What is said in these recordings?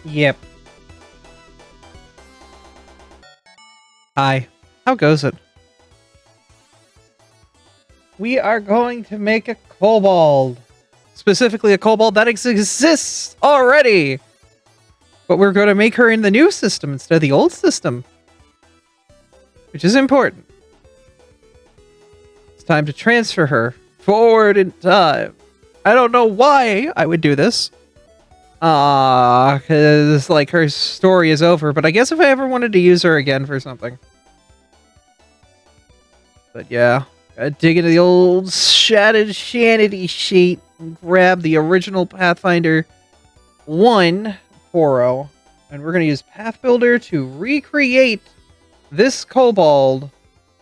Yep. Hi. How goes it? We are going to make a kobold. Specifically a kobold that exists already. But we're going to make her in the new system instead of the old system. Which is important. It's time to transfer her forward in time. I don't know why I would do this. Because, like, her story is over. But I guess if I ever wanted to use her again for something. But yeah. Gotta dig into the old shattered shanity sheet and grab the original Pathfinder 1 Poro. And we're going to use Path Builder to recreate this kobold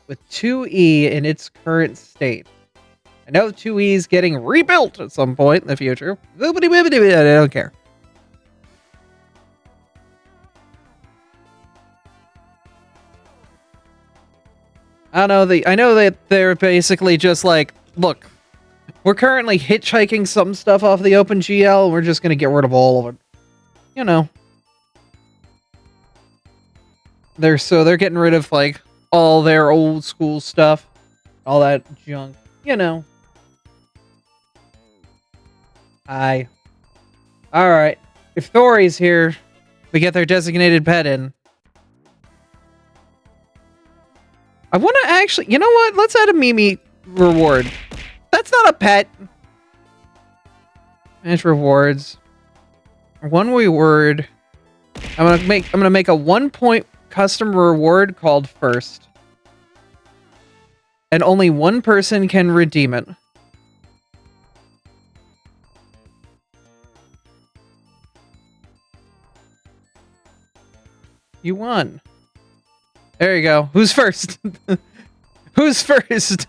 with 2E in its current state. I know 2E is getting rebuilt at some point in the future. I don't care. I know that they're basically just like, look, we're currently hitchhiking some stuff off the OpenGL, and we're just going to get rid of all of it. You know. They're getting rid of, like, all their old school stuff. All that junk. You know. Alright. If Thori's here, we get their designated pet in. I want to actually... You know what? Let's add a Mimi reward. That's not a pet. Manage rewards. One reward. I'm gonna make a 1-point custom reward called First. And only one person can redeem it. You won. There you go. Who's first? Who's first?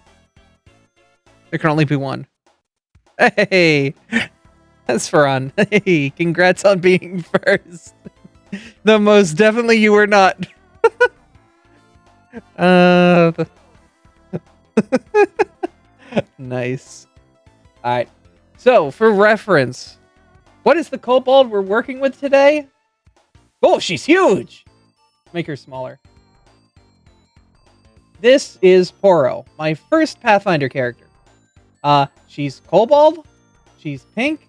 There can only be one. Hey, that's fun. Hey, congrats on being first. The most definitely you were not. Nice. All right. So, for reference, what is the kobold we're working with today? Oh, she's huge! Make her smaller. This is Poro, my first Pathfinder character. She's kobold. She's pink.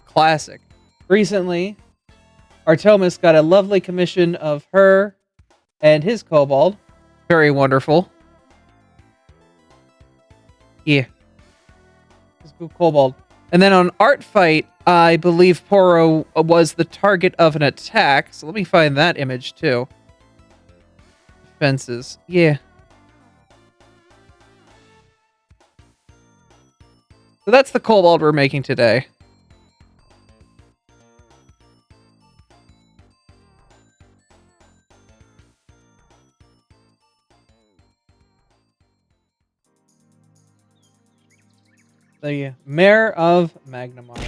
Classic. Recently, Artemis got a lovely commission of her and his kobold. Very wonderful. Yeah. Let's go kobold. And then on Art Fight, I believe Poro was the target of an attack. So let me find that image too. Fences. Yeah. So that's the kobold we're making today. The Mayor of Magnamar.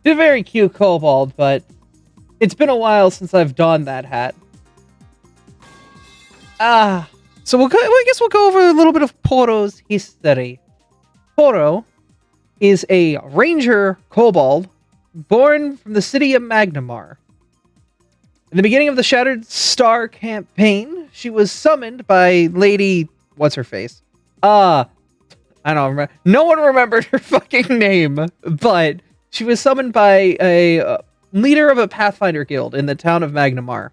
It's a very cute kobold, but it's been a while since I've donned that hat. So I guess we'll go over a little bit of Poro's history. Poro is a ranger kobold born from the city of Magnamar. In the beginning of the Shattered Star campaign, she was summoned by Lady... What's her face? I don't remember. No one remembered her fucking name, but she was summoned by a leader of a Pathfinder guild in the town of Magnamar.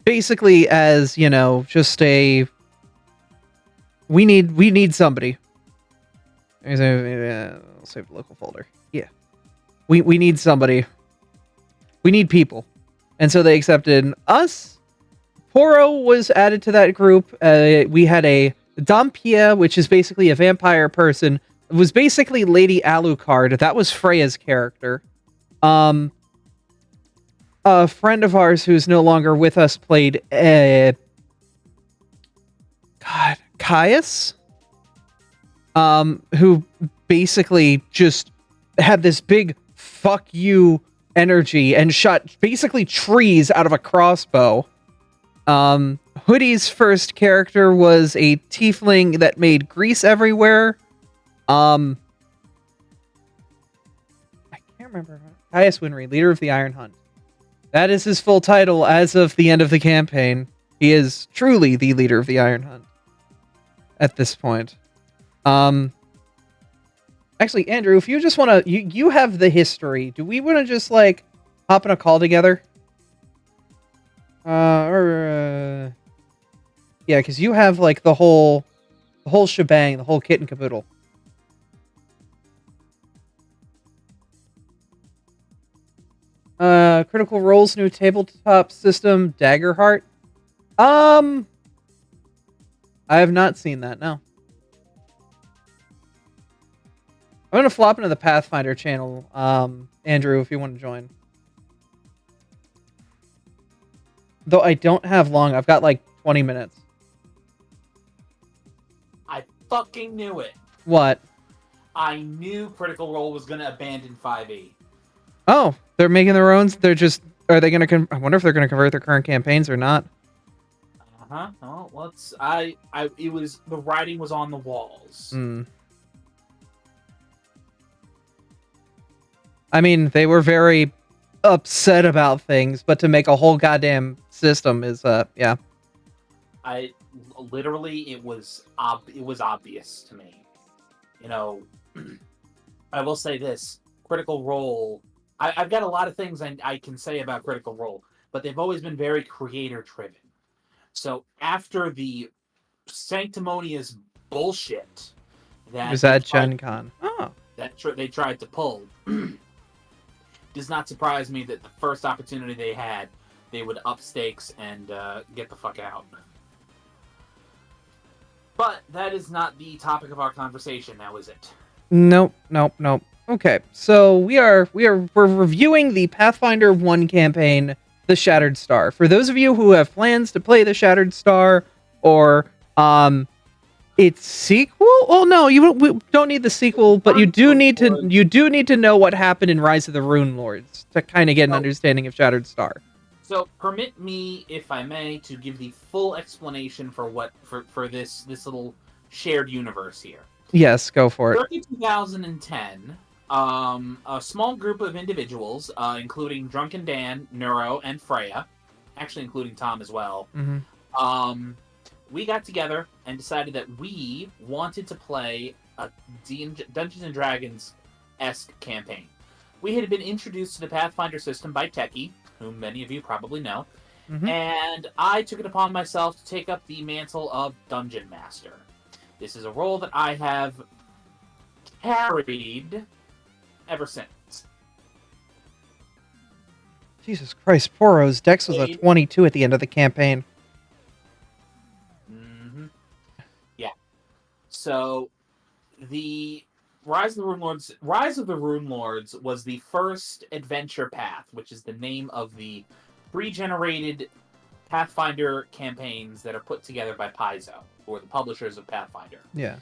Basically as, you know, just a... We need somebody. I'll save the local folder. Yeah. We need somebody. We need people. And so they accepted us. Poro was added to that group. We had a Dampia, which is basically a vampire person. It was basically Lady Alucard. That was Freya's character. A friend of ours who's no longer with us played Caius, who basically just had this big fuck you energy and shot basically trees out of a crossbow. Hoodie's first character was a tiefling that made grease everywhere. I can't remember. Caius Winry, leader of the Iron Hunt. That is his full title as of the end of the campaign. He is truly the leader of the Iron Hunt at this point. Actually, Andrew, if you just want to... You have the history. Do we want to just, like, hop in a call together? Yeah, because you have, like, the whole shebang, the whole kit and caboodle. Critical Role's new tabletop system, Daggerheart. I have not seen that, no. I'm gonna flop into the Pathfinder channel, Andrew, if you want to join. Though I don't have long. I've got like 20 minutes. I fucking knew it. What? I knew Critical Role was gonna abandon 5e. Oh, they're making their own. They're just. Are they gonna? I wonder if they're gonna convert their current campaigns or not. Oh, let's. It was the writing was on the walls. I mean, they were very upset about things, but to make a whole goddamn system is, yeah. It was obvious to me. You know, I will say this: Critical Role. I've got a lot of things I can say about Critical Role, but they've always been very creator-driven. So after the sanctimonious bullshit that was that Gen Con? Oh, that they tried to pull. Does not surprise me that the first opportunity they had, they would up stakes and get the fuck out. But that is not the topic of our conversation now, is it? Nope. Okay, so we're reviewing the Pathfinder 1 campaign, The Shattered Star. For those of you who have plans to play The Shattered Star, or Its sequel? Oh no, we don't need the sequel, but you do need to know what happened in Rise of the Rune Lords to kind of get an understanding of Shattered Star. So permit me, if I may, to give the full explanation for this little shared universe here. Yes, go for it. Circa 2010, a small group of individuals, including Drunken Dan, Neuro, and Freya, actually including Tom as well, we got together and decided that we wanted to play a Dungeons and Dragons-esque campaign. We had been introduced to the Pathfinder system by Techie, whom many of you probably know, and I took it upon myself to take up the mantle of Dungeon Master. This is a role that I have carried ever since. Jesus Christ, Poro's Dex was a 22 at the end of the campaign. Yeah. So, the Rise of the Rune Lords was the first adventure path, which is the name of the pre-generated Pathfinder campaigns that are put together by Paizo, who are the publishers of Pathfinder. Yeah.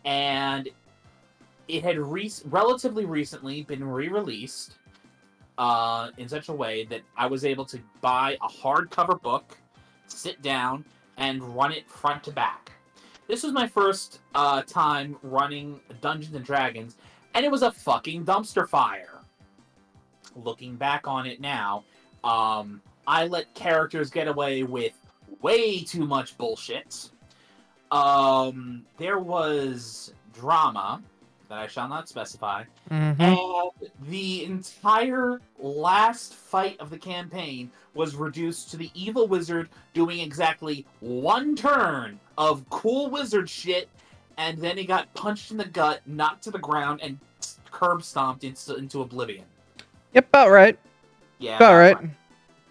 And it had relatively recently been re-released in such a way that I was able to buy a hardcover book, sit down, and run it front to back. This was my first time running Dungeons & Dragons, and it was a fucking dumpster fire. Looking back on it now, I let characters get away with way too much bullshit. There was drama that I shall not specify, and the entire last fight of the campaign was reduced to the evil wizard doing exactly one turn of cool wizard shit, and then he got punched in the gut, knocked to the ground, and curb stomped into oblivion. Yep, about right. Yeah, about right.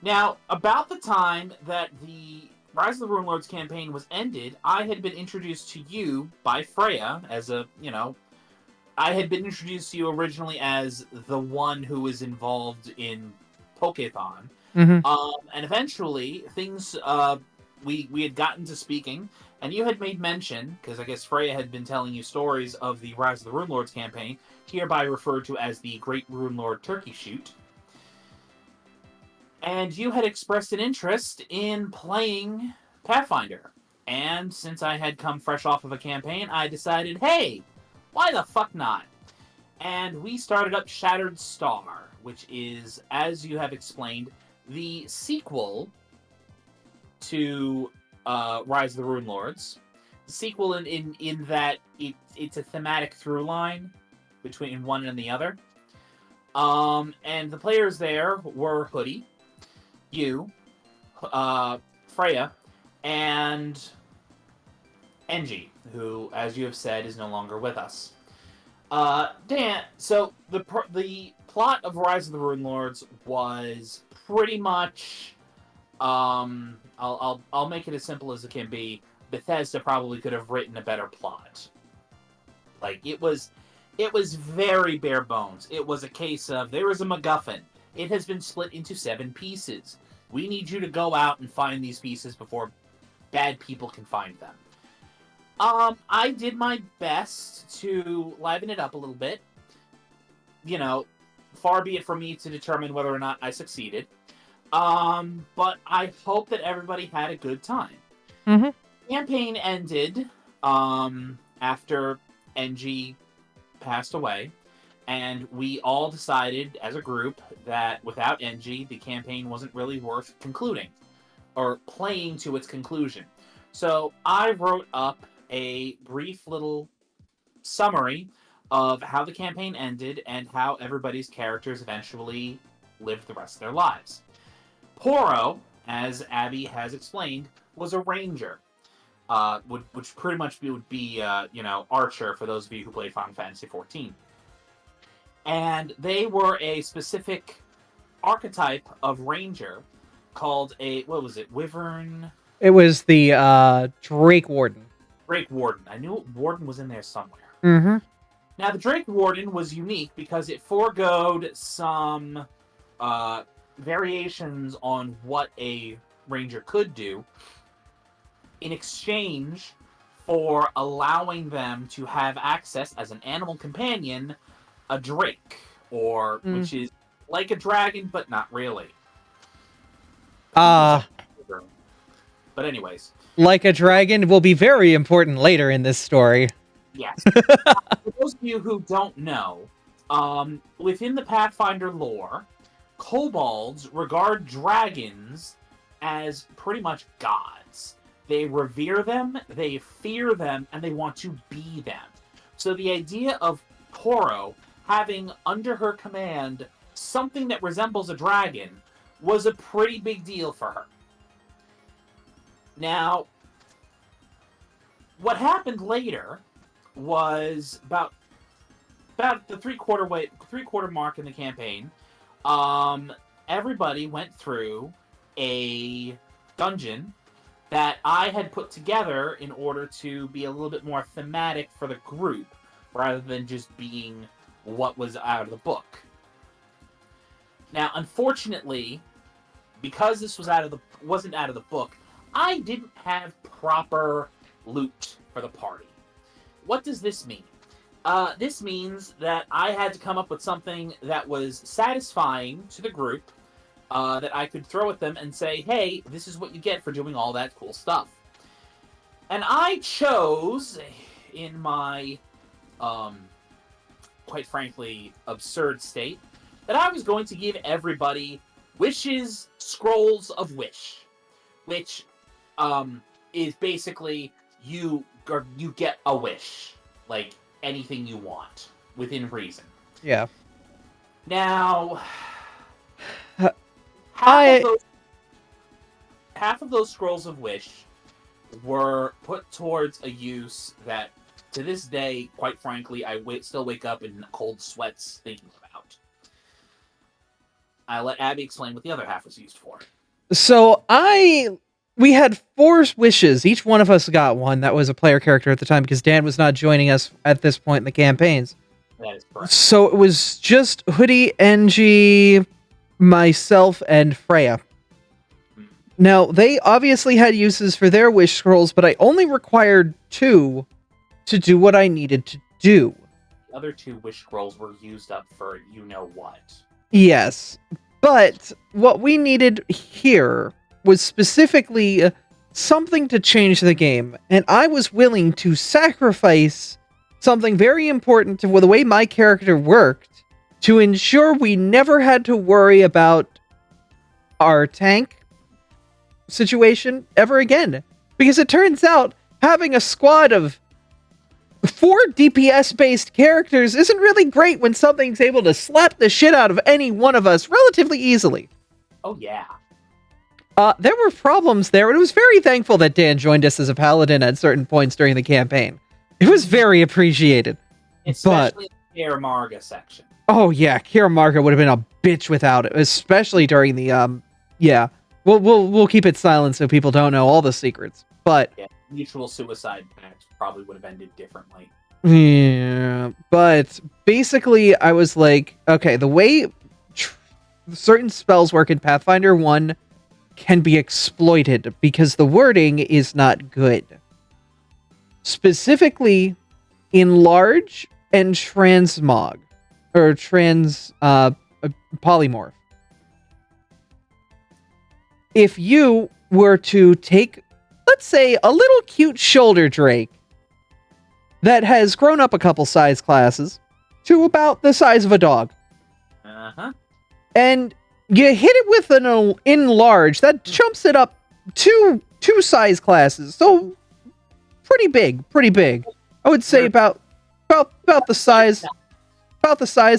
Now, about the time that the Rise of the Rune Lords campaign was ended, I had been introduced to you by Freya as I had been introduced to you originally as the one who was involved in Pokethon. And eventually, things, we had gotten to speaking, and you had made mention, because I guess Freya had been telling you stories of the Rise of the Rune Lords campaign, hereby referred to as the Great Rune Lord Turkey Shoot. And you had expressed an interest in playing Pathfinder. And since I had come fresh off of a campaign, I decided, hey, why the fuck not? And we started up Shattered Star, which is, as you have explained, the sequel to Rise of the Rune Lords. The sequel in that it's a thematic through line between one and the other. And the players there were Hoodie, you, Freya, and Engie, who, as you have said, is no longer with us. Dan, so the plot of Rise of the Rune Lords was pretty much, I'll make it as simple as it can be. Bethesda probably could have written a better plot. Like, it was very bare bones. It was a case of, there is a MacGuffin. It has been split into 7 pieces. We need you to go out and find these pieces before bad people can find them. I did my best to liven it up a little bit. You know, far be it from me to determine whether or not I succeeded. But I hope that everybody had a good time. The campaign ended after Engie passed away, and we all decided as a group that without Engie, the campaign wasn't really worth concluding or playing to its conclusion. So I wrote up a brief little summary of how the campaign ended and how everybody's characters eventually lived the rest of their lives. Poro, as Abby has explained, was a ranger, which pretty much would be Archer for those of you who played Final Fantasy XIV. And they were a specific archetype of ranger called Wyvern? It was the Drake Warden. Drake Warden. I knew Warden was in there somewhere. Mm-hmm. Now, the Drake Warden was unique because it foregoed some variations on what a ranger could do in exchange for allowing them to have access as an animal companion, a drake, or which is like a dragon, but not really. But anyways, like a dragon will be very important later in this story. Yes. For those of you who don't know, within the Pathfinder lore, kobolds regard dragons as pretty much gods. They revere them, they fear them, and they want to be them. So the idea of Toro having under her command something that resembles a dragon was a pretty big deal for her. Now, what happened later was about the three-quarter mark in the campaign. Everybody went through a dungeon that I had put together in order to be a little bit more thematic for the group, rather than just being what was out of the book. Now, unfortunately, because this wasn't out of the book, I didn't have proper loot for the party. What does this mean? This means that I had to come up with something that was satisfying to the group, that I could throw at them and say, hey, this is what you get for doing all that cool stuff. And I chose, in my, quite frankly, absurd state, that I was going to give everybody Wishes Scrolls of Wish, which is basically you get a wish, like anything you want within reason. Yeah. Now, half of those Scrolls of Wish were put towards a use that, to this day, quite frankly, I still wake up in cold sweats thinking about. I'll let Abby explain what the other half was used for. So we had 4 wishes. Each one of us got one. That was a player character at the time because Dan was not joining us at this point in the campaigns. That is correct. So it was just Hoodie, NG, myself, and Freya. Now, they obviously had uses for their wish scrolls, but I only required 2 to do what I needed to do. The other 2 wish scrolls were used up for you-know-what. Yes, but what we needed here was specifically something to change the game, and I was willing to sacrifice something very important to the way my character worked to ensure we never had to worry about our tank situation ever again. Because it turns out having a squad of 4 DPS-based characters isn't really great when something's able to slap the shit out of any one of us relatively easily. Oh, yeah. There were problems there, and I was very thankful that Dan joined us as a paladin at certain points during the campaign. It was very appreciated. Especially in the Kira Marga section. Oh yeah, Kira Marga would have been a bitch without it, especially during the yeah. We'll keep it silent so people don't know all the secrets. But yeah, mutual suicide pact probably would have ended differently. Yeah, but basically I was like, okay, the way certain spells work in Pathfinder 1 can be exploited because the wording is not good. Specifically, enlarge and transmog, or polymorph. If you were to take, let's say, a little cute shoulder drake that has grown up a couple size classes to about the size of a dog, and you hit it with an enlarge, that jumps it up two size classes, so pretty big. I would say about the size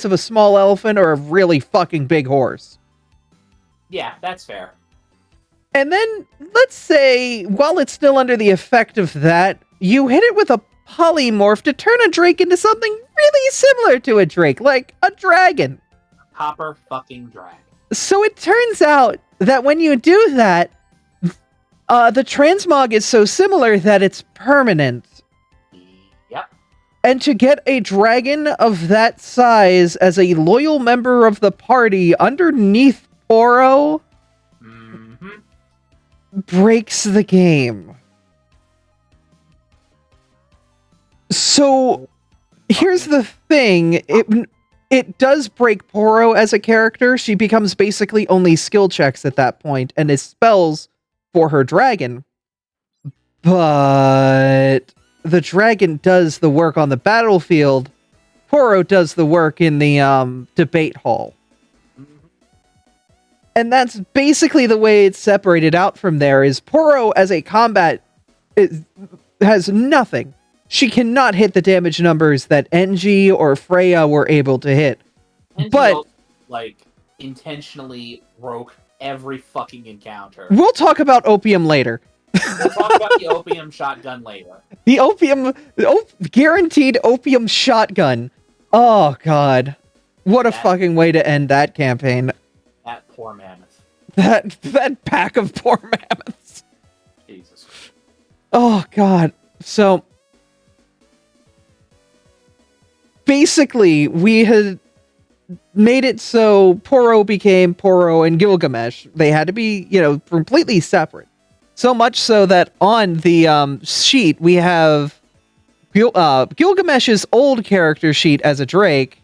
of a small elephant or a really fucking big horse. Yeah, that's fair. And then, let's say, while it's still under the effect of that, you hit it with a polymorph to turn a drake into something really similar to a drake, like a dragon. Copper fucking dragon. So it turns out that when you do that, the transmog is so similar that it's permanent. Yep. And to get a dragon of that size as a loyal member of the party underneath Oro breaks the game. So here's the thing. It does break Poro as a character. She becomes basically only skill checks at that point and is spells for her dragon. But the dragon does the work on the battlefield. Poro does the work in the debate hall. And that's basically the way it's separated out from there, is Poro as a combat has nothing. She cannot hit the damage numbers that NG or Freya were able to hit. NG But also, like, intentionally broke every fucking encounter. We'll talk about opium later. We'll talk about the opium shotgun later. The guaranteed opium shotgun. Oh god. What a fucking way to end that campaign. That poor mammoth. That pack of poor mammoths. Jesus. Oh god. So basically, we had made it so Poro became Poro and Gilgamesh. They had to be, completely separate. So much so that on the sheet, we have Gilgamesh's old character sheet as a Drake,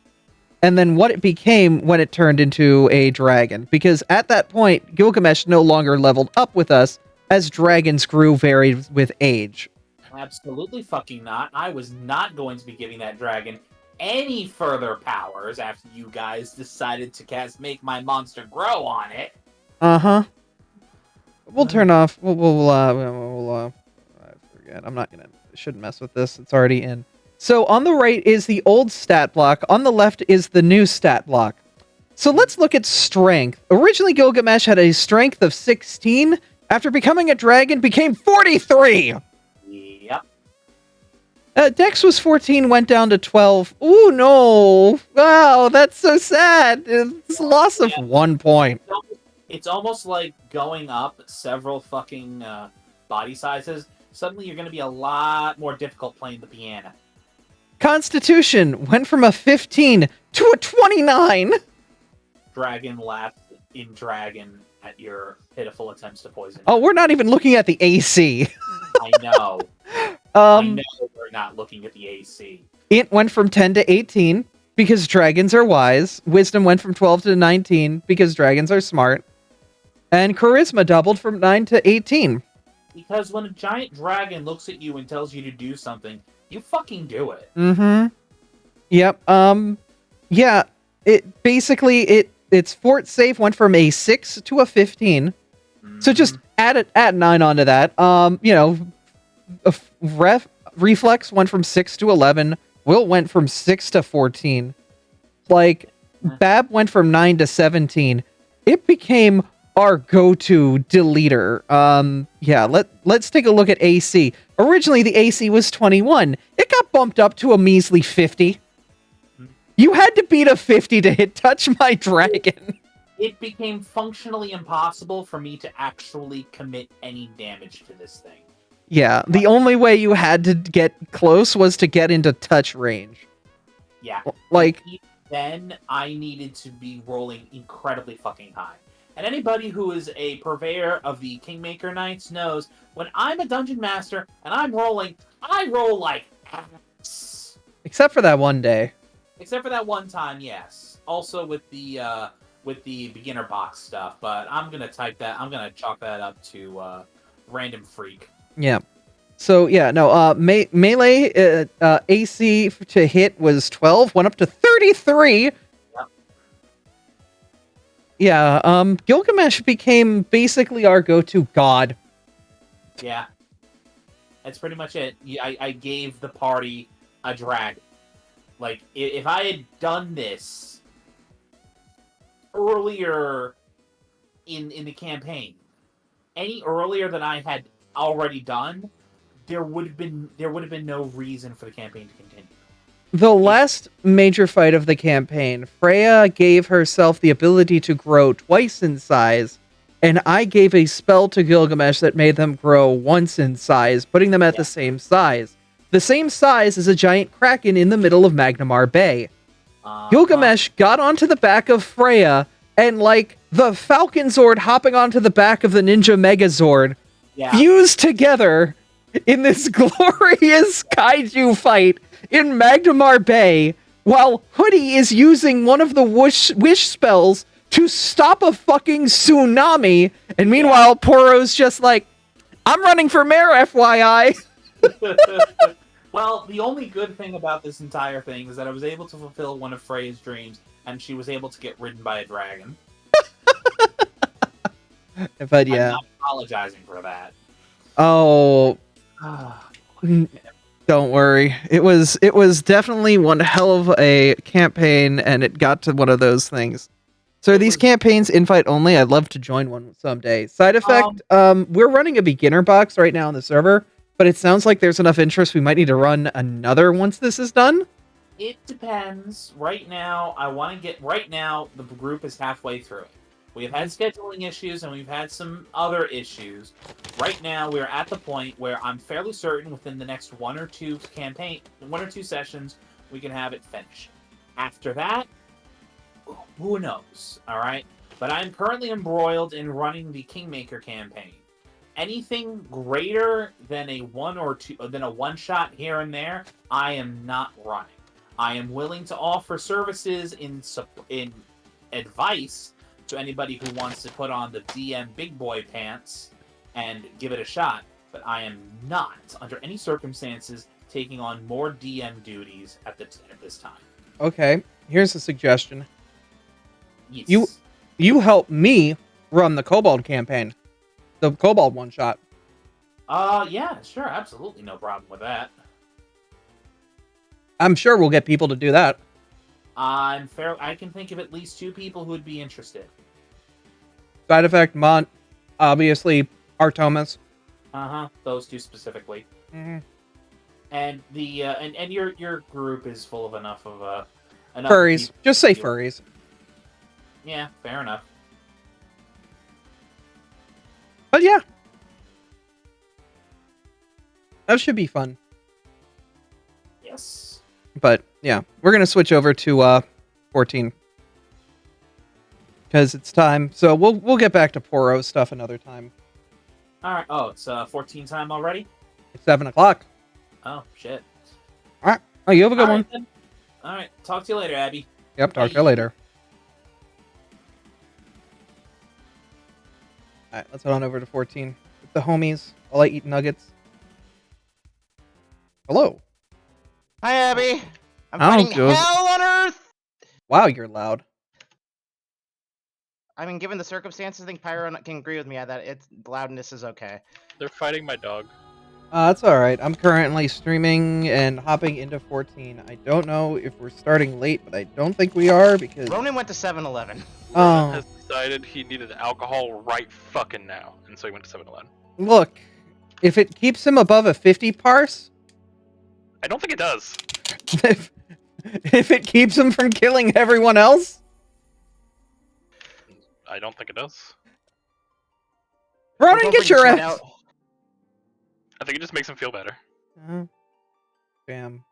and then what it became when it turned into a dragon. Because at that point, Gilgamesh no longer leveled up with us, as dragons grew varied with age. Absolutely fucking not. I was not going to be giving that dragon any further powers after you guys decided to make my monster grow on it. Uh-huh. We'll turn off. I forget. Shouldn't mess with this. It's already in. So on the right is the old stat block. On the left is the new stat block. So let's look at strength. Originally, Gilgamesh had a strength of 16. After becoming a dragon, became 43. Yep. Dex was 14, went down to 12. Ooh, no. Wow, that's so sad. It's a loss of 1 point. It's almost like going up several fucking body sizes. Suddenly you're going to be a lot more difficult playing the piano. Constitution went from a 15 to a 29. Dragon laughed in dragon at your pitiful attempts to poison. Oh, we're not even looking at the AC. I know. I know we're not looking at the AC. Int went from 10 to 18 because dragons are wise. Wisdom went from 12 to 19 because dragons are smart. And charisma doubled from 9 to 18. Because when a giant dragon looks at you and tells you to do something, you fucking do it. Mm-hmm. Yep. Yeah. Its fort safe went from a 6 to a 15. Mm-hmm. So just add 9 onto that. Reflex went from 6 to 11. Will went from 6 to 14. Bab went from 9 to 17. It became our go-to deleter. Let's take a look at AC. Originally, the AC was 21. It got bumped up to a measly 50. You had to beat a 50 to hit touch my dragon. It became functionally impossible for me to actually commit any damage to this thing. Yeah, the only way you had to get close was to get into touch range. Yeah. Then I needed to be rolling incredibly fucking high. And anybody who is a purveyor of the Kingmaker Knights knows when I'm a dungeon master and I'm rolling, I roll like ass. Except for that one day. Except for that one time, yes. Also with the beginner box stuff, but I'm gonna chalk that up to random freak. Yeah. So yeah, no. Melee AC to hit was 12, went up to 33. Yeah, Gilgamesh became basically our go-to god. Yeah. That's pretty much it. I gave the party a dragon. Like, if I had done this earlier in the campaign, any earlier than I had already done, there would have been no reason for the campaign to continue. The last major fight of the campaign, Freya gave herself the ability to grow twice in size, and I gave a spell to Gilgamesh that made them grow once in size, putting them at the same size. The same size as a giant kraken in the middle of Magnamar Bay. Gilgamesh got onto the back of Freya, and like the Falcon Zord hopping onto the back of the Ninja Megazord, fused together in this glorious kaiju fight in Magnemar Bay, while Hoodie is using one of the wish spells to stop a fucking tsunami, and meanwhile Poro's just like, I'm running for mayor, FYI. Well, the only good thing about this entire thing is that I was able to fulfill one of Freya's dreams, and she was able to get ridden by a dragon. But yeah. I'm not apologizing for that. Oh, don't worry. It was definitely one hell of a campaign, and it got to one of those things. So are these campaigns invite only? I'd love to join one someday. Side effect, we're running a beginner box right now on the server, but it sounds like there's enough interest we might need to run another once this is done. It depends. Right now, the group is halfway through it. We've had scheduling issues and we've had some other issues. Right now, we're at the point where I'm fairly certain within the next one or two sessions, we can have it finished. After that, who knows, all right? But I'm currently embroiled in running the Kingmaker campaign. Anything greater than a one shot here and there, I am not running. I am willing to offer services in advice to anybody who wants to put on the DM big boy pants and give it a shot, but I am not, under any circumstances, taking on more DM duties at this time. Okay, here's a suggestion. Yes. You help me run the Kobold campaign. The Kobold one-shot. Yeah, sure, absolutely no problem with that. I'm sure we'll get people to do that. I can think of at least 2 people who would be interested. Side effect, Mont, obviously, Artomas. Those 2 specifically. Mm-hmm. And the and your group is full of enough furries. Just say furries. Yeah, fair enough. But yeah, that should be fun. Yes. But yeah, we're gonna switch over to 14 because it's time. So we'll get back to Poro stuff another time. All right. Oh, it's 14 time already. It's 7:00. Oh shit. All right. Oh, you have a good one. Then. All right. Talk to you later, Abby. Yep. Talk to you later. All right. Let's head on over to 14 with the homies while I eat nuggets. Hello. Hi, Abby. I'm fighting hell on Earth. Wow, you're loud. I mean, given the circumstances, I think Pyro can agree with me that loudness is okay. They're fighting my dog. That's all right. I'm currently streaming and hopping into 14. I don't know if we're starting late, but I don't think we are because Ronan went to 7-Eleven. Oh. Has decided he needed alcohol right fucking now, and so he went to 7-Eleven. Look, if it keeps him above a 50 parse, I don't think it does. if it keeps him from killing everyone else, I don't think it does. Ronan, get your ass out. I think it just makes him feel better. Bam.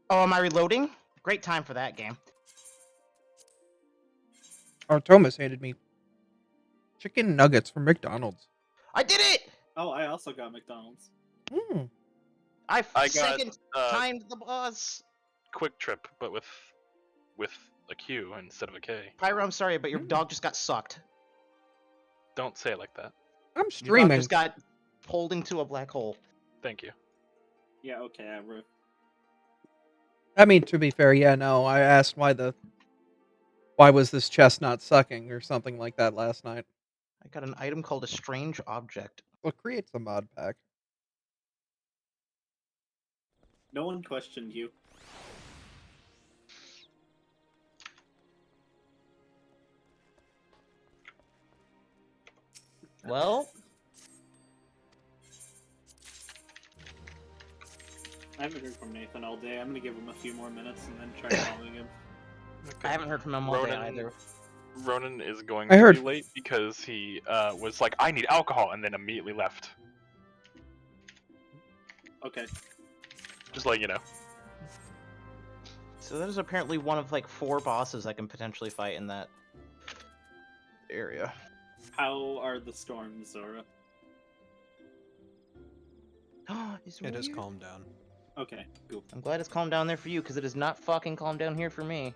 Oh, am I reloading? Great time for that game. Thomas handed me chicken nuggets from McDonald's. I did it! Oh, I also got McDonald's. I second timed the boss. Quick Trip, but with a Q instead of a K. Pyro, I'm sorry, but your dog just got sucked. Don't say it like that. I'm Your streaming. dog just got pulled into a black hole. Thank you. Yeah, okay, I mean, to be fair, yeah, no. I asked why was this chest not sucking or something like that last night. I got an item called a strange object. Well, create the mod pack. No one questioned you. Well, I haven't heard from Nathan all day. I'm gonna give him a few more minutes and then try calling him. I haven't heard from him all day either. Ronan is going to be late because he was like, I need alcohol, and then immediately left. Okay. Just like, you know. So there's apparently one of like 4 bosses I can potentially fight in that area. How are the storms, Zora? It's It has weird. calmed down. Okay, cool. I'm glad it's calmed down there for you, because it is not fucking calmed down here for me.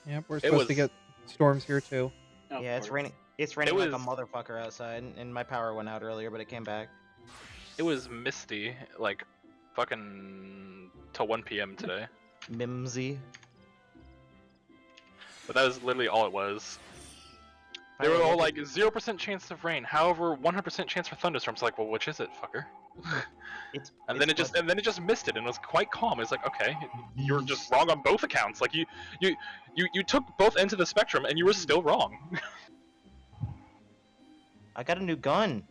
Yep, we're It supposed to was get storms here too. Of Yeah, it's course. raining. It's raining like a was- motherfucker outside, and my power went out earlier, but it came back. It was misty, like fucking till 1 p.m. today. Mimsy. But that was literally all it was. They were all like 0% chance of rain. However, 100% chance for thunderstorms. Like, well, which is it, fucker? And then it just missed it and was quite calm. It's like, okay, you're just wrong on both accounts. Like you took both ends of the spectrum and you were still wrong. I got a new gun.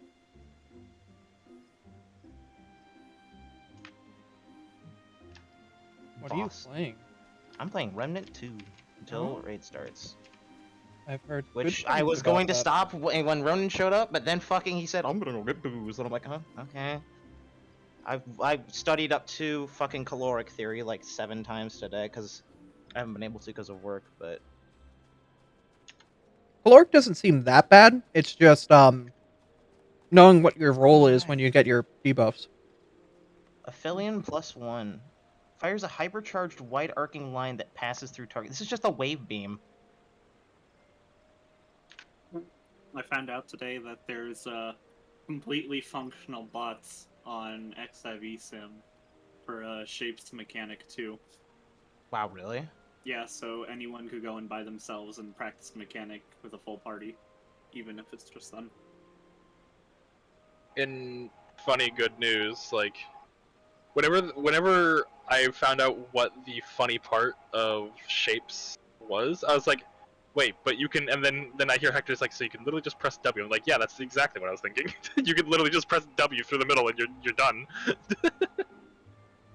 What are you Boss. playing? I'm playing Remnant 2 until Oh. raid starts. I've heard. good Which I things was about going to that. stop when Ronan showed up, but then fucking he said, I'm gonna go get booze. And I'm like, huh? Okay. I've studied up to fucking caloric theory like 7 times today, because I haven't been able to because of work, but... Caloric doesn't seem that bad. It's just knowing what your role is when you get your debuffs. Aphelion +1. Fires a hypercharged white arcing line that passes through target. This is just a wave beam. I found out today that there's completely functional bots on FFXIV Sim for Shapes Mechanic 2. Wow, really? Yeah, so anyone could go and by themselves and practice mechanic with a full party, even if it's just them. In funny good news, like whenever I found out what the funny part of shapes was, I was like, wait, but you can, and then I hear Hector's like, so you can literally just press W. I'm like, yeah, that's exactly what I was thinking. You can literally just press W through the middle and you're done.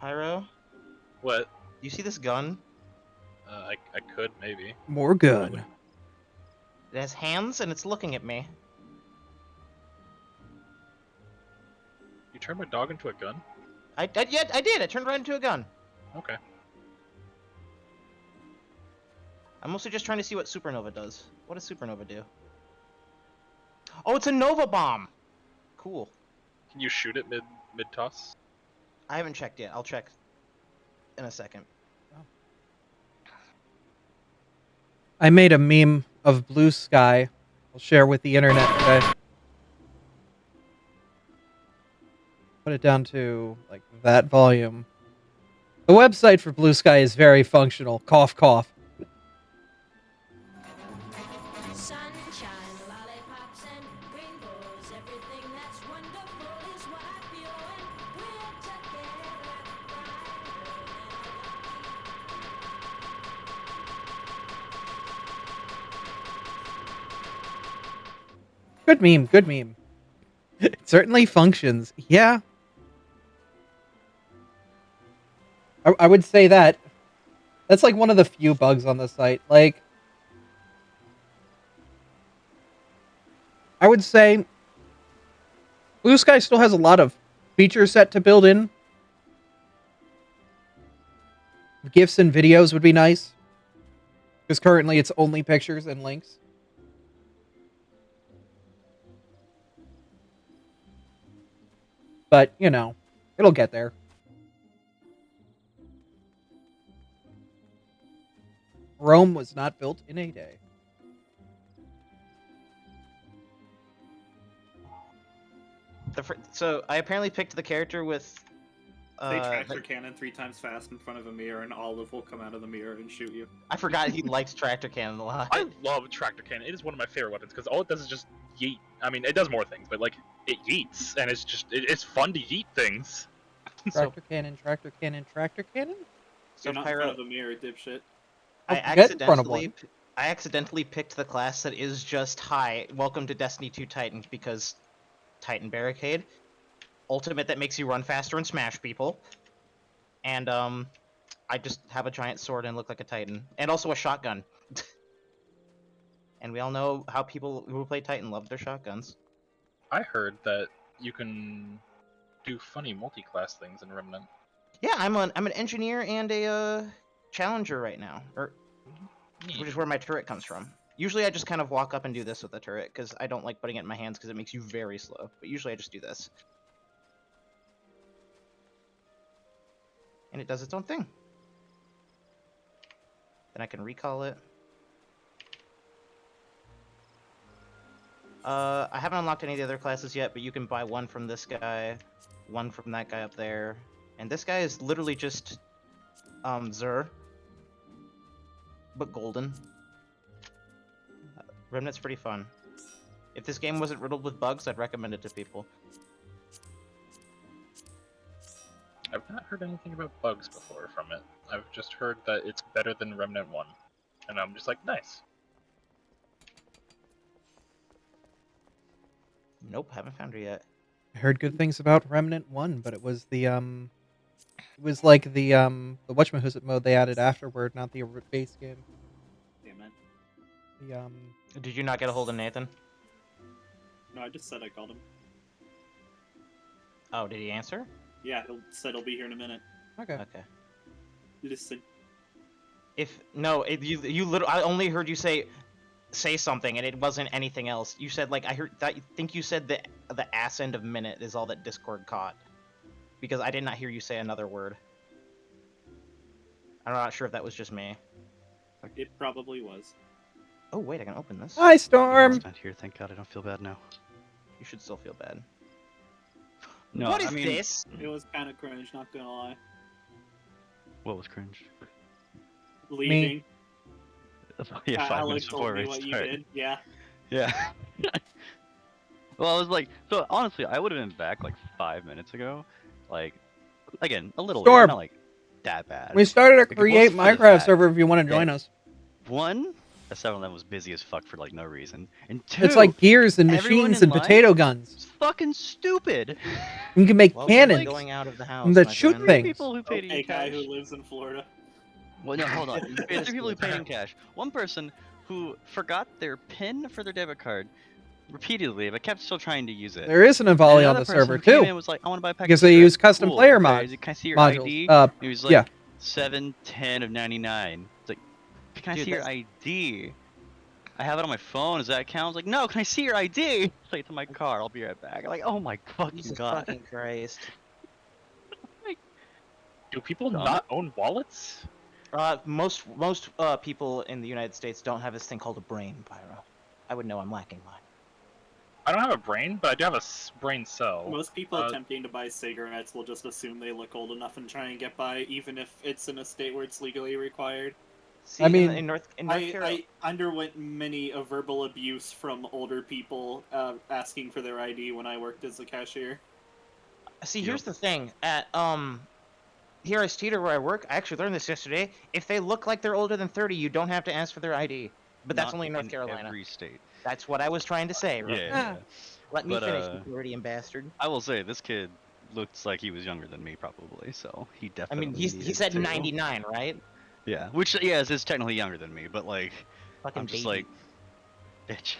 Pyro, What? you see this gun? I could maybe. More gun. It has hands and it's looking at me. You turn my dog into a gun? I did. I turned right into a gun. Okay. I'm mostly just trying to see what Supernova does. What does Supernova do? Oh, it's a Nova Bomb! Cool. Can you shoot it mid toss? I haven't checked yet. I'll check in a second. I made a meme of Blue Sky. I'll share with the internet today. Put it down to like that volume. The website for Blue Sky is very functional. Cough, cough. Sunshine, lollipops, and rainbows. Everything that's wonderful is what I feel when we're together. Good meme, good meme. It certainly functions. Yeah. I would say that. That's like one of the few bugs on the site. Like, I would say Blue Sky still has a lot of feature set to build in. GIFs and videos would be nice. Because currently it's only pictures and links. But, you know, it'll get there. Rome was not built in a day. So I apparently picked the character with. Say tractor cannon 3 times fast in front of a mirror, and Olive will come out of the mirror and shoot you. I forgot he likes tractor cannon a lot. I love tractor cannon. It is one of my favorite weapons because all it does is just yeet. I mean, it does more things, but like it yeets, and it's just it's fun to yeet things. Tractor cannon, tractor cannon, tractor cannon? So You're not in Pyro, front of a mirror, dipshit. I Get in front of one. accidentally picked the class that is just hi. Welcome to Destiny 2 Titan because Titan Barricade, ultimate that makes you run faster and smash people, and I just have a giant sword and look like a Titan, and also a shotgun. And we all know how people who play Titan love their shotguns. I heard that you can do funny multi-class things in Remnant. Yeah, I'm an engineer and a challenger right now, which is where my turret comes from. Usually I just kind of walk up and do this with the turret, because I don't like putting it in my hands because it makes you very slow. But usually I just do this. And it does its own thing. Then I can recall it. I haven't unlocked any of the other classes yet, but you can buy one from this guy, one from that guy up there. And this guy is literally just Zur, but golden. Remnant's pretty fun. If this game wasn't riddled with bugs, I'd recommend it to people. I've not heard anything about bugs before from it. I've just heard that it's better than Remnant 1. And I'm just like, nice. Nope, haven't found her yet. I heard good things about Remnant 1, but it was the it was like the whatchamacallit mode they added afterward, not the base game. Damn it. The Did you not get a hold of Nathan? No, I just said I called him. Oh, did he answer? Yeah, he said he'll be here in a minute. okay. Okay. You just said, You literally, I only heard you say something, and it wasn't anything else. You said like I think you said the ass end of minute is all that Discord caught, because I did not hear you say another word. I'm not sure if that was just me. it probably was. Oh wait, I can open this. Hi, Storm. It's not here. Thank God I don't feel bad now. You should still feel bad. No, What is I mean, this? It was kind of cringe, not gonna lie. what was cringe? Leaving. Yeah, 5 Alex minutes told before me we what you started. did. Yeah. Yeah. Well, I was like, so honestly, I would have been back like 5 minutes ago. Like, again, a little Storm. late, not like that bad. We started a Like, it create was for the Minecraft fact server if you want to join that- us. One, the 7-Eleven was busy as fuck for like no reason, and two, It's like gears and everyone machines in and line- potato guns. it's fucking stupid. You can make Welcome to cannons. going out of the house. that my shoot friend. things. People who paid Okay, in guy cash. who lives in Florida. Well, no, hold on. There's 3 people who paid in cash. One person who forgot their PIN for their debit card repeatedly, but kept still trying to use it. There is an And Avali on another the person server who came in too, and was like, I want to buy a pack because of they cigarettes. use custom Cool, player okay, mods. Can I see your Modules. ID? He was like, yeah. 710 of 99. It's like, can I Dude, see your ID? I have it on my phone. Does that count? I was like, no. Can I see your ID? Say it to my car. I'll be right back. I'm like, oh my fucking Jesus god. fucking Christ. Do people Dumb. not own wallets? Most people in the United States don't have this thing called a brain, Pyro. I would know I'm lacking mine. I don't have a brain, but I do have a brain cell. Most people Uh, attempting to buy cigarettes will just assume they look old enough and try and get by, even if it's in a state where it's legally required. See, I mean- in North Carolina, I underwent many a verbal abuse from older people asking for their ID when I worked as a cashier. see, here's the thing. At here at Teeter where I work, I actually learned this yesterday. If they look like they're older than 30, you don't have to ask for their ID. But that's Not only in North in Carolina. Every state. That's what I was trying to say. Right? Yeah. Let me But, finish, you Floridian bastard. I will say this kid looks like he was younger than me, probably. So he I definitely. mean, he needed said to. 99, right? Yeah, which yes is technically younger than me, but like Fucking I'm just baby. like, bitch.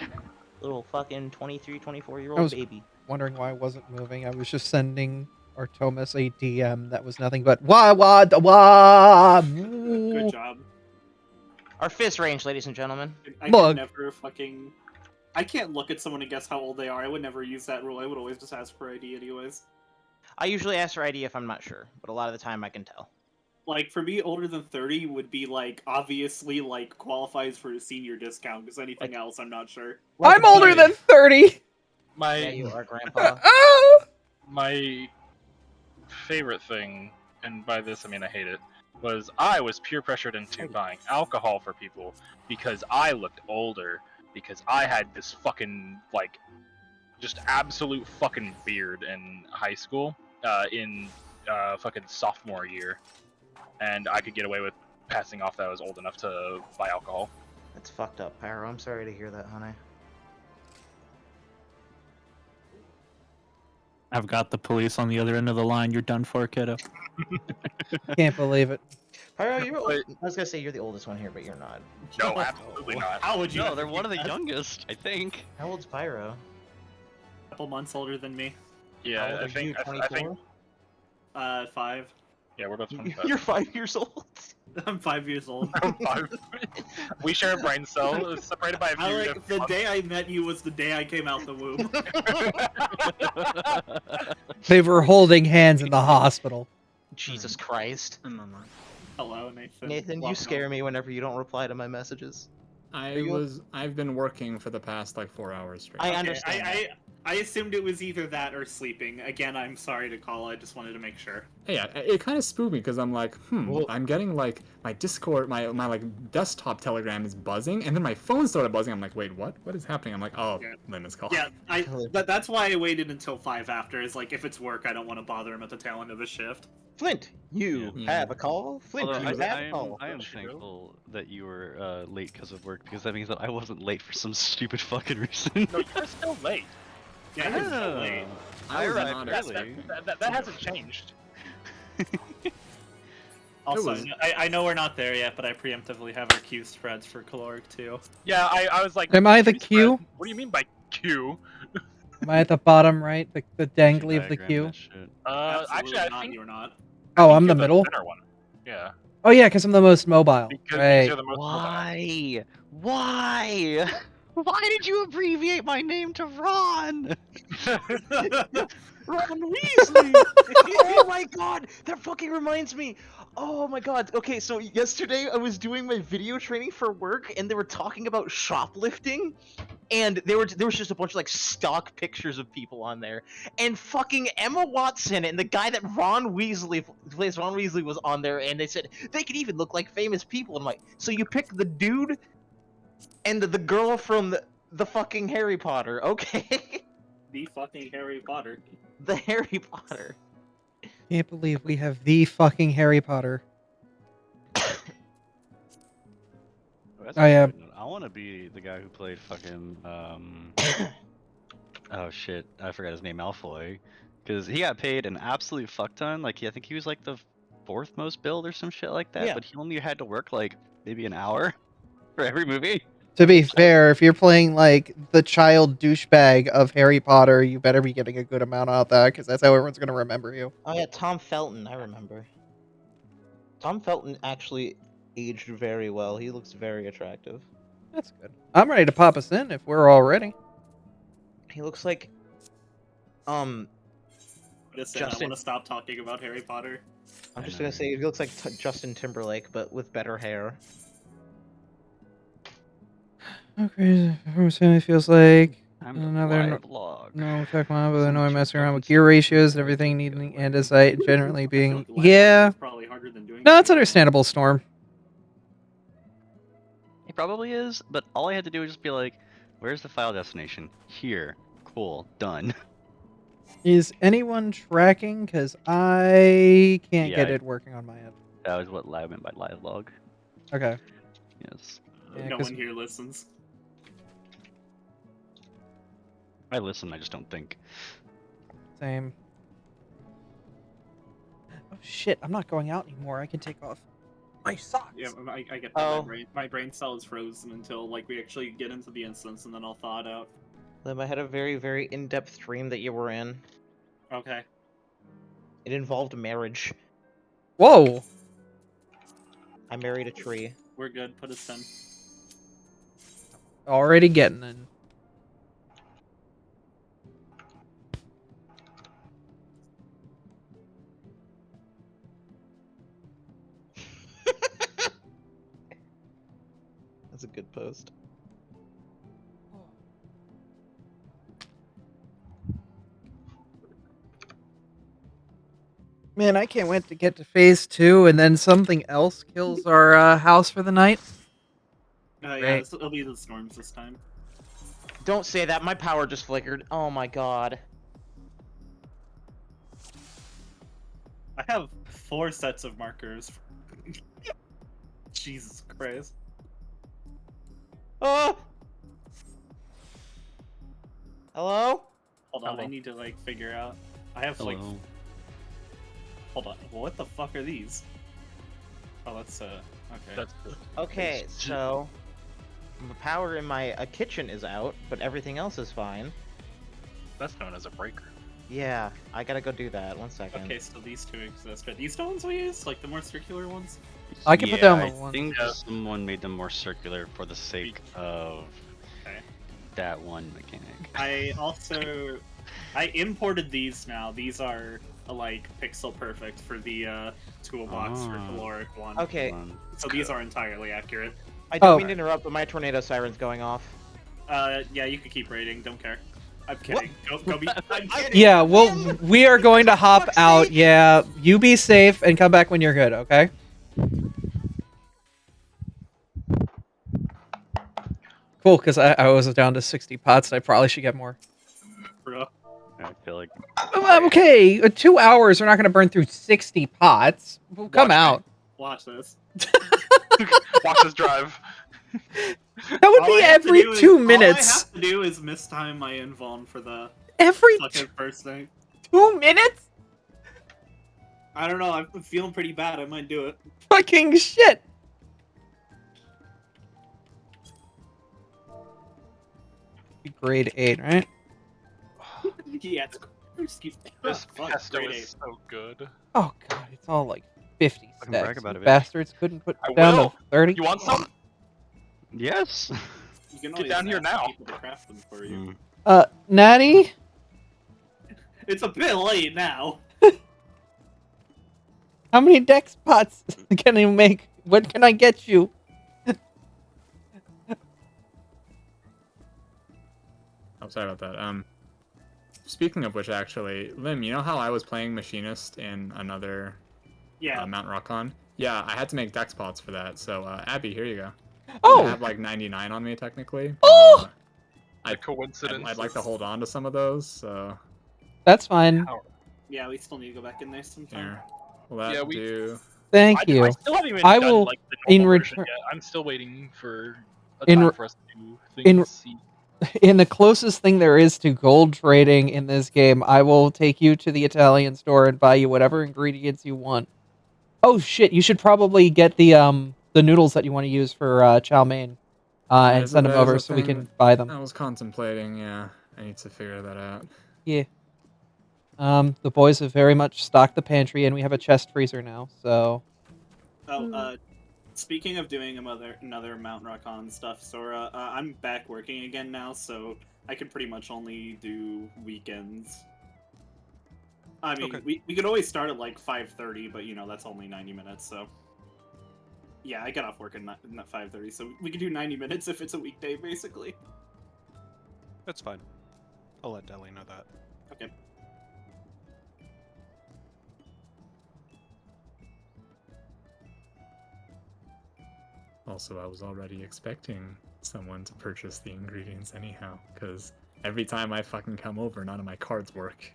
Little fucking 23, 24 year I old was- baby. Wondering why I wasn't moving. I was just sending Artemis a DM that was nothing but wah wah da, wah. Good job. Our fist range, ladies and gentlemen. I Look. can never fucking. I can't look at someone and guess how old they are. I would never use that rule. I would always just ask for ID anyways. I usually ask for ID if I'm not sure, but a lot of the time I can tell. Like, for me, older than 30 would be, like, obviously, like, qualifies for a senior discount, because anything else, I'm not sure. I'm older than 30. My Yeah, you are, Grandpa. Oh! my favorite thing, and by this I mean I hate it, was I was peer pressured into buying alcohol for people because I looked older, because I had this fucking, like, just absolute fucking beard in high school, in fucking sophomore year, and I could get away with passing off that I was old enough to buy alcohol. That's fucked up, Pyro. I'm sorry to hear that, honey. I've got the police on the other end of the line. You're done for, kiddo. Can't believe it. Pyro, you're old. Wait. I was gonna say you're the oldest one here, but you're not. No, absolutely not. How would you? No, have they're to one of keep the that? youngest, I think. How old's Pyro? A couple months older than me. How Yeah, old I are think you, I think 24? 5. yeah, we're both 25. You're 5 years old. I'm 5 years old. We share a brain cell. It's separated by a few. The day I met you was the day I came out the womb. They were holding hands in the hospital. Jesus Christ. Hello, Nathan. Nathan, you Welcome. scare me whenever you don't reply to my messages. I've been working for the past like 4 hours straight. I Okay, understand. I assumed it was either that or sleeping. Again, I'm sorry to call. I just wanted to make sure. Hey, it kind of spooked me because I'm like, I'm getting like my Discord, my like desktop Telegram is buzzing, and then my phone started buzzing. I'm like, wait, what? What is happening? I'm like, oh, Yeah. Linda's call. Yeah, that's why I waited until 5 after. Is like if it's work, I don't want to bother him at the tail end of his shift. Flint, you Yeah. have a call? Flint, Although you have a call. I am thankful that you were late because of work, because that means that I wasn't late for some stupid fucking reason. No, you're still late. Yeah, it's so late. I was arrived not early. That hasn't changed. Also, was- I know we're not there yet, but I preemptively have our queue spreads for caloric too. Yeah, I was like. Am I the "Queue queue? spread? What do you mean by queue? Am I at the bottom right? The dangly of the Diagram queue? that shit. Actually, I not, think you're not. Oh, I'm you're the middle? center one. Yeah. Oh yeah, because I'm the most mobile. Because Right. you're the most mobile. Why? Why? Why did you abbreviate my name to Ron? Ron Weasley! Oh my god! That fucking reminds me! Oh my god. Okay, so yesterday I was doing my video training for work and they were talking about shoplifting. And there was just a bunch of like stock pictures of people on there. And fucking Emma Watson and the guy that Ron Weasley plays Ron Weasley was on there, and they said they could even look like famous people. And I'm like, so you pick the dude and the girl from the fucking Harry Potter, okay? The fucking Harry Potter. The Harry Potter. Can't believe we have the fucking Harry Potter. That's I, actually a good note. I want to be the guy who played fucking oh shit, I forgot his name, Malfoy, because he got paid an absolute fuck ton. Like I think he was like the 4th most billed or some shit like that. Yeah. But he only had to work like maybe an hour for every movie. To be fair, if you're playing like the child douchebag of Harry Potter, you better be getting a good amount out of that, because that's how everyone's gonna remember you. Oh yeah, Tom Felton, I remember. Tom Felton actually aged very well. He looks very attractive. That's good. I'm ready to pop us in if we're all ready. He looks like Listen, I Justin- want to stop talking about Harry Potter. I'm I just know. gonna say he looks like Justin Timberlake, but with better hair. How crazy everyone's family feels like. I'm Another the live log. No, check on, but I know I'm messing around with gear ratios and everything needing andesite and generally being. Yeah. It's probably harder than doing. No, it's understandable, Storm. It probably is, but all I had to do was just be like, where's the file destination? Here. Cool. Done. Is anyone tracking? Because I can't Yeah, get I- it working on my end. That was what I meant by live log. Okay. Yes. Yeah, No 'cause- one here listens. I listen, I just don't think. Same. Oh shit! I'm not going out anymore. I can take off my socks. Yeah, I get that. Oh. My brain cell is frozen until like we actually get into the instance, and then I'll thaw it out. Lim, I had a very, very in-depth dream that you were in. Okay. It involved marriage. Whoa! I married a tree. We're good. Put us in. Already getting in. That's a good post. Man, I can't wait to get to phase 2 and then something else kills our house for the night. Yeah, Great. it'll be the storms this time. Don't say that. My power just flickered. Oh my god. I have 4 sets of markers. Jesus Christ. Oh! Hello? Hold on, I Hello. need to like figure out. I have like. Hello. Hold on. What the fuck are these? Oh, that's okay. That's Okay, so the power in my kitchen is out, but everything else is fine. that's known as a breaker. Yeah, I gotta go do that. 1 second. Okay, so these two exist. Are these the ones we use? Like the more circular ones? I can put down the I one. think Yeah. someone made them more circular for the sake of Okay. that one mechanic. I imported these now. These are like pixel perfect for the toolbox for Ah. caloric one. Okay, So these are entirely accurate. I don't Oh. mean to interrupt, but my tornado siren's going off. Yeah, you can keep raiding. Don't care. I'm kidding. Go be. I'm kidding. Yeah, well, we are going to hop out. Yeah, you be safe and come back when you're good, okay? Cool, because I was down to 60 pots, and I probably should get more. Bro. I feel like Okay, 2 hours, we're not going to burn through 60 pots. Well, come Watch me. out. Watch this. Watch this drive. That would be every 2 minutes. All I have to do is mistime my invuln for the Every fucking first thing. 2 minutes? I don't know. I'm feeling pretty bad. I might do it. Fucking shit. Grade 8, right? Yeah. Excuse me. This Fuck, pesto grade is 8. so good. Oh god, it's all like 50 Fucking brag stacks. about You it, bitch. bastards couldn't put I down will. to 30. You want some? yes. You can Get always down here ask now. people to craft them for you. Natty? It's a bit late now. How many dex pots can you make? What can I get you? Oh, sorry about that. Speaking of which, actually, Lim, you know how I was playing Machinist in another Yeah. Mount Rockon? Yeah, I had to make dex pots for that. So, Abby, here you go. I Oh! have like 99 on me technically. Oh! The coincidence. I'd like to hold on to some of those. So That's fine. Yeah, we still need to go back in there sometime. here, will that Yeah, we- do? Thank you. I still haven't even I done will, like the in normal version return- yet. I'm still waiting for a in time re- for us to do in- things. See. In the closest thing there is to gold trading in this game, I will take you to the Italian store and buy you whatever ingredients you want. Oh shit, you should probably get the noodles that you want to use for chow mein and There's send them there's over a so we thing can buy them. I was contemplating. Yeah, I need to figure that out. Yeah. The boys have very much stocked the pantry and we have a chest freezer now, so Oh, speaking of doing another Mount Rockon stuff, Sora, I'm back working again now, so I can pretty much only do weekends. I mean, Okay. we could always start at like 5:30, but you know that's only 90 minutes, so yeah, I get off work at 5:30, so we could do 90 minutes if it's a weekday, basically. That's fine. I'll let Deli know that. Okay. Also, I was already expecting someone to purchase the ingredients anyhow, because every time I fucking come over, none of my cards work.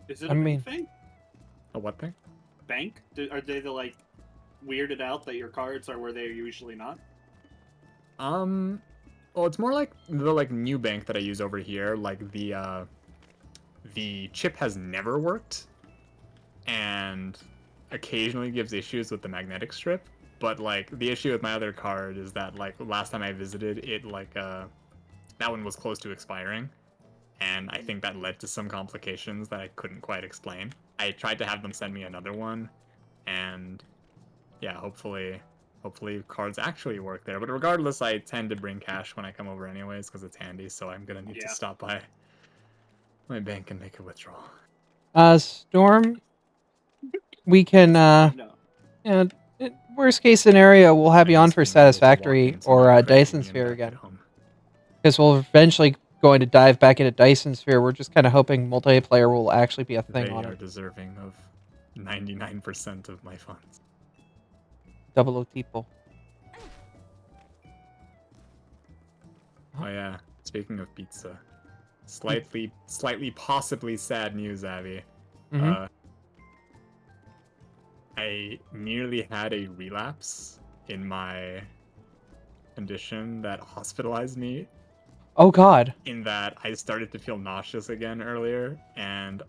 Is it I a mean- bank thing? A what thing? Bank? Are they the like weirded out that your cards are where they're usually not? Well, it's more like the new bank that I use over here. Like the chip has never worked, and occasionally gives issues with the magnetic strip. But like the issue with my other card is that like last time I visited it, that one was close to expiring, and I think that led to some complications that I couldn't quite explain. I tried to have them send me another one, and yeah, hopefully cards actually work there. But regardless, I tend to bring cash when I come over anyways because it's handy. So I'm gonna need to Yeah. stop by my bank and make a withdrawal. Storm, we can No. yeah, worst case scenario, we'll have I you on just for wanna be able to walk Satisfactory into or my credit Dyson union Sphere back again. at home. Because we'll eventually going to dive back into Dyson Sphere. We're just kind of hoping multiplayer will actually be a thing They on are it. deserving of 99% of my funds. Double O tipo. Oh yeah, speaking of pizza, slightly possibly sad news, Abby. Mhm. I nearly had a relapse in my condition that hospitalized me, Oh god. in that I started to feel nauseous again earlier, and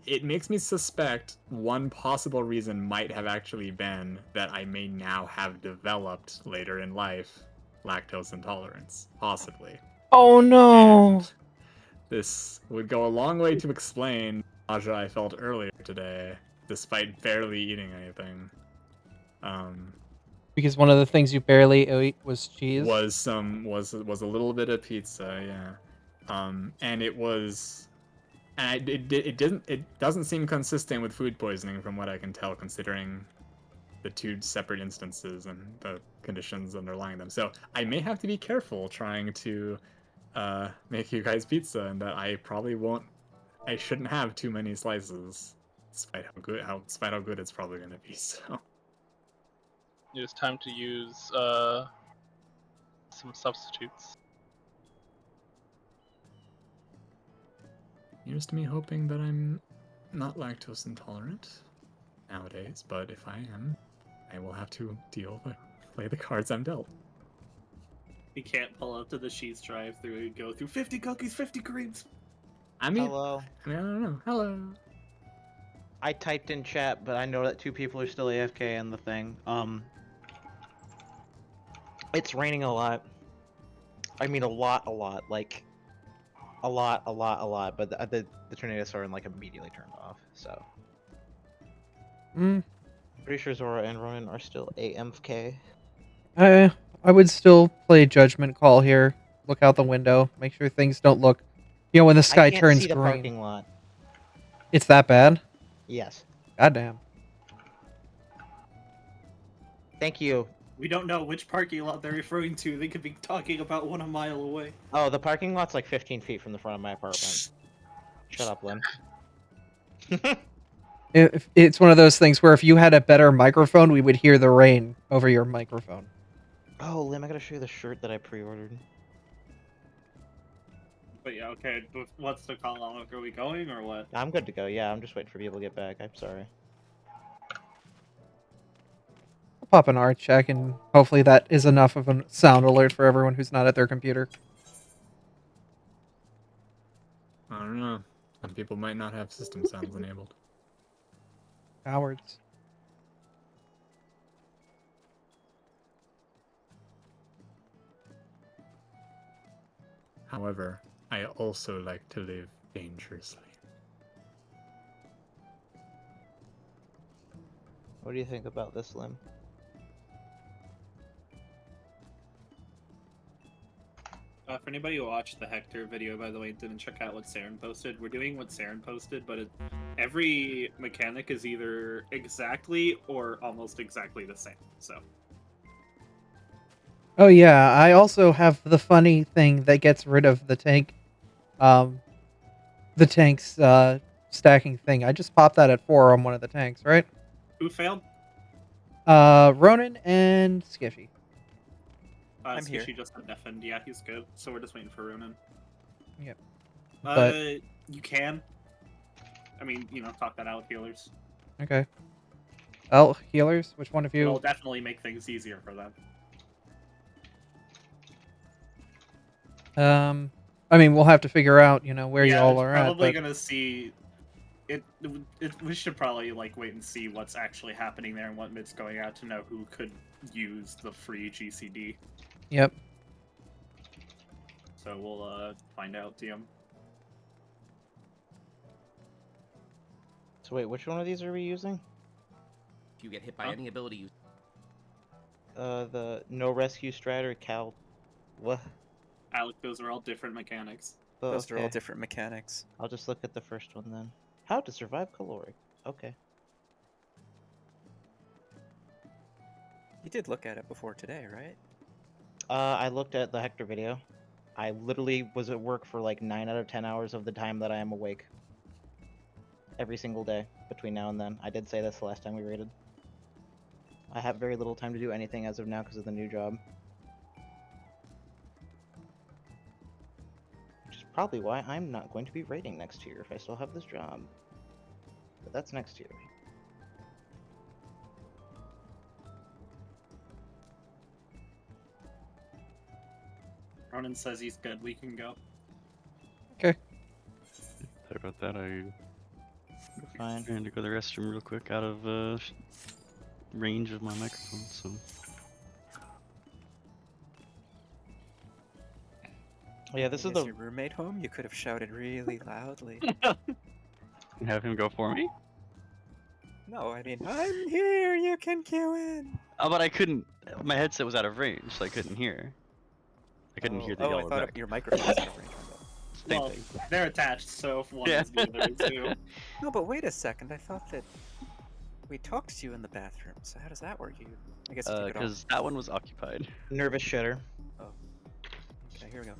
it makes me suspect one possible reason might have actually been that I may now have developed later in life lactose intolerance, possibly. Oh no! And this would go a long way to explain the nausea I felt earlier today, despite barely eating anything. Because one of the things you barely ate was cheese. Was a little bit of pizza, yeah. And it was, and it doesn't seem consistent with food poisoning from what I can tell, considering the two separate instances and the conditions underlying them. So I may have to be careful trying to make you guys pizza, and that I probably won't. I shouldn't have too many slices, despite how good it's probably gonna be. So It's time to use some substitutes. here's to me hoping that I'm not lactose intolerant nowadays. But if I am, I will have to play the cards I'm dealt. You can't pull up to the Sheets drive-through and go through 50 cookies, 50 creams. I mean, Hello. I don't know. Hello. I typed in chat, but I know that 2 people are still AFK in the thing. It's raining a lot. I mean, a lot. Like, a lot. But the tornado siren like immediately turned off. So. Pretty sure Zora and Ronan are still AFK. I would still play judgment call here. Look out the window. Make sure things don't look. When the sky I can't turns see the green. parking lot. It's that bad? Yes. Goddamn. Thank you. We don't know which parking lot they're referring to. They could be talking about one a mile away. Oh, the parking lot's like 15 feet from the front of my apartment. Shut up, Lynn. It's one of those things where if you had a better microphone, we would hear the rain over your microphone. Oh, Lim, I gotta show you the shirt that I pre-ordered. But yeah, okay. What's the call on? Are we going or what? I'm good to go. Yeah, I'm just waiting for people to get back. I'm sorry. I'll pop an art check, and hopefully that is enough of a sound alert for everyone who's not at their computer. I don't know. Some people might not have system sounds enabled. Cowards. However, I also like to live dangerously. What do you think about this, Lim? For anybody who watched the Hector video, by the way, didn't check out what Saren posted. We're doing what Saren posted, but every mechanic is either exactly or almost exactly the same. So. Oh yeah, I also have the funny thing that gets rid of the tank, the tank's stacking thing. I just popped that at 4 on one of the tanks, right? Who failed? Ronan and Skishy. I'm here. She just deafened. Yeah, he's good. So we're just waiting for Ronan. Yep. You can. I mean, talk that out with healers. Okay. Oh, healers? Which one of you? It'll definitely make things easier for them. I mean, we'll have to figure out, where you all are at. Probably gonna see. We should probably wait and see what's actually happening there and what mid's going out to know who could use the free GCD. Yep. So we'll find out, DM. So wait, which one of these are we using? If you get hit by any ability, you... The no rescue strat or Cal... What? Alec, those are all different mechanics. Oh, Those are all okay. different mechanics. I'll just look at the first one then. How to survive caloric. Okay. You did look at it before today, right? I looked at the Hector video. I literally was at work for like 9 out of 10 hours of the time that I am awake. Every single day between now and then. I did say this the last time we raided. I have very little time to do anything as of now because of the new job. Which is probably why I'm not going to be raiding next year if I still have this job. But that's next year. Ronan says he's good. We can go. Okay. Sorry about that. I Fine. trying to go to the restroom real quick out of range of my microphone, so. Yeah, this is Is the. your roommate home? You could have shouted really loudly. Have him go for me? No, I mean, I'm here. You can queue in. Oh, but I couldn't. My headset was out of range, so I couldn't hear. I couldn't hear that Oh, y'all I were thought back. your microphone was out of range. Same Well, thing. they're attached, so if one Yeah. is the other is too. No, but wait a second. I thought that we talked to you in the bathroom. So how does that work? I guess you took it off. Because that one was occupied. Nervous shitter. Okay, here we go.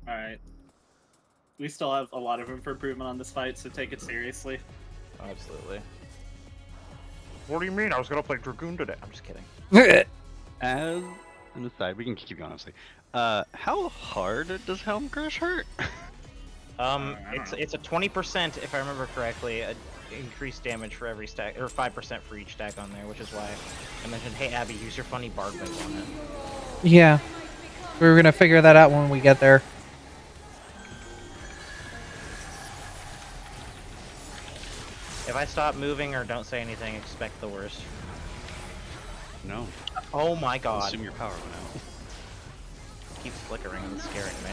Alright. We still have a lot of room for improvement on this fight, so take it seriously. Absolutely. What do you mean? I was gonna play Dragoon today. I'm just kidding. As an aside, we can keep going, honestly. How hard does Helm Crash hurt? It's a 20%, if I remember correctly, increased damage for every stack, or 5% for each stack on there, which is why I mentioned, hey Abby, use your funny bard wave on it. Yeah. We were gonna figure that out when we get there. If I stop moving or don't say anything, expect the worst. No. Oh my god. Assume your power went out. Keeps flickering and scaring me.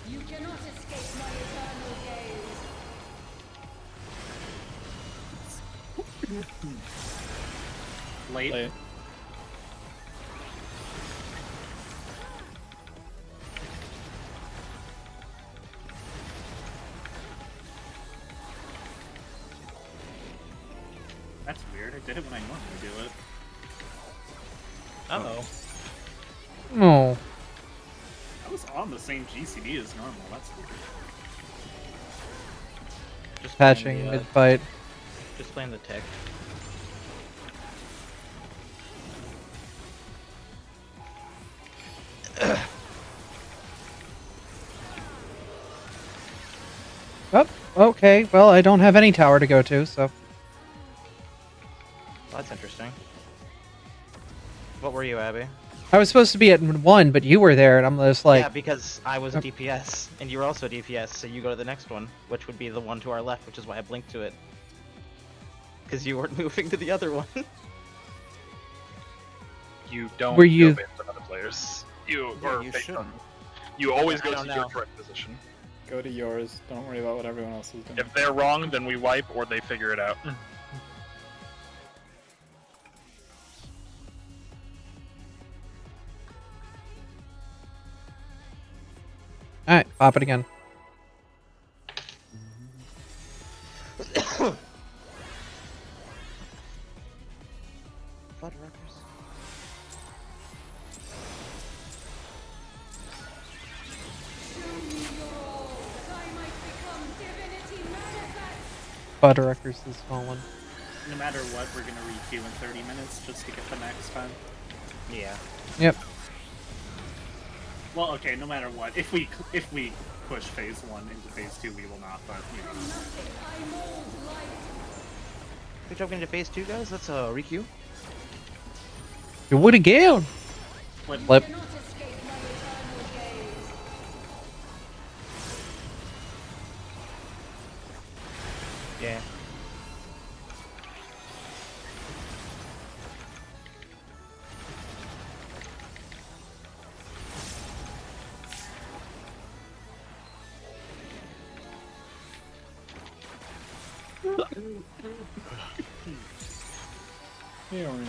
You cannot escape my eternal gaze. Late. That's weird. I did it when I normally do it. Uh-oh. Oh. I was on the same GCD as normal. That's weird. Just Patching playing the, mid-fight. Just playing the tech. Oh, okay. Well, I don't have any tower to go to, so. Well, that's interesting. What were you, Abby? I was supposed to be at 1, but you were there, and I'm just like... Yeah, because I was DPS, and you were also DPS, so you go to the next one, which would be the one to our left, which is why I blinked to it. Because you weren't moving to the other one. You don't Were you- go based on other players. You Yeah, or you based on. shouldn't. You always I go don't to your know. correct position. Go to yours. Don't worry about what everyone else is doing. If they're wrong, then we wipe or they figure it out. Alright, pop it again. Fuddruckers. Butterruckers is fallen. No matter what, we're gonna re-queue in 30 minutes just to get the max time. Yeah. Yep. Well, okay, no matter what. If we push phase 1 into phase 2, we will not, but, you know. We're jumping into phase 2, guys? Let's re-queue. You would again! Flip. Yeah. Hey, Orion.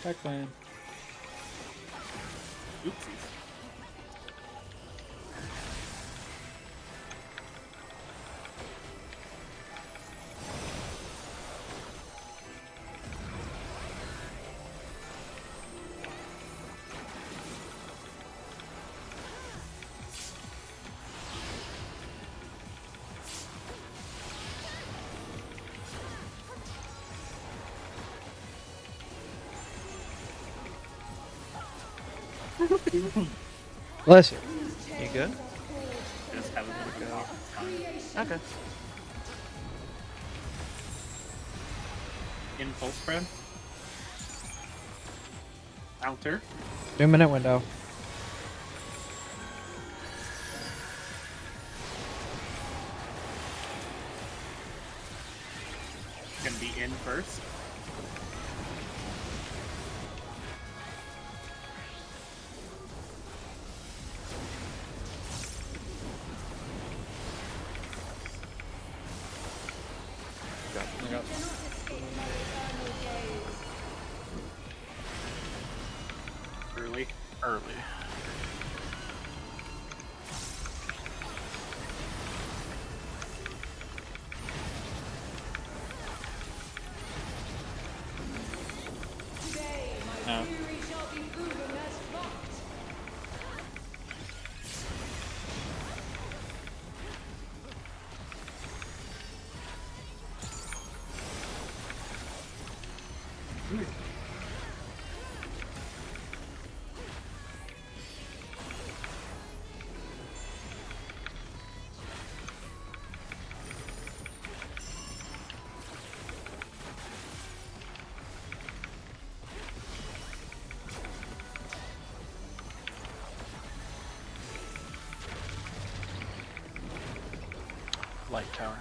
Backland. Oopsies. Bless you. You good? I just have a bit of a cough. It's fine. Okay. Impulse spread. Counter. 2-minute window. Gonna be in first. Early. Early. No. Light tower.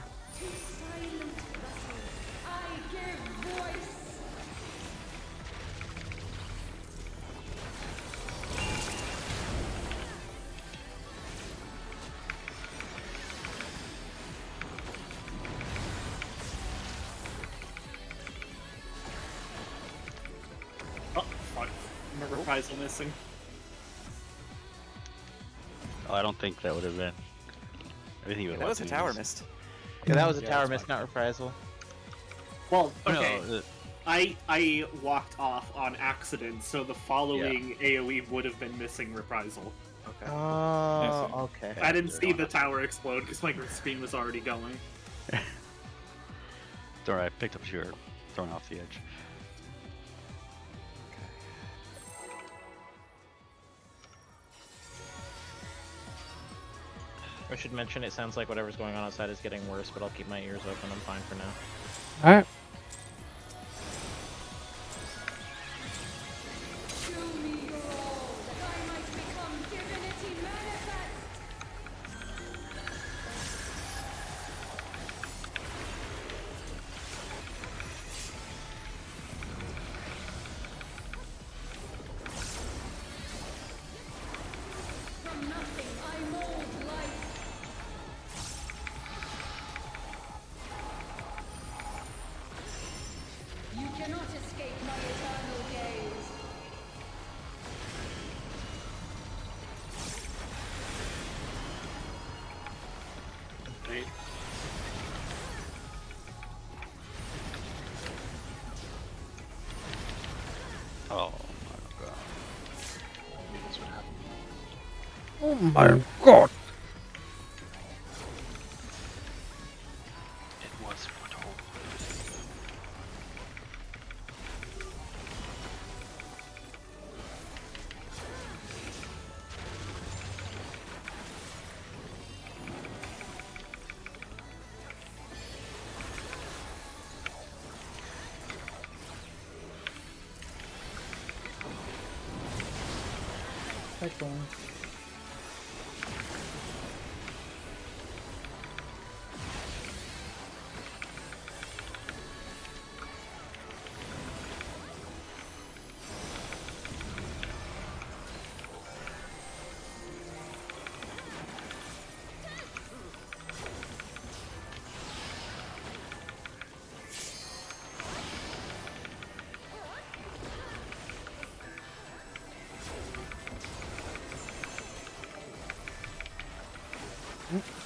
Oh, fuck. Reprisal missing. Oh, I don't think that would have been. Everything would That was a tower missed. Yeah, that was a Yeah, tower that's miss, not reprisal. Well, okay. No, I walked off on accident, so the following AoE would have been missing reprisal. Okay. Oh, okay. I didn't see the tower explode because my screen was already going. sorry, I picked up your thrown off the edge. I should mention it sounds like whatever's going on outside is getting worse, but I'll keep my ears open. I'm fine for now. Alright. Right? Oh my god. I knew this would happen. Oh my god. It was foretold.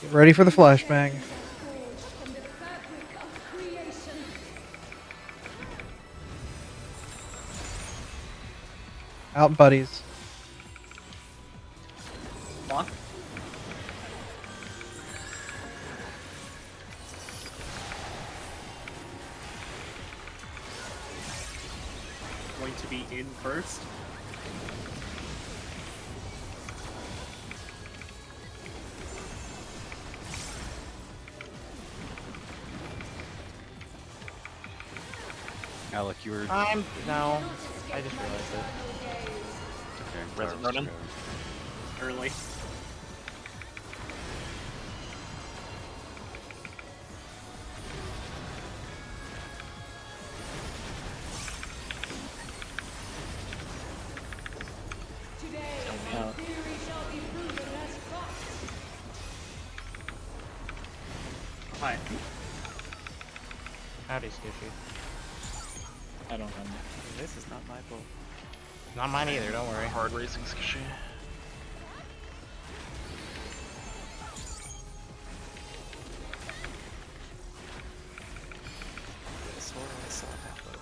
Get ready for the flashbang. Out, buddies. Block. Going to be in first. Alec, you were. No. I just realized it. Okay, Resin Barb's running? turn. Early. Hi. Howdy, Scooshy. I don't know. This is not my boat. Not mine either, don't worry. Hard racing skishy. I swore I saw that boat.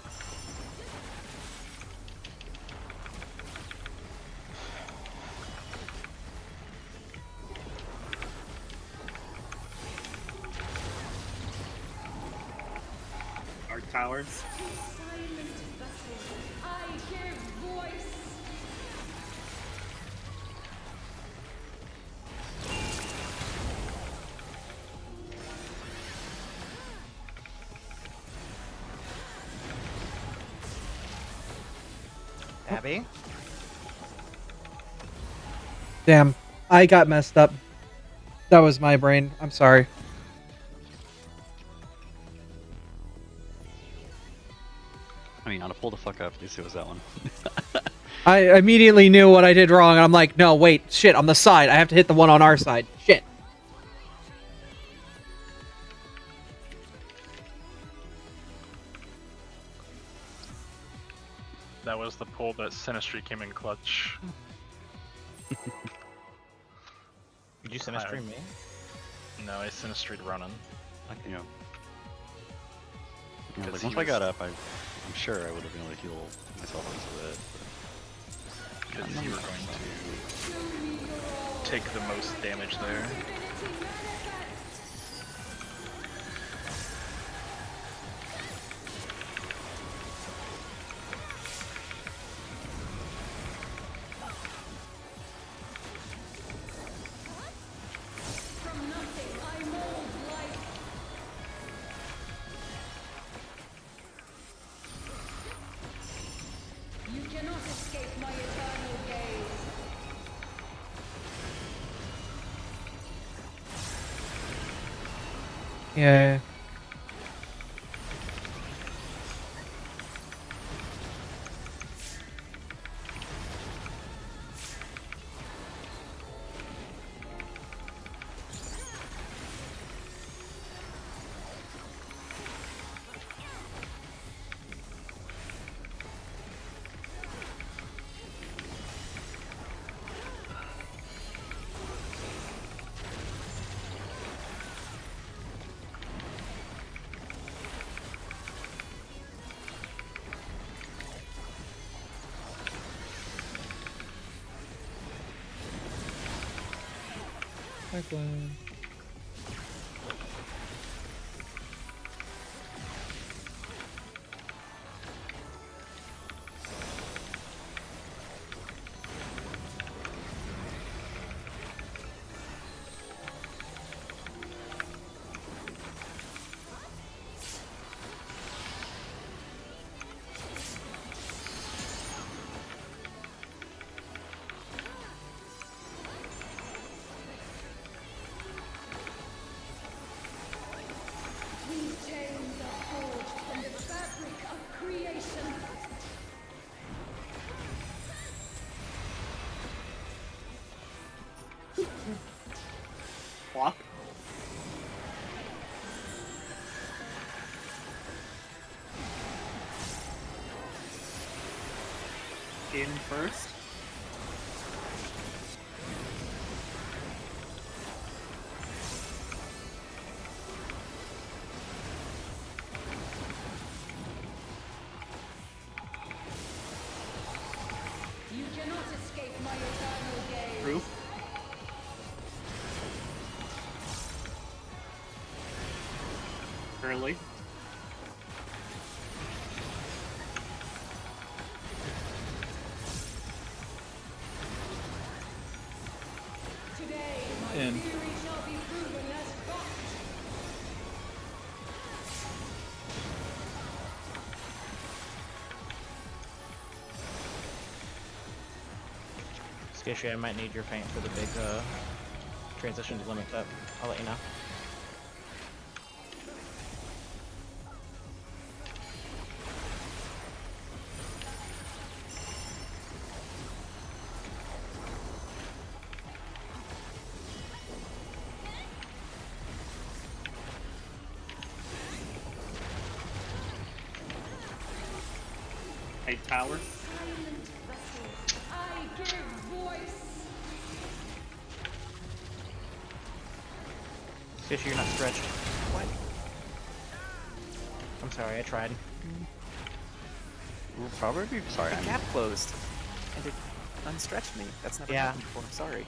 Arc towers. Abby? Damn, I got messed up. That was my brain. I'm sorry. I mean, on a pull the fuck up, at least it was that one. I immediately knew what I did wrong, and I'm like, no, wait, shit, on the side. I have to hit the one on our side. Shit. That was the pull that Sinistry came in clutch. Did you Sinistry me? No, I Sinistry'd running. You know. Yeah, Because like, he once I was- got up, I'm sure I would have been able to heal myself into it. Because you were going to take the most damage there. You cannot escape my eternal gaze. Yeah. Pipeline. These chains are forged from the fabric of creation. Flop. In first. You cannot escape my eternal gaze. Roof. Early. Today, my In. theory shall be proven as fact. Skishy, I might need your feint for the big transition to limit up. I'll let you know. Hey, tower. Skishy, you're not stretched. What? I'm sorry, I tried. We'll probably be sorry. The gap closed, and it unstretched me. That's never happened before. I'm sorry.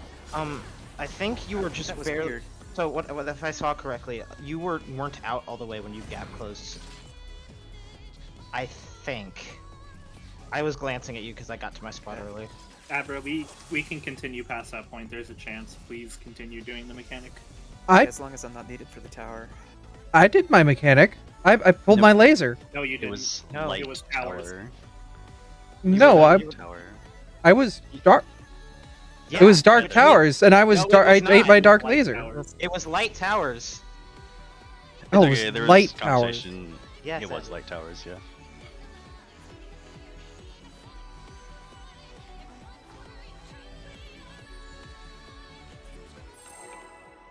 I think you were just That was barely. weird. So what if I saw correctly? You weren't out all the way when you gap closed. I think. I was glancing at you because I got to my spot early. Abra, we can continue past that point. There's a chance. Please continue doing the mechanic. As long as I'm not needed for the tower. I did my mechanic. I pulled my laser. No, you didn't. It was no, light it was towers. tower. No, I was dark. Yeah, it was dark towers, and I was No, it dark. I was ate not. my dark Light laser. towers. It was light towers. Oh, it Okay, was there light was towers. conversation. Yes, it was light towers. Yeah.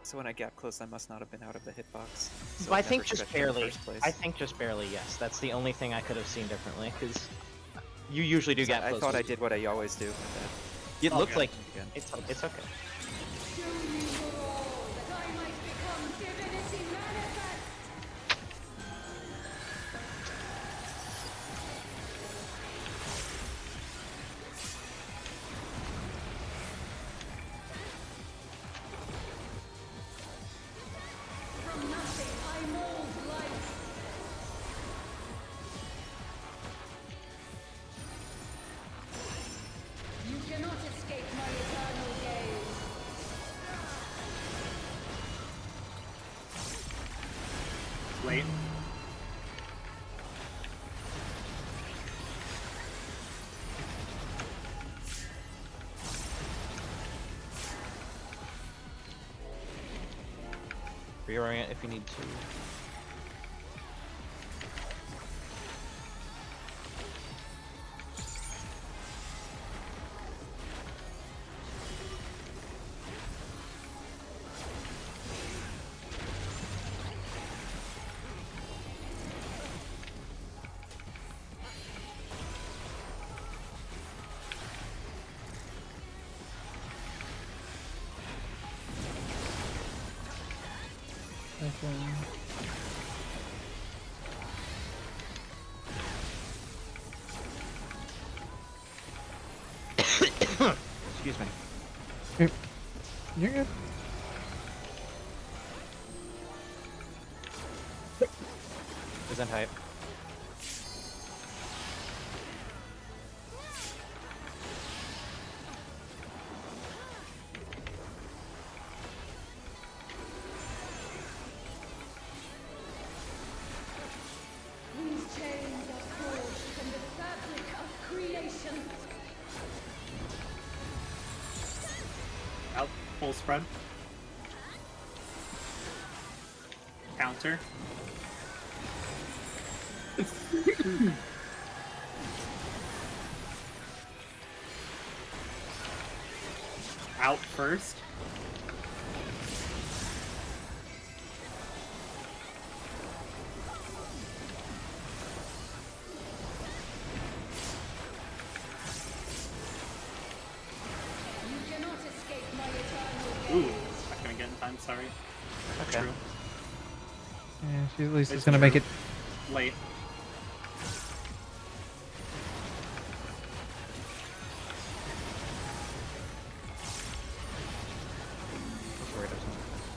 So when I gap closed, I must not have been out of the hitbox. So Well, I it think never just stretched in the barely. first place. I think just barely. Yes, that's the only thing I could have seen differently because you usually do So gap I close. thought I did what I always do. It looked Okay. like Again. it's okay. You cannot escape my eternal gaze. Late. Reorient if you need to. Excuse me. You're good. Present hype. These chains are forged from the fabric of creation. Out. Full spread. Counter. Out first. You cannot escape my eternal Ooh, gaze. not gonna get in time. Sorry. Okay. True. Yeah, she at least is It's gonna make true. it. Late.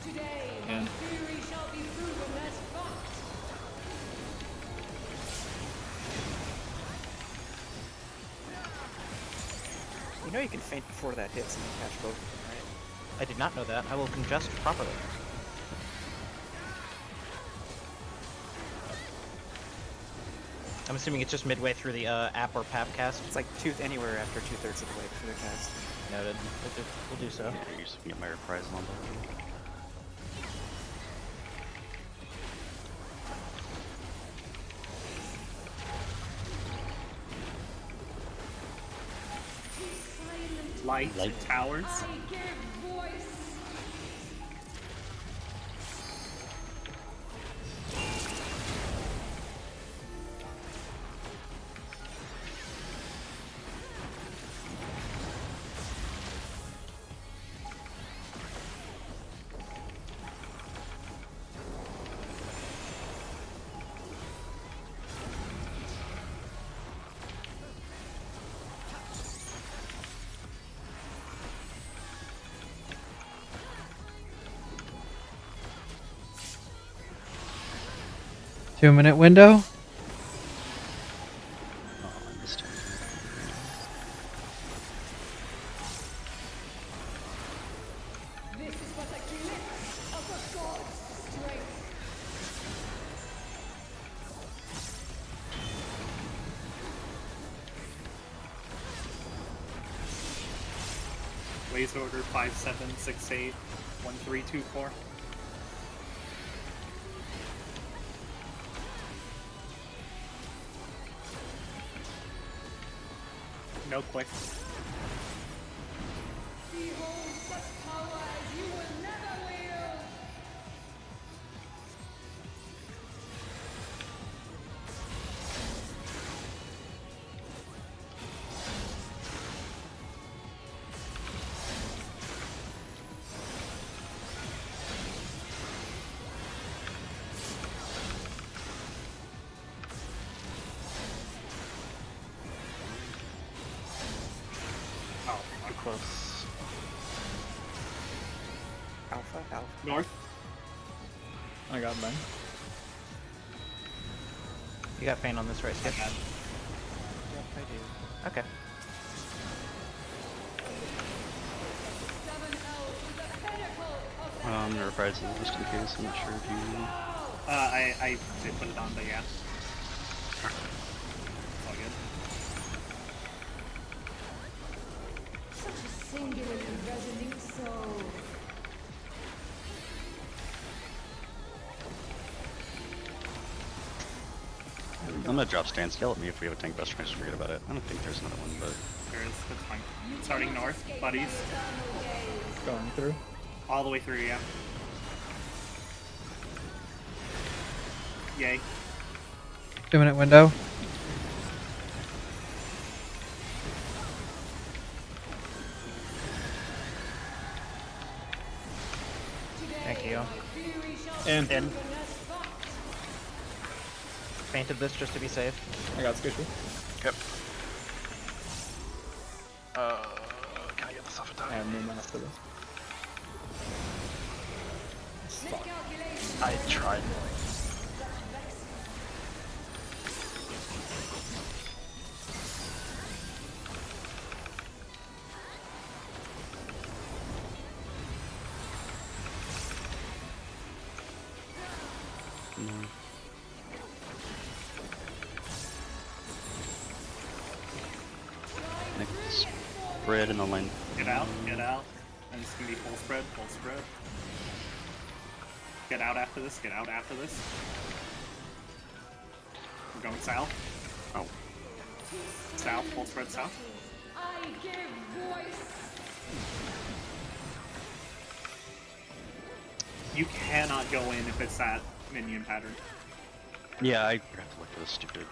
Today, Yeah. my theory shall be proven as fact. You know you can feint before that hits and then catch both of them, right? I did not know that. I will congest properly. I'm assuming it's just midway through the app or pap cast. It's like anywhere after 2/3 of the way through the cast. Noted. We'll do so. Yeah, you just get my reprisal on that. Light towers. Two-minute window. Oh, I missed it. This is but a glimpse of the god's strength. Blaze order 5768 1324. No quick. Behold such power as you will never wield. Oh, Too close. Alpha. north. I got mine. You got Feint on this, right, Skip? Yep, I do. Okay. I'm gonna reprisal just in case. I'm not sure if you. I did put it on, but yeah. It's all good. Such a singularly resonating soul. I'm gonna drop stance. Yell at me if we have a tank buster. I just forget about it. I don't think there's another one, but. There is. That's fine. Starting north, buddies. Going through. All the way through, yeah. Yay. 2-minute window. Thank you. And Feinted this just to be safe. I got squishy. Yep. Can I get this off in I time? have no mana for this. Fuck. I tried. No. Make this spread in the lane. Get out, get out. And it's gonna be full spread, full spread. Get out after this, get out after this. We're going south. Oh. South, full spread south. I give voice. You cannot go in if it's that minion pattern. Yeah, I have to look at this stupid.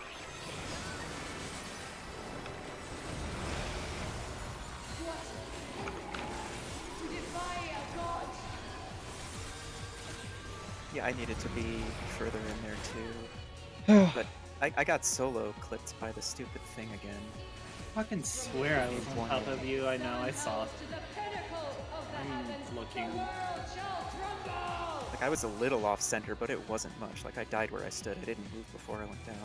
To defy a god. Yeah, I needed to be further in there too. But I got solo clipped by the stupid thing again. Fucking swear I was on top of you. I know, I saw. To the pinnacle of the heavens. Looking. The world shall tremble. Like I was a little off center, but it wasn't much. Like I died where I stood. I didn't move before I went down.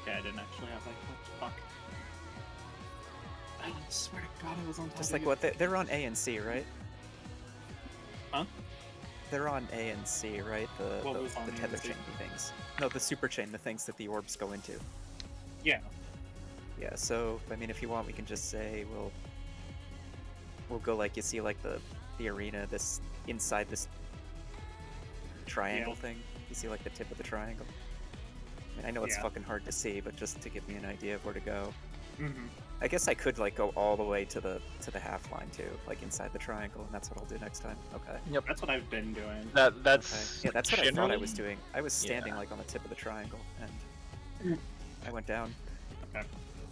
Okay, I didn't actually have like much. Fuck. I swear to God I was on top Just of like you. what? They're on A and C, right? Huh? they're on A and C, right? What The, was on the A tether and C? chain things. No, the super chain, the things that the orbs go into. Yeah. Yeah, so I mean, if you want, we can just say we'll go like you see like the arena, this inside this triangle thing. You see like the tip of the triangle. I mean, I know it's Yeah. fucking hard to see, but just to give me an idea of where to go. Mm-hmm. I guess I could like go all the way to the half line too, like inside the triangle, and that's what I'll do next time. Okay. Yep. That's what I've been doing. That's Yeah, that's what I thought I generally- was doing. I was standing like on the tip of the triangle, and I went down. Okay.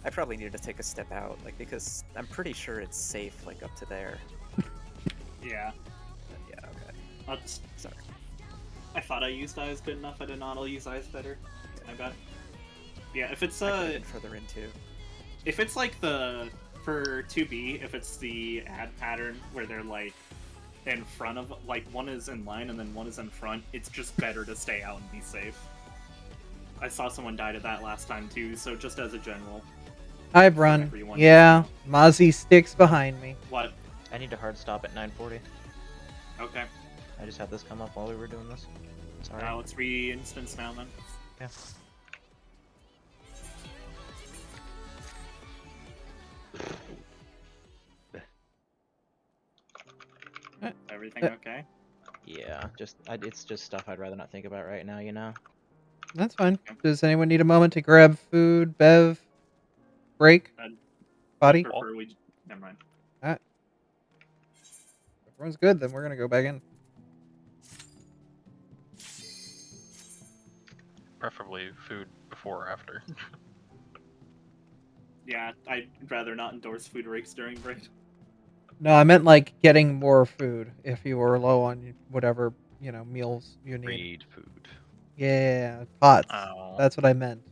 I probably needed to take a step out, like because I'm pretty sure it's safe, like up to there. Yeah. But, yeah. Okay. I'll just... Sorry. I thought I used eyes good enough. I did not. I'll use eyes better. I bet. Yeah. If it's I could've been further into. if it's like the for 2B, if it's the ad pattern where they're like in front of, like one is in line and then one is in front, it's just better to stay out and be safe. I saw someone die to that last time too, so just as a general. I've run. everyone Yeah, needs Mozzie sticks behind me. What? I need to hard stop at 9:40. Okay. I just had this come up while we were doing this. Sorry. Now let's re-instance now then. Yeah. Everything okay? Yeah, it's just stuff I'd rather not think about right now, you know? That's fine. Does anyone need a moment to grab food, bev, break, body? Prefer we... Never mind. Alright. Everyone's good, then we're gonna go back in. Preferably food before or after. Yeah, I'd rather not endorse food breaks during break. No, I meant like getting more food if you were low on whatever, meals you need. Read food. Yeah, pots. Oh. That's what I meant.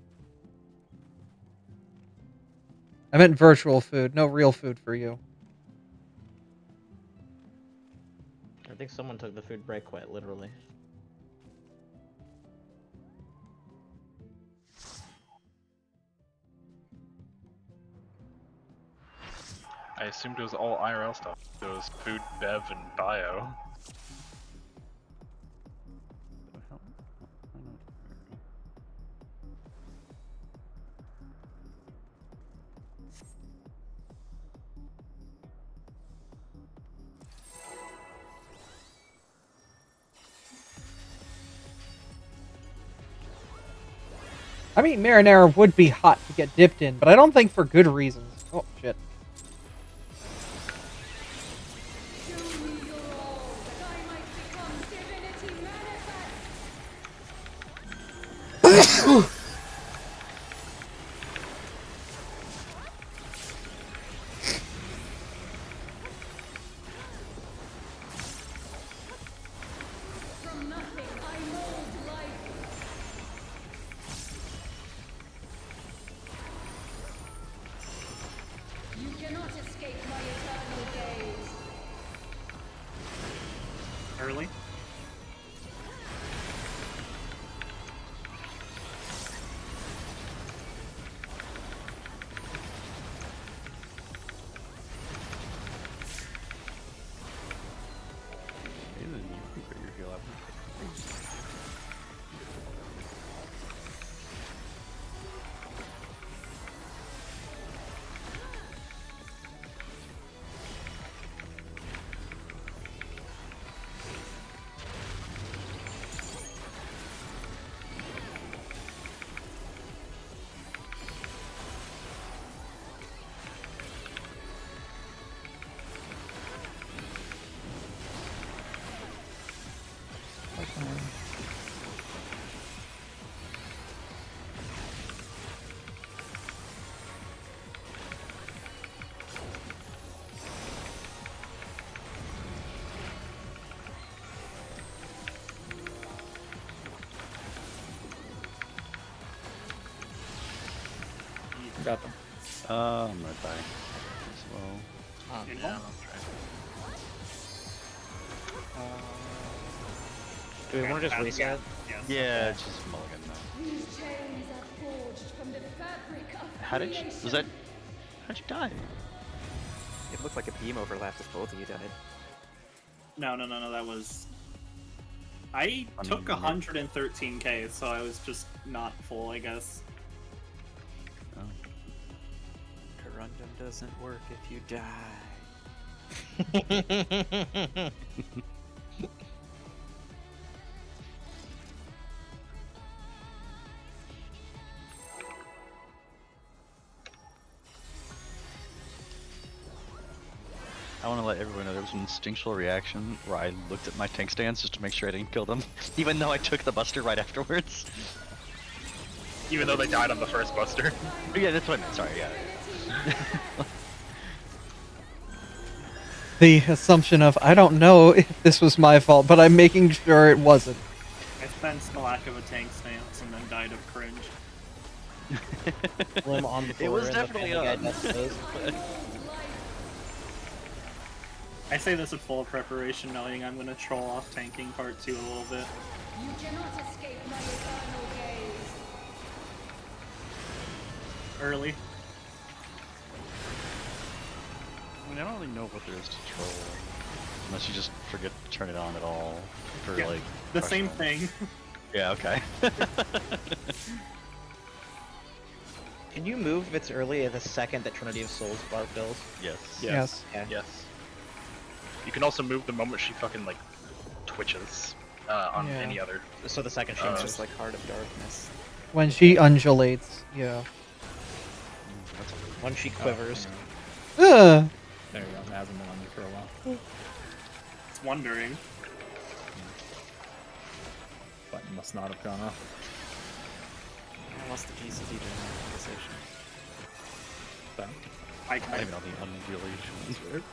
I meant virtual food, no real food for you. I think someone took the food break quite literally. I assumed it was all IRL stuff. It was food, bev, and bio. I mean, marinara would be hot to get dipped in, but I don't think for good reasons. Oh, shit. From nothing, I mold life. You cannot escape my eternal gaze. Early? Got them. I'm gonna die as well. Yeah. Do we want to just reset? Yeah, just mulligan now. These chains are forged from the fabric of How'd you die? It looked like a beam overlapped if both of you died. No, that was... I took 113k, so I was just not full, I guess. Corundum doesn't work if you die. I want to let everyone know there was an instinctual reaction where I looked at my tank stands just to make sure I didn't kill them, even though I took the buster right afterwards. Even though they died on the first buster. Yeah, that's what I meant. Sorry, yeah. The assumption of, I don't know if this was my fault, but I'm making sure it wasn't. I spent the lack of a tank stance and then died of cringe. Limb on the floor It was and definitely the up. I say this with full preparation, knowing I'm gonna troll off tanking part 2 a little bit. You cannot escape my eternal gaze. Early. I mean, I don't really know what there is to troll. Unless you just forget to turn it on at all. For, Yeah, like, the same questionable. thing. Yeah, okay. Can you move if it's early the second that Trinity of Souls bar fills? Yes. Yes. Yeah. Yes. You can also move the moment she fucking like twitches on Yeah. any other. So the second she It's moves. just like Heart of Darkness. When she undulates, yeah. When she quivers. Ugh. There you go. It hasn't been on me for a while. It's wondering. Button must not have gone off. I lost the GCD during that conversation. So, I Blame it on the undulation. that's weird.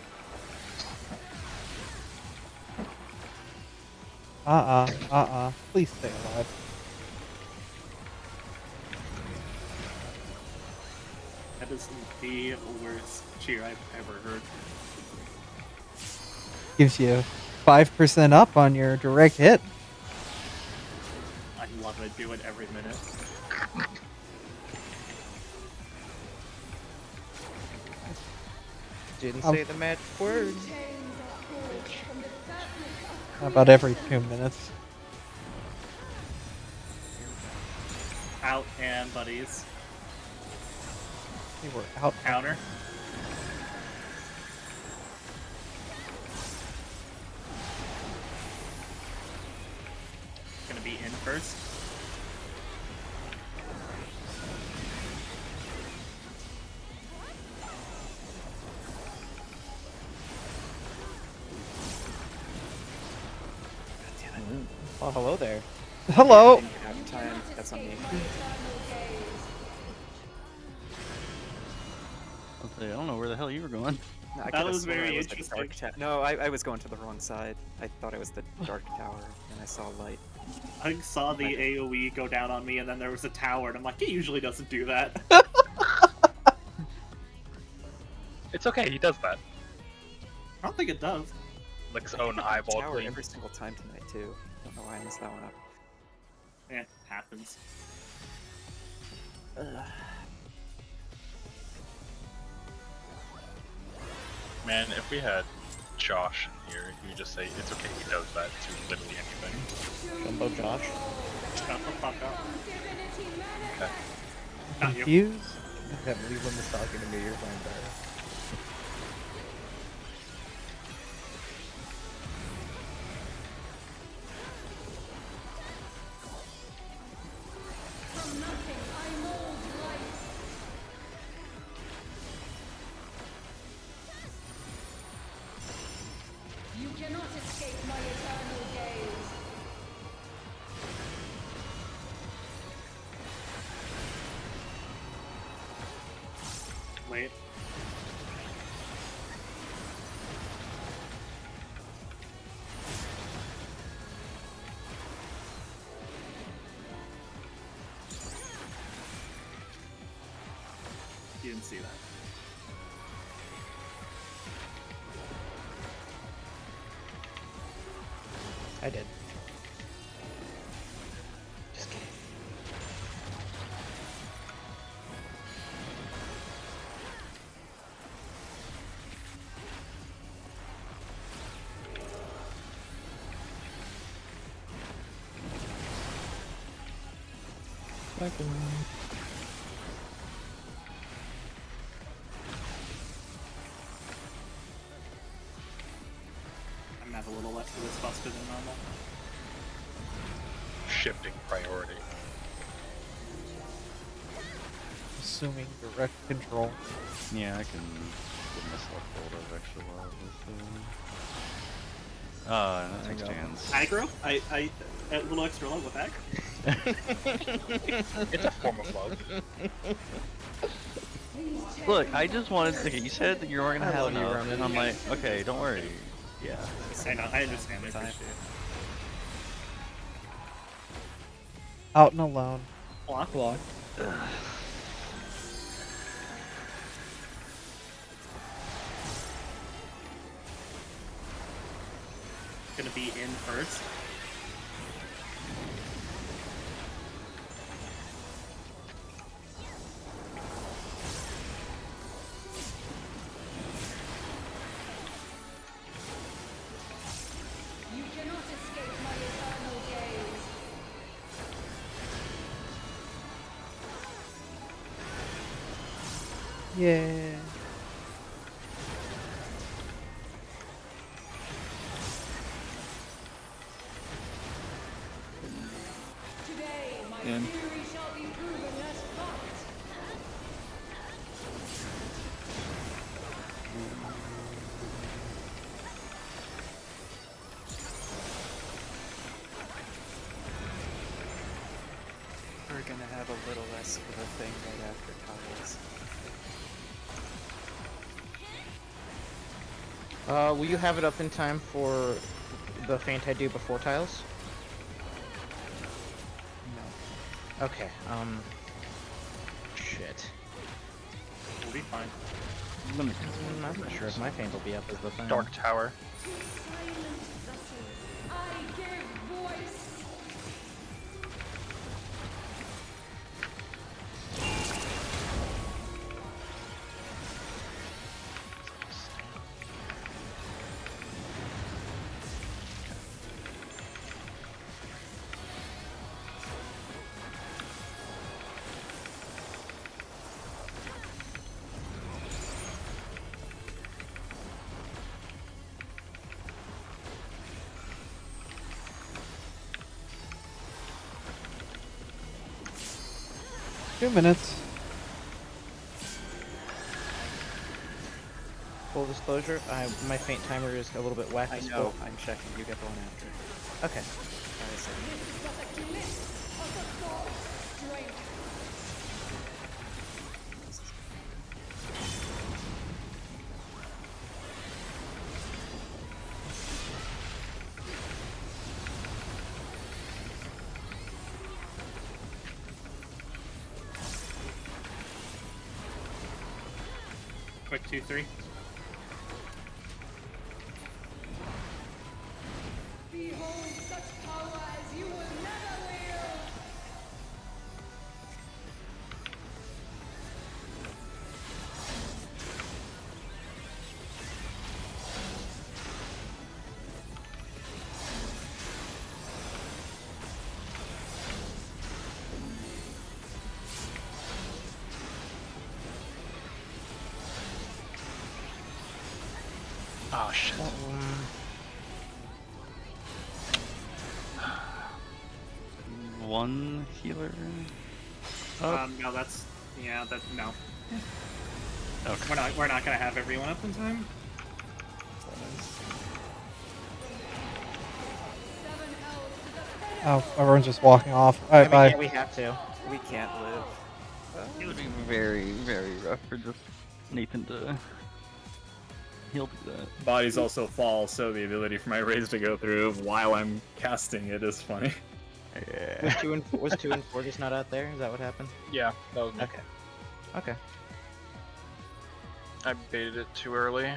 Please stay alive. That is the worst cheer I've ever heard. Gives you 5% up on your direct hit. I love it. Do it every minute. Didn't say the magic word. About every 2 minutes. Out and buddies. They were out. Counter. Gonna be in first. Oh, hello there. Hello. Half time. That's on me. I don't know where the hell you were going. No, I That could've was sworn very I was the interesting. dark no, I was going to the wrong side. I thought I was the dark tower, and I saw light. I saw the AoE go down on me, and then there was a tower, and I'm like, it usually doesn't do that. It's okay, he does that. I don't think it does. Licks his own eyeball Tower clean. every single time tonight too. Don't know why I missed that one up. Eh, happens. Man, if we had Josh in here, he would just say, it's okay, he does that to literally anything. Jumbo Josh. Shut the fuck up. Okay. Not you. Confused? I can't believe when was talking to me, you're fine better. From nothing I mold life. You cannot escape my eternal gaze. Wait. You didn't see that. I did. Just kidding. Second. I'm gonna have a little less of this busted than normal. Shifting priority. Assuming direct control. Yeah, I can give myself hold of extra love. That takes chance. Aggro? I a little extra love with aggro. It's a form of love. Look, I just wanted to. You said that you weren't gonna I have love you, enough, Roman. and I'm like, okay, don't worry. Yeah. I know, I understand. I Time. appreciate it. Out and alone. Block. Block. Gonna be in first. You cannot escape my eternal gaze. Yeah. Today, my In. theory shall be proven as fact. We're gonna have a little less of a thing right after tiles. Will you have it up in time for the feint I do before tiles? No. Okay, shit. We'll be fine. I'm not sure if my feint will be up as the thing. Dark Tower. Silent vessels, I give voice. Two minutes. Full disclosure, my feint timer is a little bit whack. I this know. book. I'm checking. You get the one after. Okay. I said, But the glimpse of the god's strength. Quick 2-3. Behold such power as you will never wield. Oh shit. One healer. No, that's no. Okay. We're not gonna have everyone up in time. Oh, everyone's just walking off. Alright, I mean, bye. yeah, we have to. we can't live. It would be very, very rough for just Nathan to. He'll do that. Bodies also fall, so the ability for my raise to go through while I'm casting it is funny. Was 2 and 4 just not out there? Is that what happened? Yeah, that was me. Okay. Okay. I baited it too early.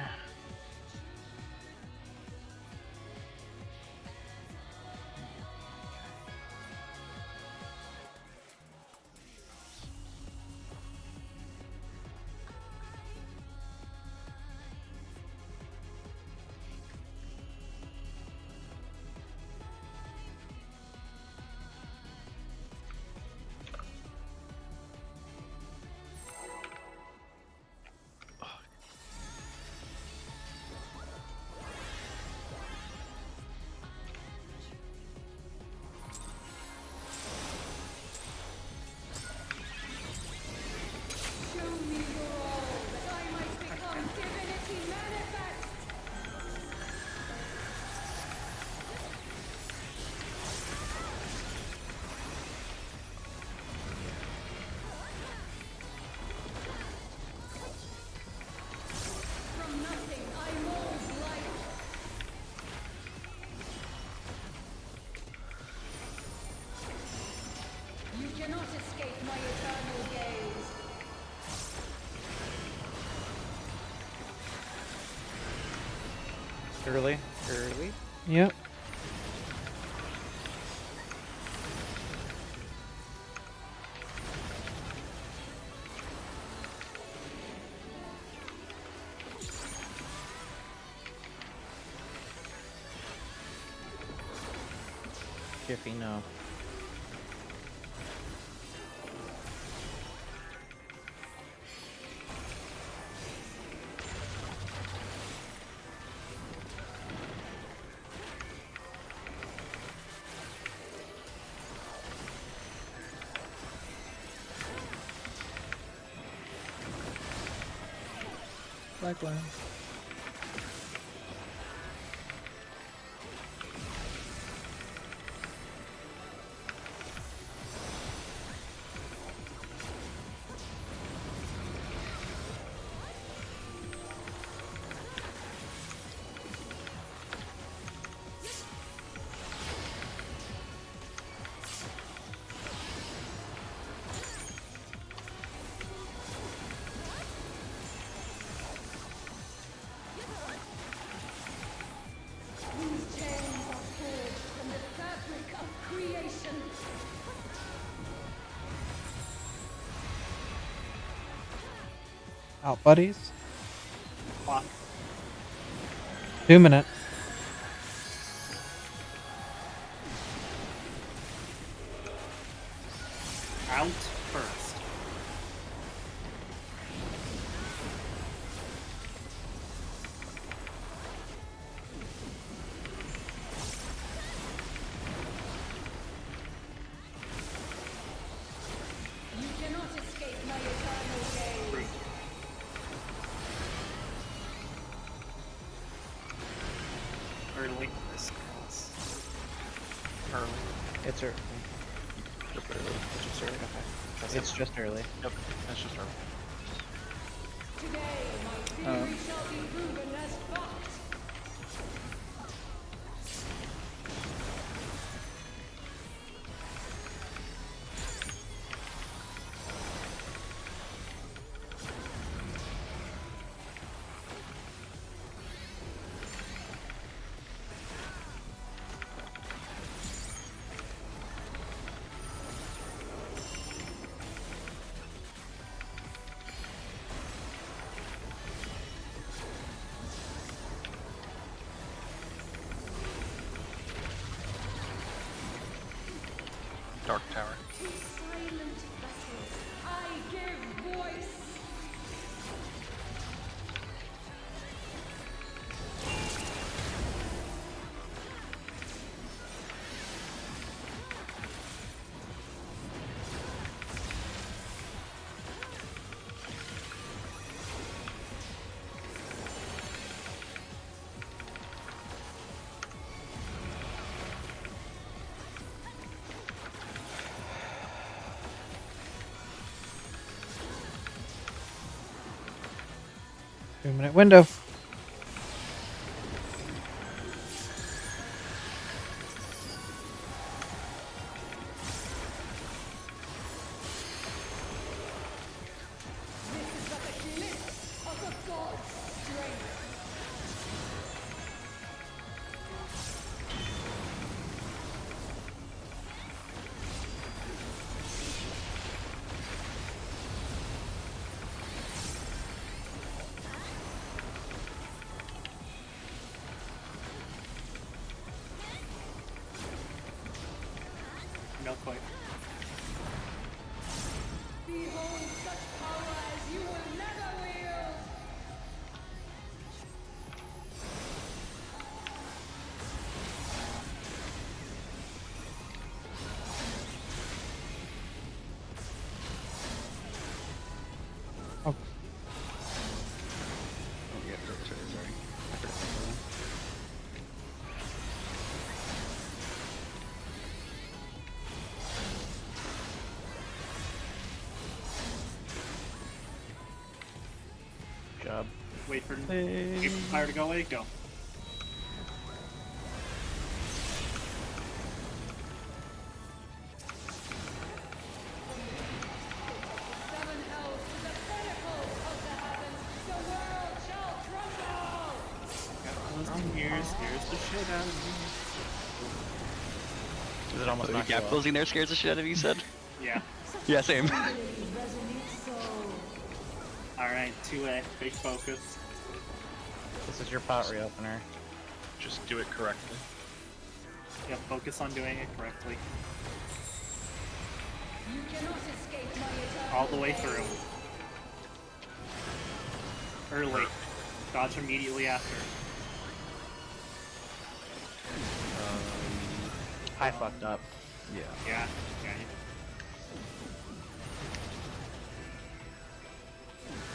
cannot escape my eternal gaze. Early. Yep. Jiffy, no. Blackline. These chains are forged from the fabric of creation. Out, buddies. Fuck. 2 minutes. Out first. You cannot escape my eternal gaze. Early. This cross. Early. It's early. Just early. It's just early. Okay. It's just early. Yep, that's just early. Today, my theory shall be proven as fact. Dark Tower. To silent vessels, I give voice. Two-minute window. This is but a glimpse of the god's strength. Not quite. Behold such power as you will never wield. Oh, Oh, yeah, sorry. I forgot about that. Job. Wait for fire to go away. Go. scares the shit out of me. Is it almost The knocked you gap off? closing there scares the shit out of you, said? Yeah. Yeah, same. Alright, 2A, big focus. This is your pot reopener. Just do it correctly. Yep, focus on doing it correctly. All the way through. Early. Dodge immediately after. I fucked up. Yeah. Yeah.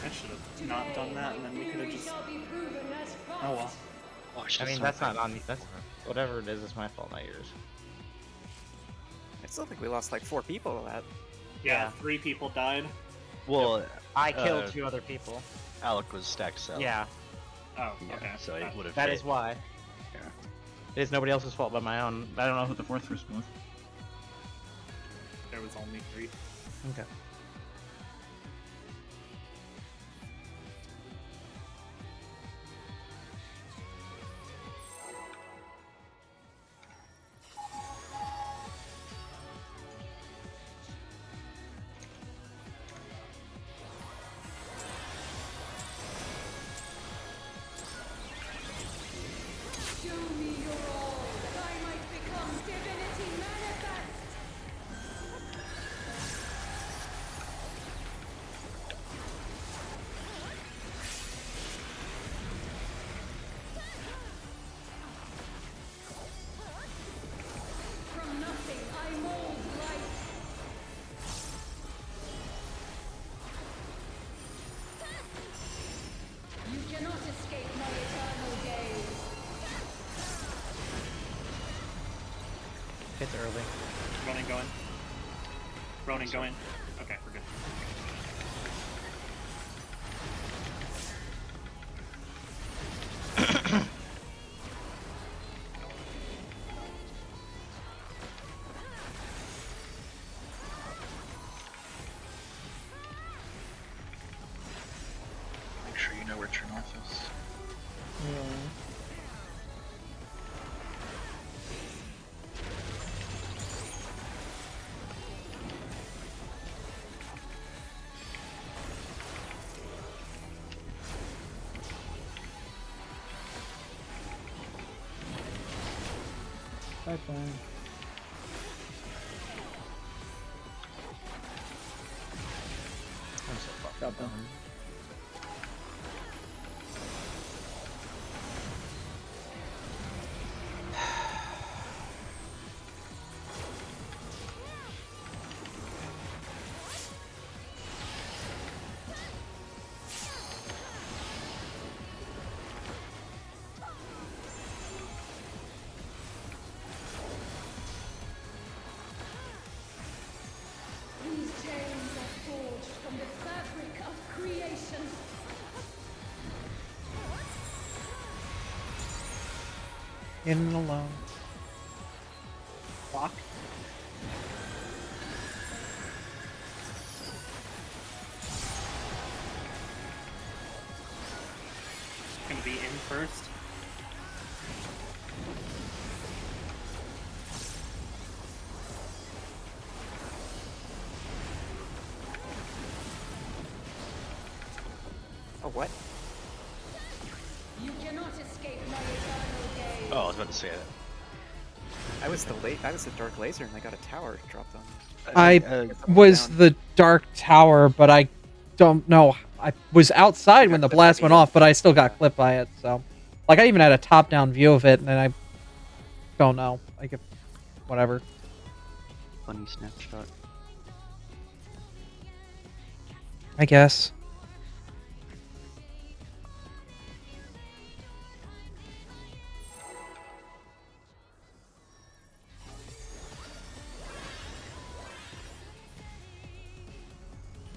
I should have not done that, and then we could have just. Oh well. Oh, I mean, that's not on me. That's whatever it is. It's my fault, not yours. I still think we lost like 4 people to that. Yeah, 3 people died. Well, I killed 2 other people. Alec was stacked cell. Yeah, Oh, Yeah, okay. so he would have. that is why. Yeah. It is nobody else's fault but my own. I don't know who the 4th person was. There was only 3. Okay. It's early. Ronin going. Ronin going. Okay, we're good. Make sure you know where True North is. Bye bye. I'm so fucked Got up. them. These chains are forged from the fabric of creation. In and alone. Clock. Gonna be in first. Oh, what? You cannot escape my eternal gaze. Oh, I was about to say that. I was the dark laser, and I got a tower dropped on me. I was the Dark Tower, but I don't know. I was outside when the blast went off, but I still got clipped by it. So, like, I even had a top-down view of it, and I don't know. Like, if, whatever. Funny snapshot. I guess.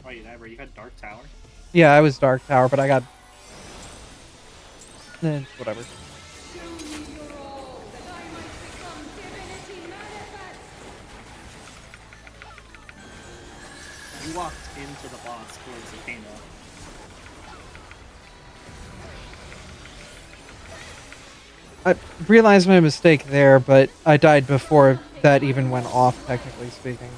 Oh, you had Dark Tower? Yeah, I was Dark Tower, but I got... whatever. Show me your all, that I might become divinity manifest. You walked into the boss towards the Kano. I realized my mistake there, but I died before that even went off, technically speaking.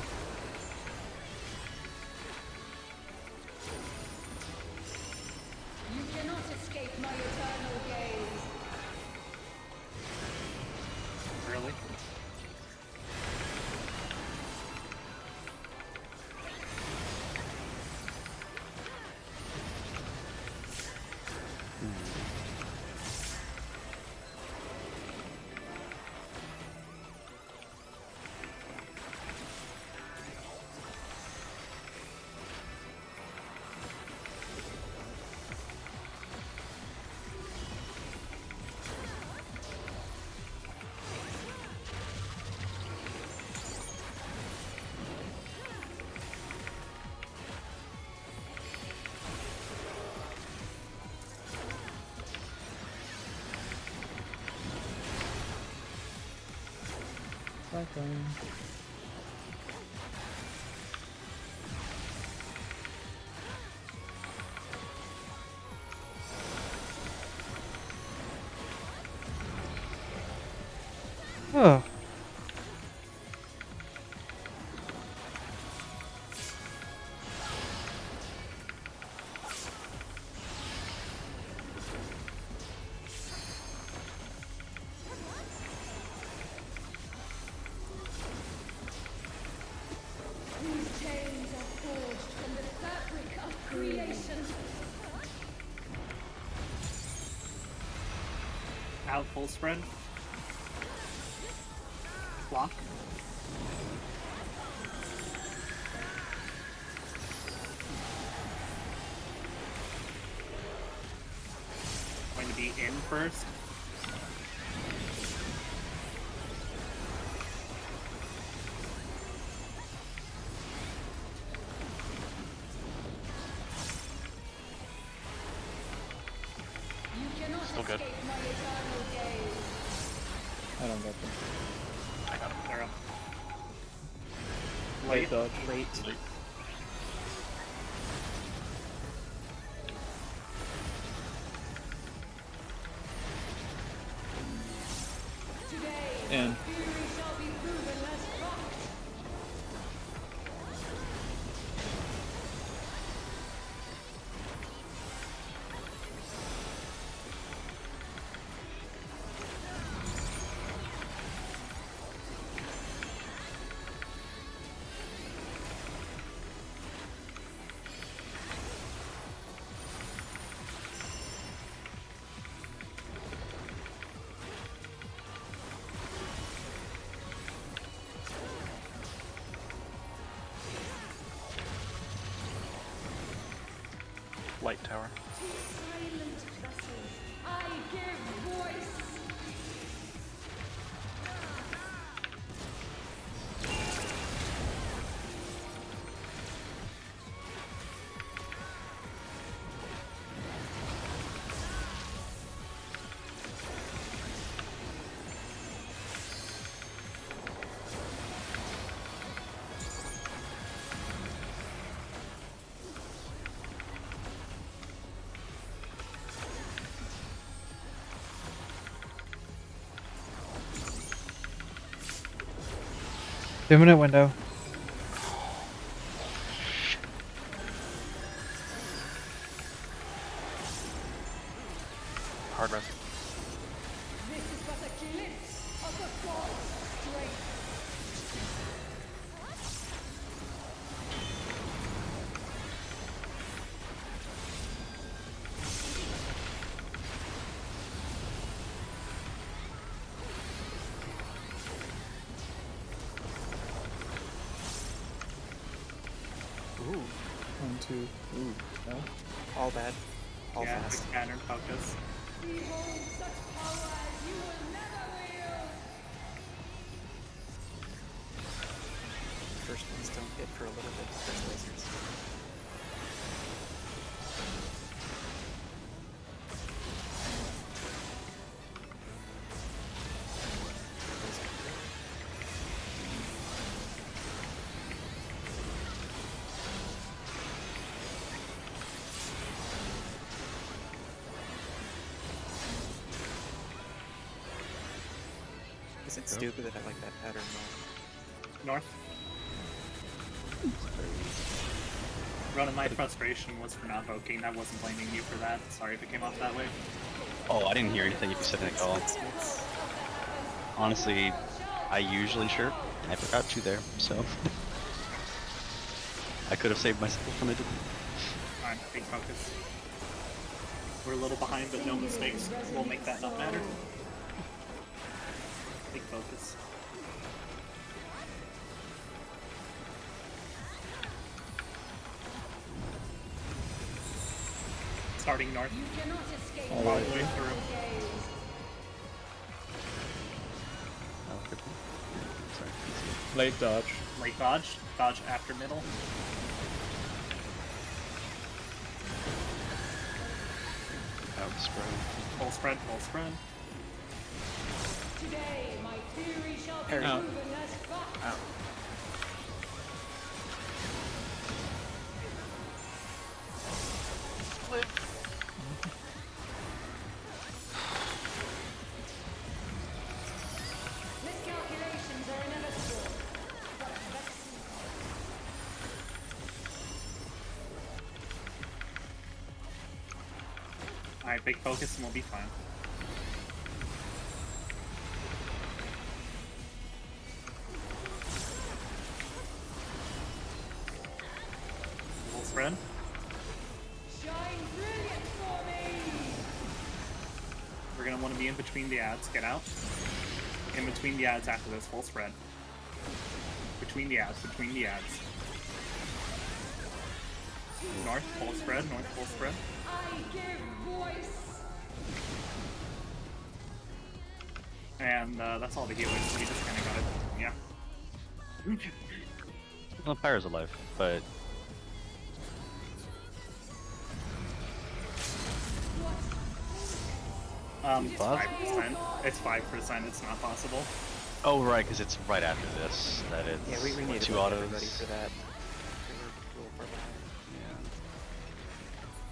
You cannot escape my eternal gaze. Really? Oh. These chains are forged from the fabric of creation. Out full spread. Block. Going to be in first. You cannot Still good. escape my eternal gaze. I don't get them. They're up. Late dodge. Late. And Fury shall be proven less fucked. Light tower. To silent vessels, I give voice. Two-minute window. Hard run. This is but a glimpse of the god's strength. Ooh, 1, 2. Ooh, no. all bad. All Yeah, fast. big pattern focus. Behold such power as you will never wield. First ones don't hit for a little bit. First lasers. it's stupid that I like that pattern more. North. Ronan, my frustration was for not voking. I wasn't blaming you for that. Sorry if it came off that way. Oh, I didn't hear anything you said at all. Honestly, I usually chirp, and I forgot to there, so I could have saved myself when I didn't. Alright, big focus. We're a little behind, but no mistakes will make that not matter. Big focus. Starting north. All the way through. Late dodge. Late dodge. Dodge after middle. Out spread. Full spread, full spread. Today, my theory shall be Out. proven as fact. Out. Miscalculations are inevitable. But Alright, big focus and we'll be fine. Full spread. shine brilliant for me. We're gonna want to be in between the ads. Get out. In between the ads after this. Full spread. Between the ads. Between the ads. North. Full spread. North. Full spread. I give voice. And that's all the healers. So we just kind of got it. Yeah. Well, Pyro's alive, but It's 5%. It's 5%. It's not possible. oh right, because it's right after this that it's Yeah, we need two to autos. everybody for that.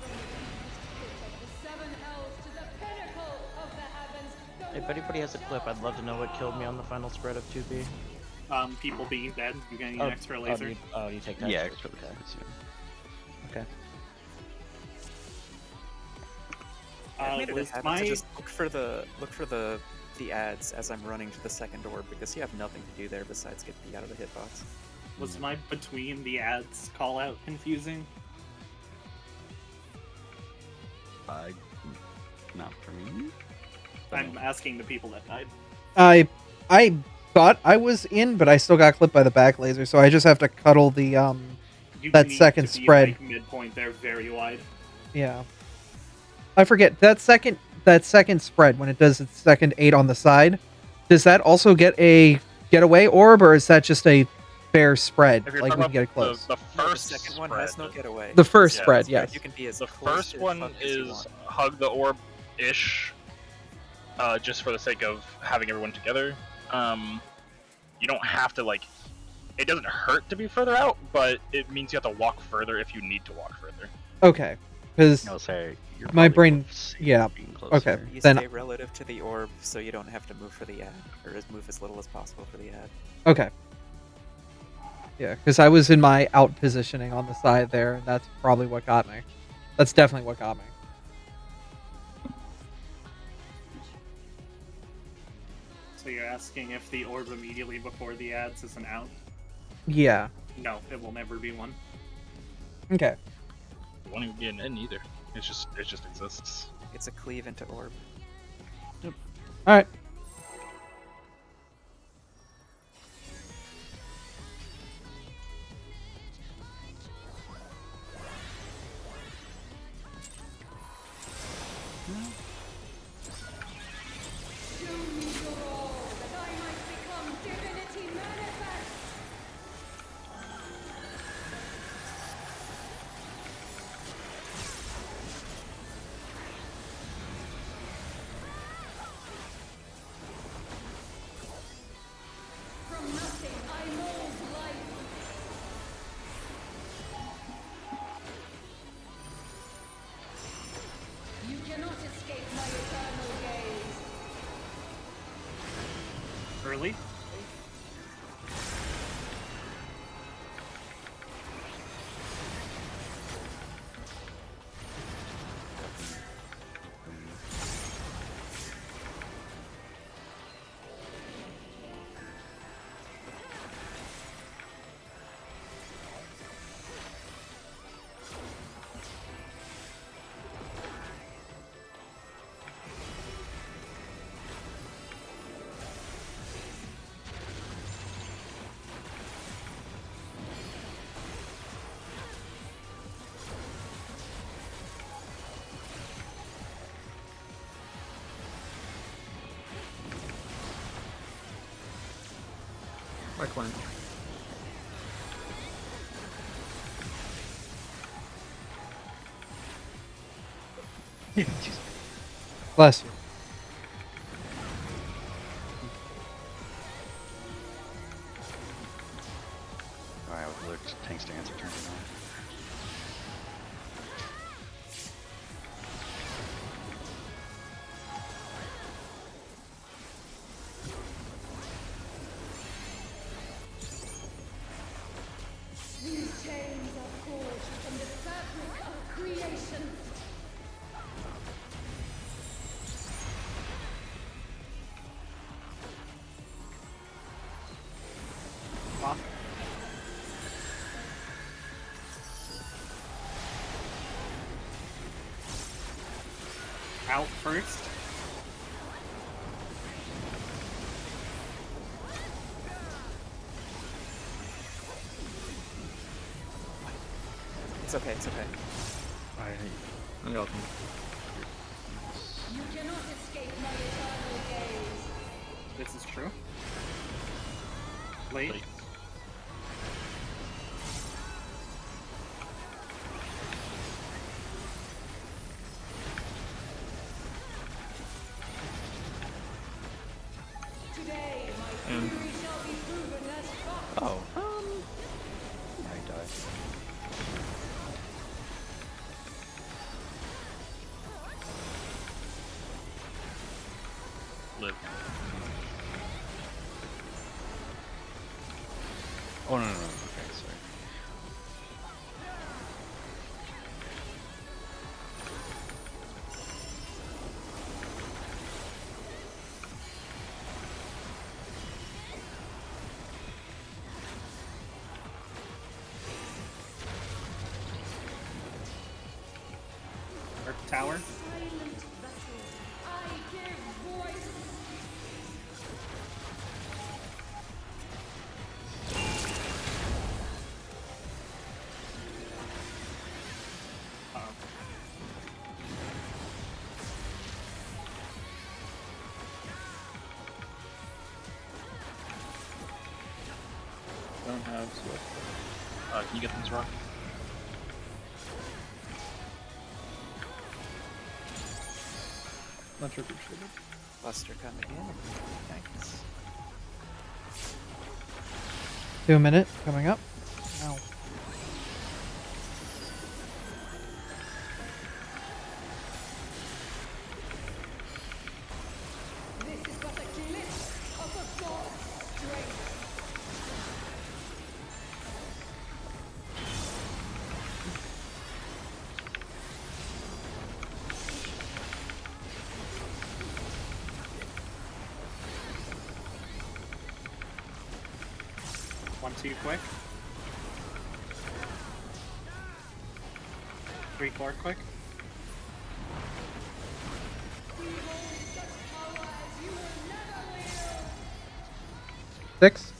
The seven hells to the pinnacle of the heavens. If anybody has a clip, I'd love to know what killed me on the final spread of 2B. People being dead. You gonna need an extra laser. You take that. Yeah, first, extra okay. laser, Okay. I've made it a Was habit my to just look for the ads as I'm running to the second orb because you have nothing to do there besides get beat out of the hitbox. was my between the ads call out confusing? Not for me. I'm asking the people that died. I thought I was in, but I still got clipped by the back laser, so I just have to cuddle the You that need second to be, spread. like, midpoint there, very wide. Yeah. I forget that second spread when it does its second 8 on the side. Does that also get a getaway orb, or is that just a fair spread? If you're Like we talking can get it about close. the No, the first second one spread, has no getaway. The first Yeah, spread, yes. You can be as the close first to one fuck as you is want. hug the orb ish, just for the sake of having everyone together. You don't have to like. It doesn't hurt to be further out, but it means you have to walk further if you need to walk further. Okay, because No, sorry. You're my probably brain, both safe yeah. being Okay, closer. You then stay relative to the orb, so you don't have to move for the ad, or move as little as possible for the ad. okay. Yeah, because I was in my out positioning on the side there, and that's probably what got me. That's definitely what got me. So you're asking if the orb immediately before the ads is an out? Yeah. No, it will never be one. Okay. It won't even be an in either. It just exists. It's a cleave into orb. All right. Flint. Bless you. Alright, with Luke's tank stance, I turned it on. These chains are forged from the fabric of creation. Out first. It's okay, it's okay. Alright. You're welcome. You cannot escape my eternal gaze. This is true. Late. Today, my And fury shall be proven as fuck. Oh. I died. Live. Oh, no, no, no. Okay, sorry. Or tower. Silent vessel, I give voice. Don't have Swift. Can you get things wrong? Not sure if you should. Buster coming in. Thanks. 2 minute coming up. Ow. This is but a glimpse of a god's strength. One, two, quick. 3, 4, quick. Behold such power as you will never wield. 6.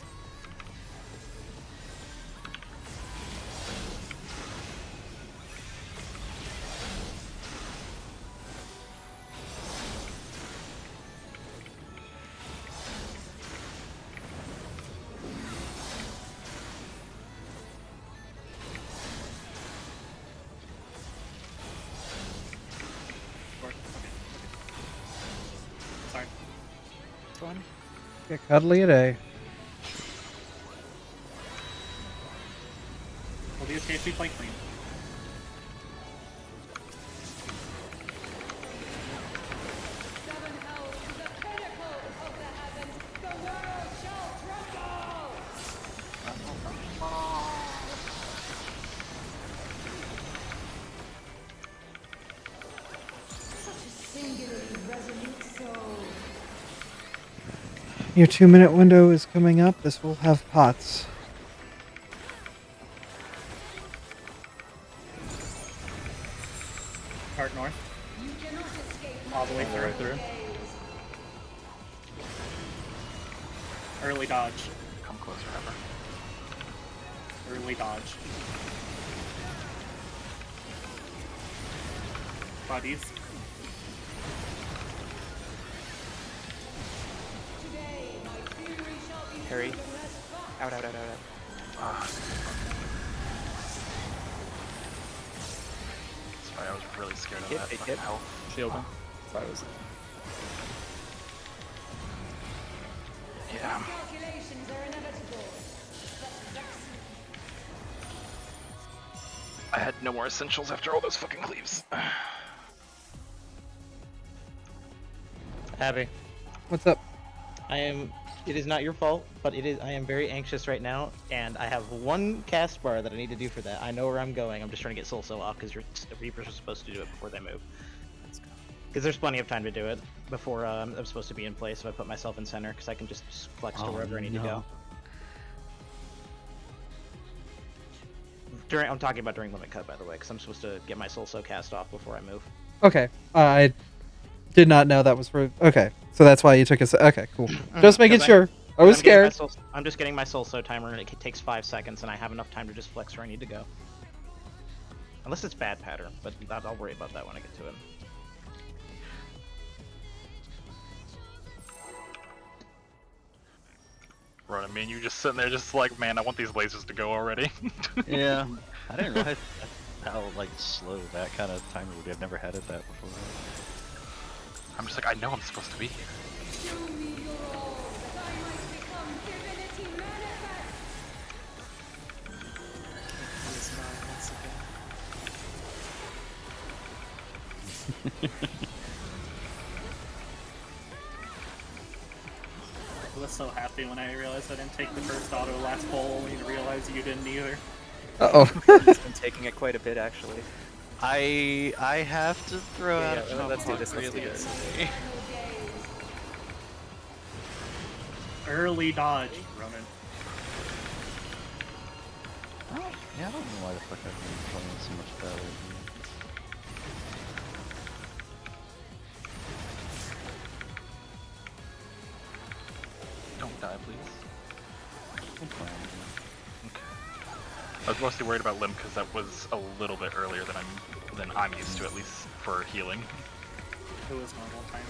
Four. Okay. Sorry. One. Get cuddly a day. We'll be okay if we play clean. Seven hells to the pinnacle of the heavens. The world shall tremble. Such a singularly resolute soul. Your 2 minute window is coming up. This will have pots. Cart north. You cannot escape All the way All the way through. through. Early dodge. Come closer, ever. Early dodge. Bodies. Today, my fury shall be Harry. proven as fuck. Out, out, out, out, out. Sorry, I was really scared of Hit, that hit, fucking hit. health. Shielding. Thought it was. Yeah. Calculations are inevitable. I had no more essentials after all those fucking cleaves. Abby, What's up? it is not your fault, but I am very anxious right now, and I have one cast bar that I need to do for that. I know where I'm going, I'm just trying to get Soul off, because the Reapers are supposed to do it before they move. Because there's plenty of time to do it before I'm supposed to be in place, so I put myself in center, because I can just flex to wherever I need to go. I'm talking about during limit cut, by the way, because I'm supposed to get my Soul cast off before I move. Okay. I did not know that was for. Okay. So that's why you took us. Okay, cool. Just making sure. I was scared. I'm just getting my Soul timer, and it takes 5 seconds, and I have enough time to just flex where I need to go. Unless it's bad pattern, but I'll worry about that when I get to it. Right, I mean, you just sitting there just like, man, I want these lasers to go already. Yeah, I didn't realize how like slow that kind of timer would be. I've never had it that before. I'm just like, I know I'm supposed to be here. Show me your all, that I might become divinity manifest. He is mine once again. I was so happy when I realized I didn't take the first auto last poll, only to realize you didn't either. Uh-oh. He's been taking it quite a bit, actually. I have to throw Yeah, out. yeah, let's do this. Let's do really this. early. Early dodge, Ronan. Yeah, I don't know why the fuck I've been playing so much better. Don't die, please. Okay. I was mostly worried about Limb because that was a little bit earlier than I'm used to, at least for healing. It was normal timing.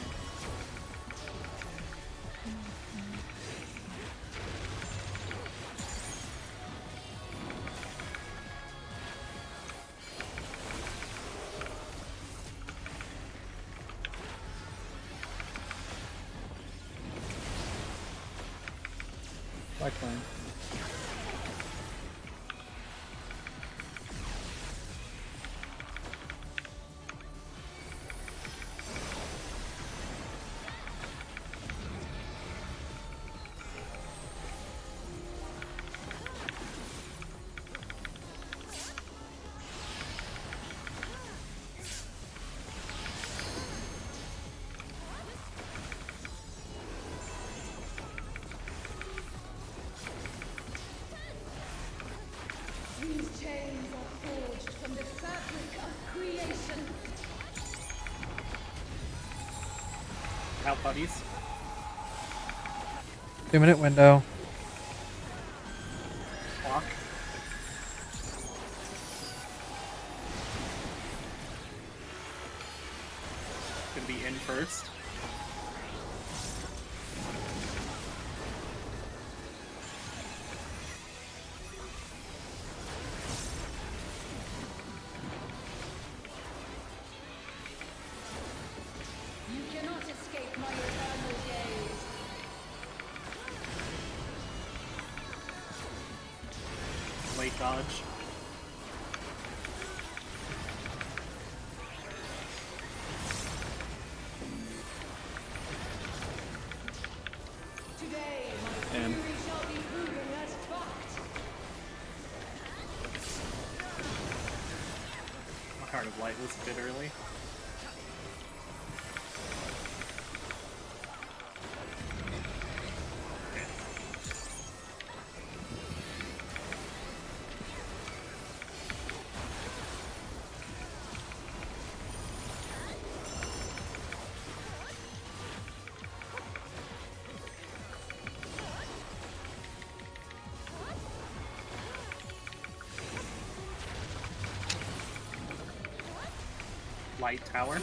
Black line. These chains are forged from the fabric of creation. Out, buddies. 2-minute window. Clock. Gonna be in first. You cannot escape my eternal gaze. Late dodge. Today, my And theory shall be proven as fact. My Heart of Light was a bit early. Light tower.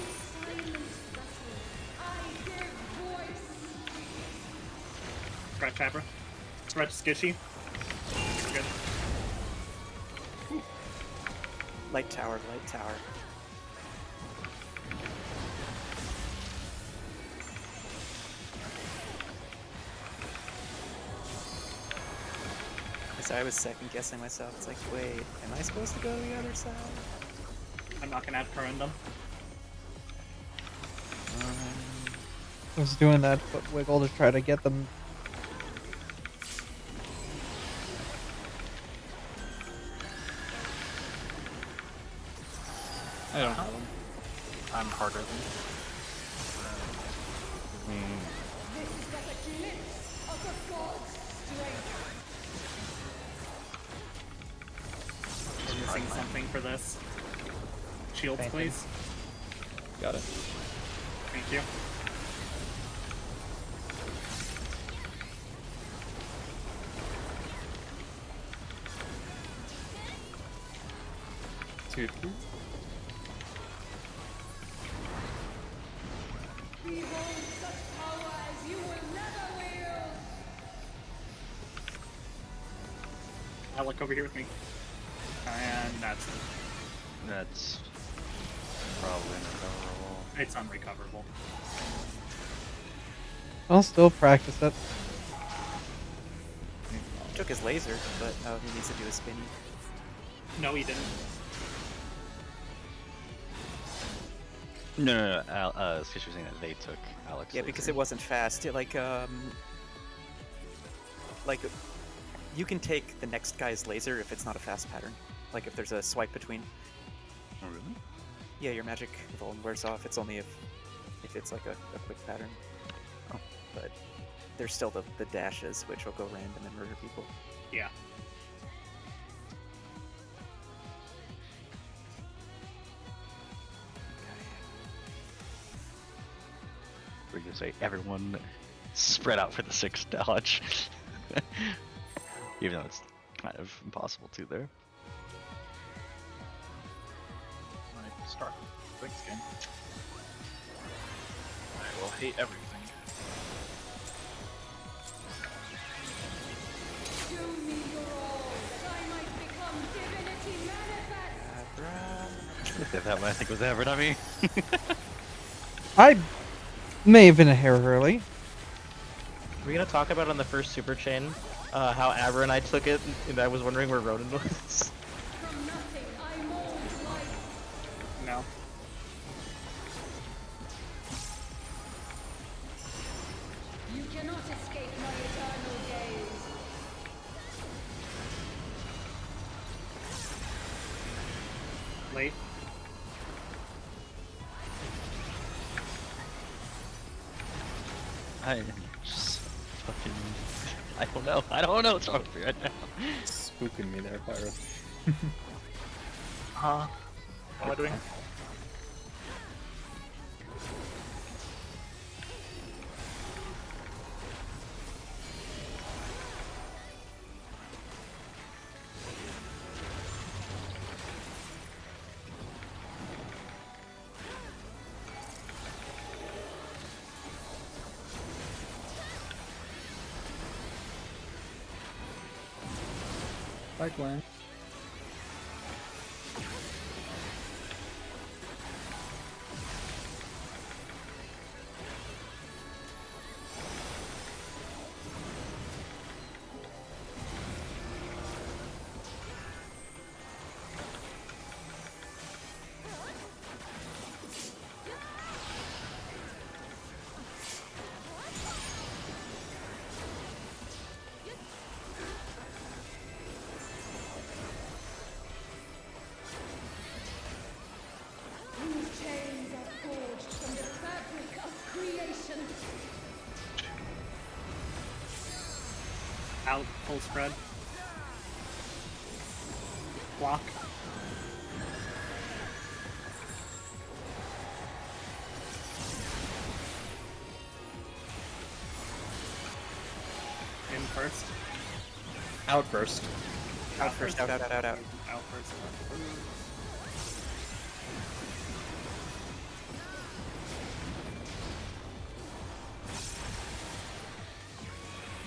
Scratch Abra. Scratch Skishy. Light tower, light tower. So I was second guessing myself. It's like, wait, am I supposed to go to the other side? I'm not gonna have Corundum. I was doing that foot wiggle to try to get them. I don't have them. I'm harder than We're missing something for this. Shields, Thank you. please. Got it. Thank you. Two. Alec, over here with me. And that's it. That's probably unrecoverable. It's unrecoverable. I'll still practice it. He took his laser, but oh, he needs to do a spinny. No, he didn't. No. Because you're saying that they took Alex. Yeah, because it wasn't fast. Like you can take the next guy's laser if it's not a fast pattern. Like if there's a swipe between. Oh, really? Yeah, your magic evolve wears off. It's only if it's like a quick pattern. Oh. But there's still the dashes, which will go random and murder people. Yeah. We're gonna say everyone spread out for the 6 dodge. Even though it's kind of impossible to there. I start quick skin. I will hate everything. That I think was ever not me. I may have been a hair early. We're gonna talk about on the first super chain how Abra and I took it, and I was wondering where Ronan was. No. You cannot escape my eternal gaze. Late. I just fucking. I don't know. I don't know what's wrong with me right now. Spooking me there, Pyro. Huh? What am I doing? Bye, Glenn. Whose chains are forged from the fabric of creation. Out, full spread. Block. In first. Out first. Out first, out. Out first.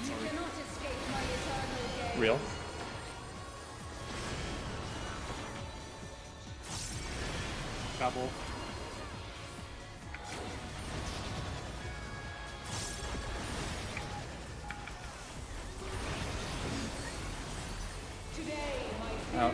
You cannot escape my eternal gaze. Real. Double. Out.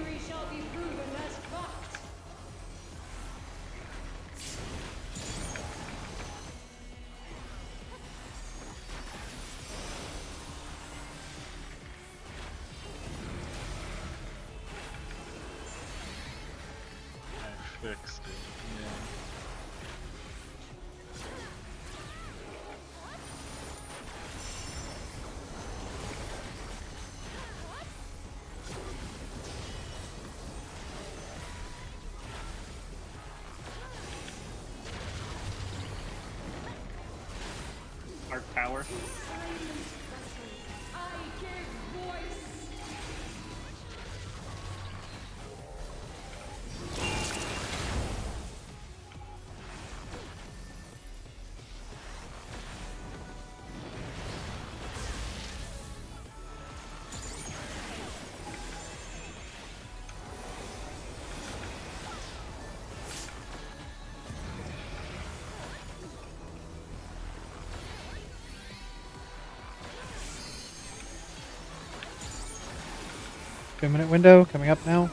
I fixed it. Yeah. Arc power. Two-minute window coming up now.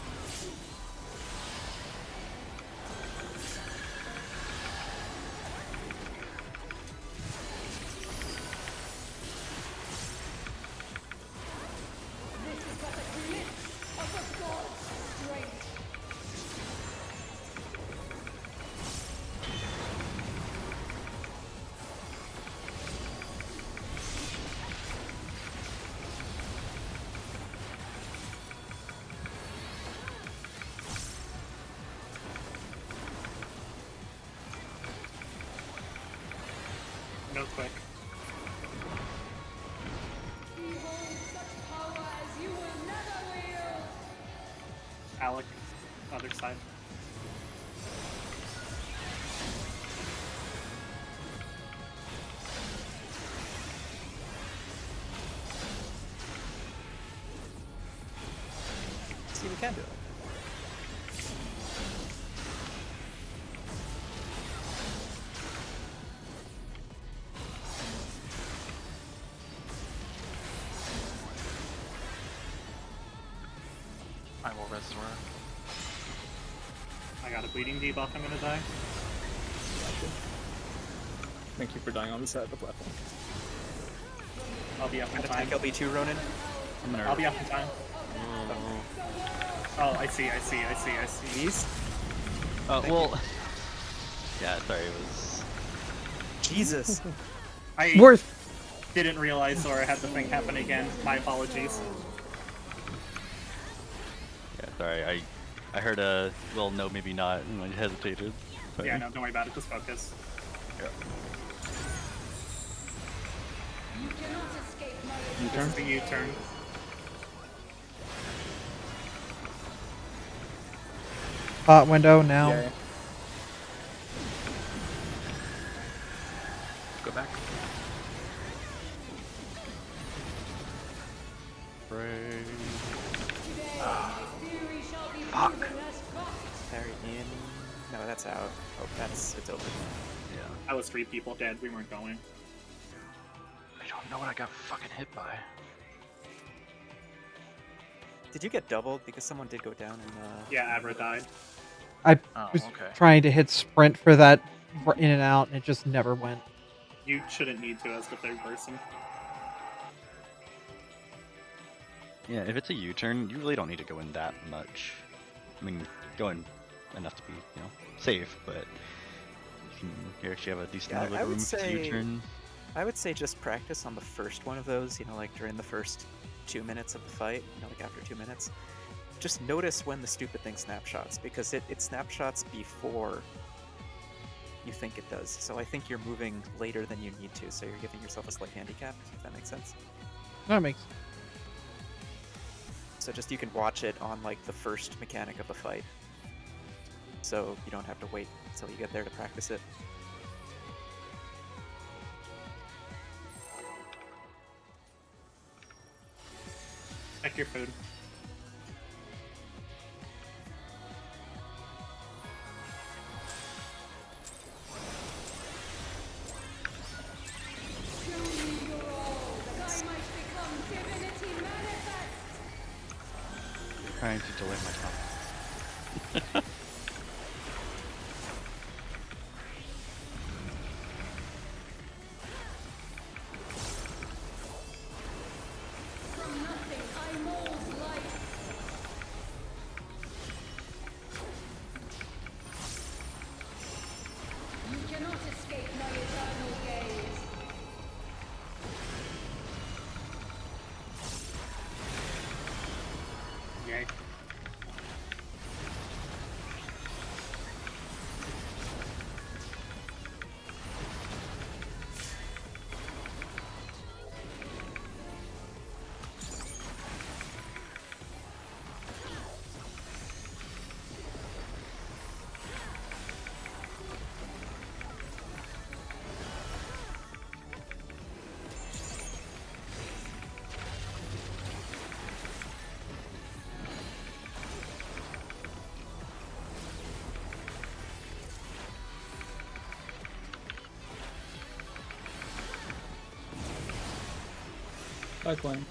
No quick. Alec, other side. See, we can do it. I will restore. I got a bleeding debuff, I'm gonna die. Thank you for dying on the side of the platform. I'll be up in I'm gonna time. tank LB2, Ronin. I'm gonna. I'll be up in time. Oh, I see. These? Well. Yeah, sorry, it was. Jesus. I Worth. didn't realize Zora had the thing happen again. My apologies. Yeah, sorry, I heard well, no, maybe not, and I hesitated. Sorry. Yeah, no, don't worry about it. Just focus. Yeah. This is the U-turn. Hot window now. Yeah. Go back. Fuck. Parry in. No, that's out. Oh, it's open. Yeah. I was 3 people dead. We weren't going. I don't know what I got fucking hit by. Did you get doubled? Because someone did go down in Yeah, Abra died. I Oh, was okay. trying to hit sprint for that in and out, and it just never went. You shouldn't need to as the third person. Yeah, if it's a U-turn, you really don't need to go in that much. I mean, go in enough to be, safe, but you actually have a decent amount of room to U-turn. I would say just practice on the first one of those, like during the first 2 minutes of the fight, like after 2 minutes. Just notice when the stupid thing snapshots, because it snapshots before you think it does. So I think you're moving later than you need to, so you're giving yourself a slight handicap, if that makes sense. That makes. So just you can watch it on like the first mechanic of the fight. So you don't have to wait until you get there to practice it. Check your food. trying to delay my top. From nothing I mold life. You cannot escape my eternal gaze. Yay. Back lane.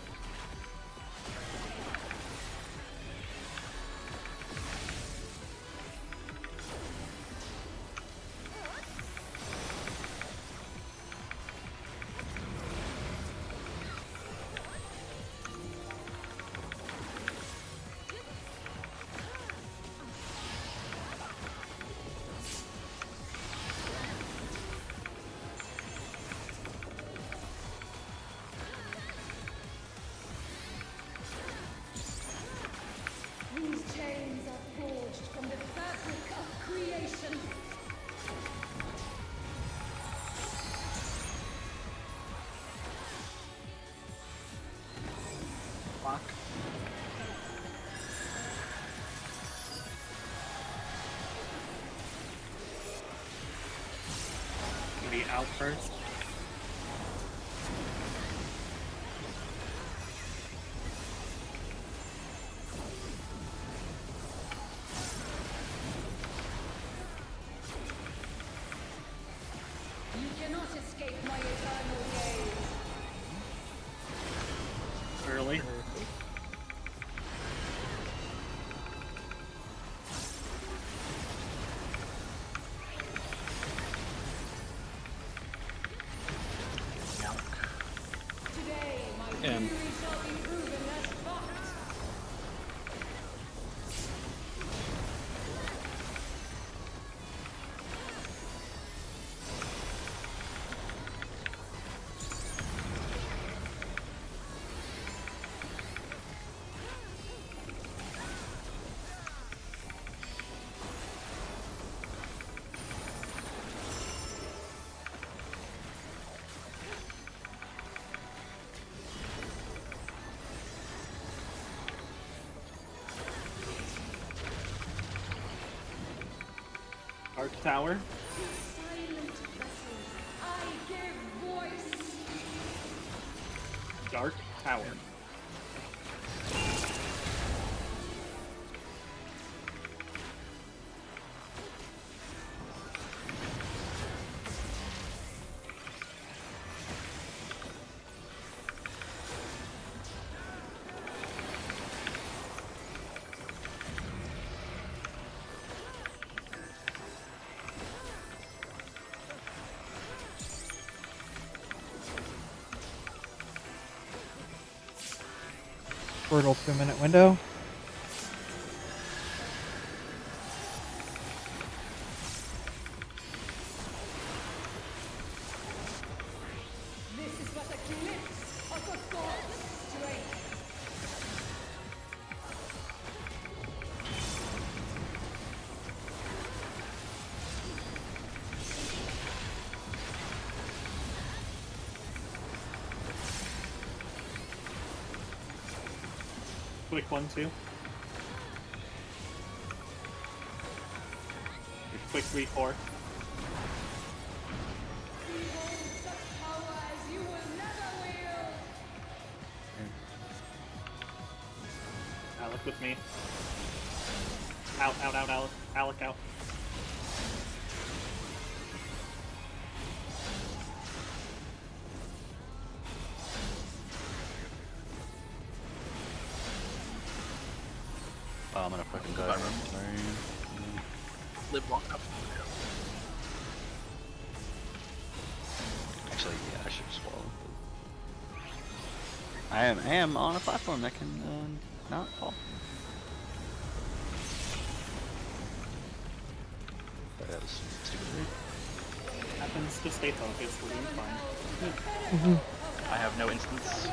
These chains are forged from the fabric of creation. Fuck. Be out first. You cannot escape my eternal gaze. Early. Today, my And- theory shall be proven as fact. Arc Tower. To silent vessels, I give voice. Dark Tower. Brutal 2-minute window. This is but a glimpse of the god's strength. Quick 1-2. Quick 3-4. Behold such power as you will never wield. Alec with me. Out, Alec. Alec out. I'm gonna fucking die. Sorry. Live long enough. Actually, yeah, I should swallow. I am on a platform that can not fall. Sorry, that was stupid. Happens to stay focused. We're doing fine. I have no instance.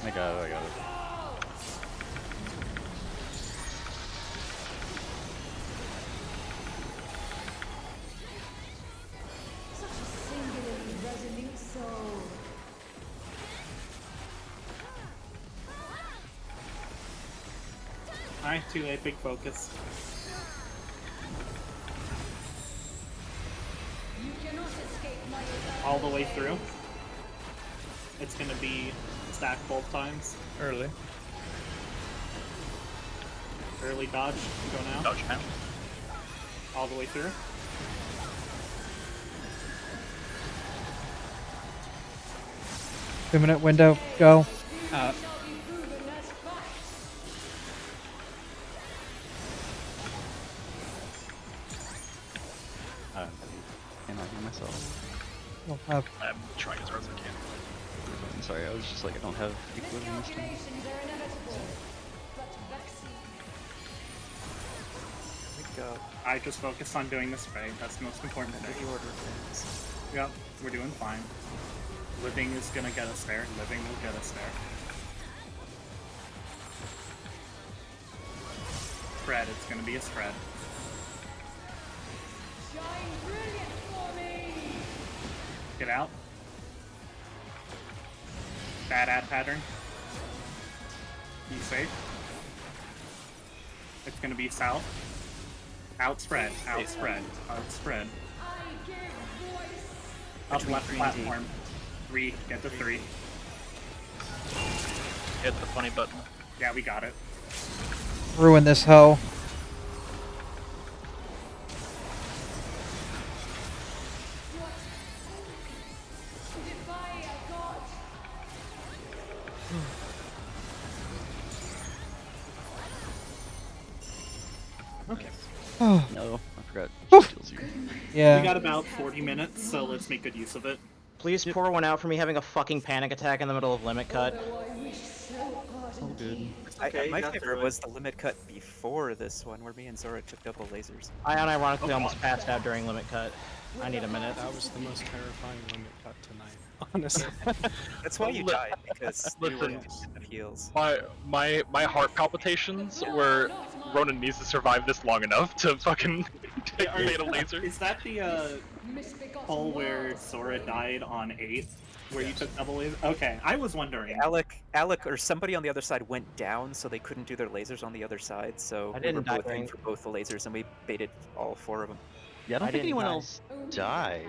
I got it. Such a singularly resolute soul. Alright, too late. Big focus. You cannot escape my All the way through. It's gonna be stacked both times. Early. Early dodge. Go now. Dodge now. All the way through. Two-minute window. Go. Cannot hear myself. We'll have I'm trying as hard as I can. I'm sorry, I was just like, I don't have equipment this time. calculations are inevitable. But vaccine. We go. I just focused on doing the spray. That's the most important Remember thing. the order of things. Yep, we're doing fine. Living is gonna get us there. Living will get us there. Spread. It's gonna be a spread. Shine brilliant for me. Get out. Bad ad pattern. Be safe. It's gonna be south. Outspread. Outspread. Outspread. I give voice. Up Between left 3 and D. platform. 3. Get to 3. Hit the funny button. Yeah, we got it. ruin this hoe. Okay. No, I forgot. Yeah. We got about 40 minutes, so let's make good use of it. Please pour one out for me having a fucking panic attack in the middle of limit cut. Oh, good. My favorite was the limit cut before this one, where me and Zora took double lasers. I unironically almost passed out during limit cut. I need a minute. That was the most terrifying limit cut tonight, honestly. That's why you died, because you Listen, weren't of heals. My heart palpitations were Ronan needs to survive this long enough to fucking take a laser. Is that the poll where Sora died on 8? Where you took double laser? Okay, I was wondering. Alec, or somebody on the other side went down, so they couldn't do their lasers on the other side. So I we were didn't die both in during- for both the lasers, and we baited all 4 of them. Yeah, I don't think didn't anyone die. else died.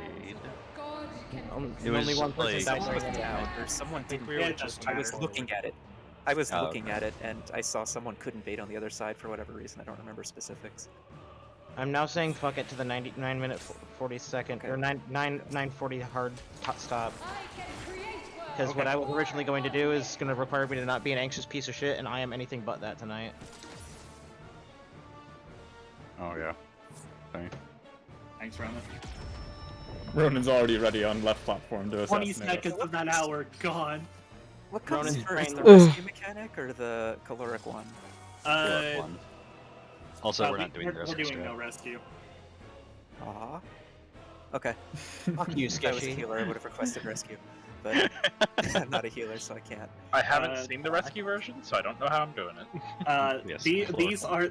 It was only one person like- died Someone was during limit down, cut. or someone didn't. we were just I was too looking at it. I was Oh, looking okay. at it, and I saw someone couldn't bait on the other side for whatever reason. I don't remember specifics. I'm now saying fuck it to the 99-minute 40-second or 940 hard stop. Because what I was originally going to do is going to require me to not be an anxious piece of shit, and I am anything but that tonight. Oh yeah. Sorry. Thanks, Ronan. Ronan's already ready on left platform to 20 assassinate us. seconds of that hour gone. What comes Ronan's first, the brain- rescue mechanic or the caloric one? One. Also, we're not doing the We're rest doing no rescue. Aw. Okay. Fuck you, If I was a Sketchy. healer, I would have requested rescue. But I'm not a healer, so I can't. I haven't seen the rescue version, so I don't know how I'm doing it. Yes, These are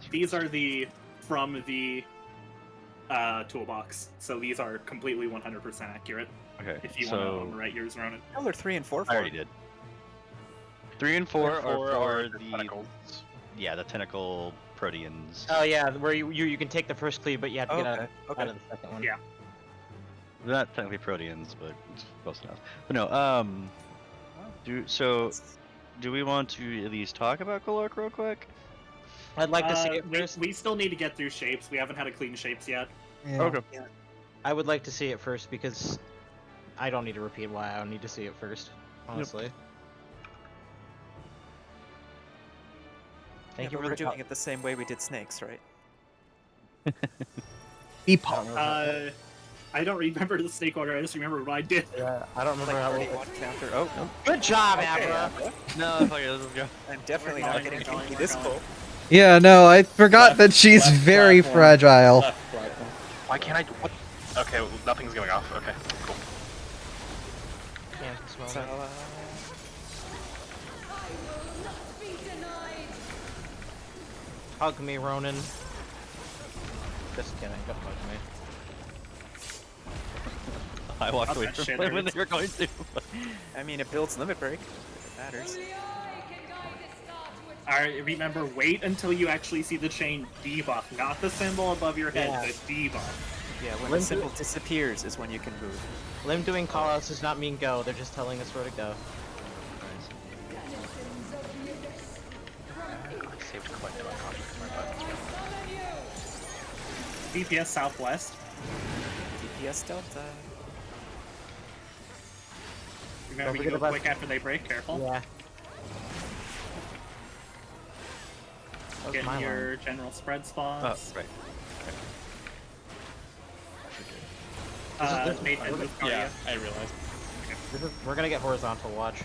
the from the toolbox. So these are completely 100% accurate. Okay. If you so want to write yours, Ronan. Hell, they're 3 and 4 I for. already did. 3 and 4 are for the tentacles. the tentacle proteans. Oh yeah, where you can take the first cleave, but you have to get Okay, out okay. of the second one. Yeah. They're not technically proteans, but it's close enough. But no, do we want to at least talk about caloric real quick? I'd like to see it we, first. we still need to get through shapes. We haven't had a clean shapes yet. Yeah. Okay. I would like to see it first because I don't need to repeat why I don't need to see it first. Honestly. Thank you but for we're the doing it the same way we did snakes, right? Epoch. I don't remember the snake order. I just remember what I did. Yeah, I don't remember how. Like 31 counter. Oh, no. Good job, Okay, Abra. No, fuck it, let's go. I'm definitely We're not going, getting we're going, kinky we're this going. full. Yeah, no, I forgot that she's left very platform. fragile. Left platform. Why can't I? What? Okay, well, nothing's going off. Okay, cool. Can't smell So, it. Hug me, Ronan. Just kidding, don't hug me. I walked away that from shit it when hurts. they were going to. I mean, it builds limit break. If it matters. Alright, remember, wait until you actually see the chain debuff, not the symbol above your head, Yeah. the debuff. Yeah, when the Limit- symbol disappears is when you can move. Lim doing callouts does not mean go, they're just telling us where to go. I saved quite a lot of content for my buttons. DPS Southwest. DPS Delta. Remember, forget you go about- quick after they break, careful. Yeah. That was Get my in your line. general spread Oh, spots. right. Nathan, move Yeah, Karya. I realized. We're gonna get horizontal watch.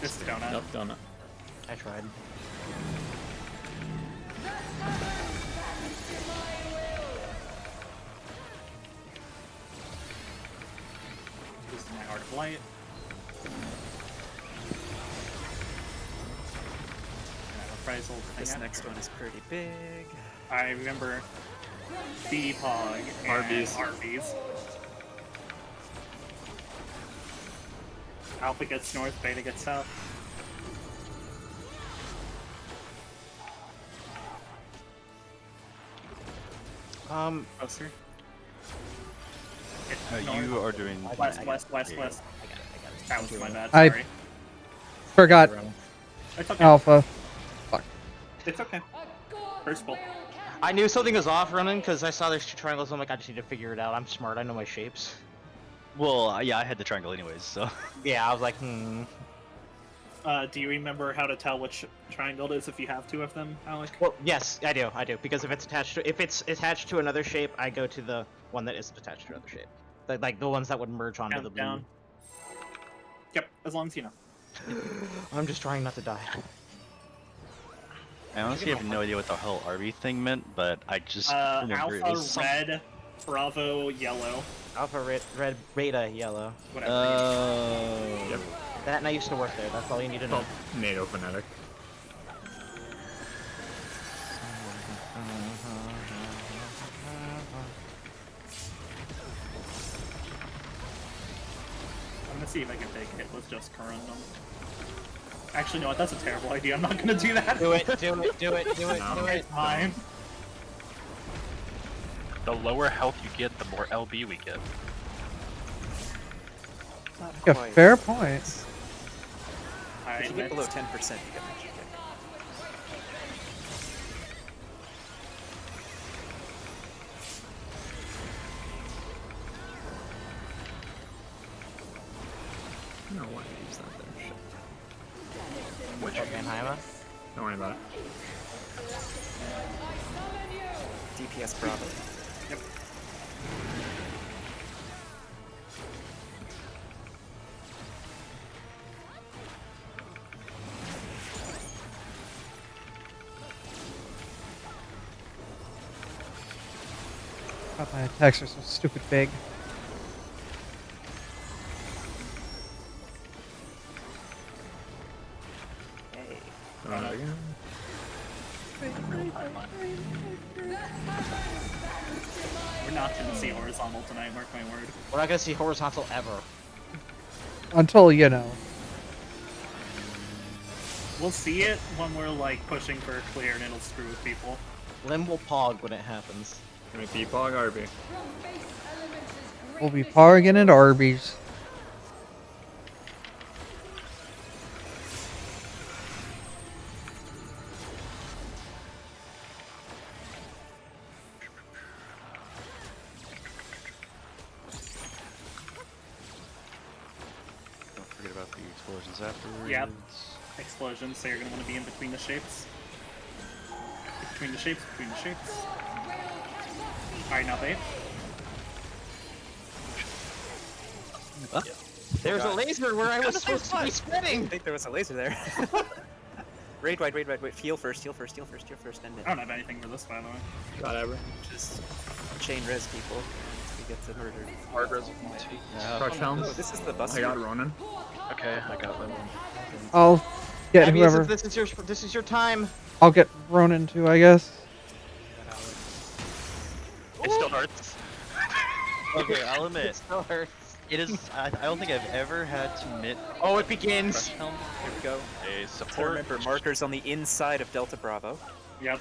Just donut. Nope, donut. I tried. This is my Heart of Light. Reprisal This thing next one is pretty big. I remember Pog and Arby's. Arby's. Alpha gets north, Beta gets south. Closer. You are doing. West, west, west, west. That was my bad, I- sorry. Forgot It's okay. Alpha. It's okay. First pull. I knew something was off running because I saw there's two triangles. I'm like, I just need to figure it out. I'm smart. I know my shapes. Well, yeah, I had the triangle anyways, so. Yeah, I was like, Do you remember how to tell which triangle it is if you have two of them, Alec? Well, yes, I do. Because if it's attached to another shape, I go to the one that isn't attached to another shape. Like the ones that would merge onto the blue. Down. Yep, as long as you know. I'm just trying not to die. I honestly have no idea what the whole RB thing meant, but I just remember it Alpha, was red, Bravo, yellow. Alpha, red, beta, yellow. Whatever. Yep. That and I used to work there. That's all you need to know. Oh, NATO phonetic. I'm gonna see if I can take a hit with just Corundum. Actually, no, that's a terrible idea. I'm not gonna do that. Do it, do it, do it, do it, No. do it. It's fine. The lower health you get, the more LB we get. Not Yeah, quite. fair point. If Alright, you get below next. 10%, you get magic. No, why did I use that there? Shit. Which Manheimer? Don't worry about it. DPS Bravo. Yep. God, my attacks are so stupid big. Hey. Donut again. We're not gonna see horizontal tonight, mark my word. We're not gonna see horizontal ever. Until, you know. We'll see it when we're like pushing for a clear and it'll screw with people. Lim will pog when it happens. Give me P-Pog RB. We'll be parking at Arby's. Don't forget about the explosions afterwards. Yep. explosions, so you're going to want to be in between the shapes. Between the shapes, between the shapes. Alright, now bait. There's a laser where I was supposed to be I spinning! think there was a laser there. Raid wide, wait. Heal first, and I don't have anything for this, by the way. Whatever. just chain res people. We get to murder. Hard res Crush helms. Oh, this is the bus. I got Ronan. Okay, I got that one. I'll get Abby, whoever. this is your time. I'll get Ronan too, I guess. It still hurts. Okay, I'll admit, It still hurts. it is. I don't think I've ever had to admit. Oh, it begins. Crush helm. Here we go. A So support. remember, markers on the inside of Delta Bravo. Yep.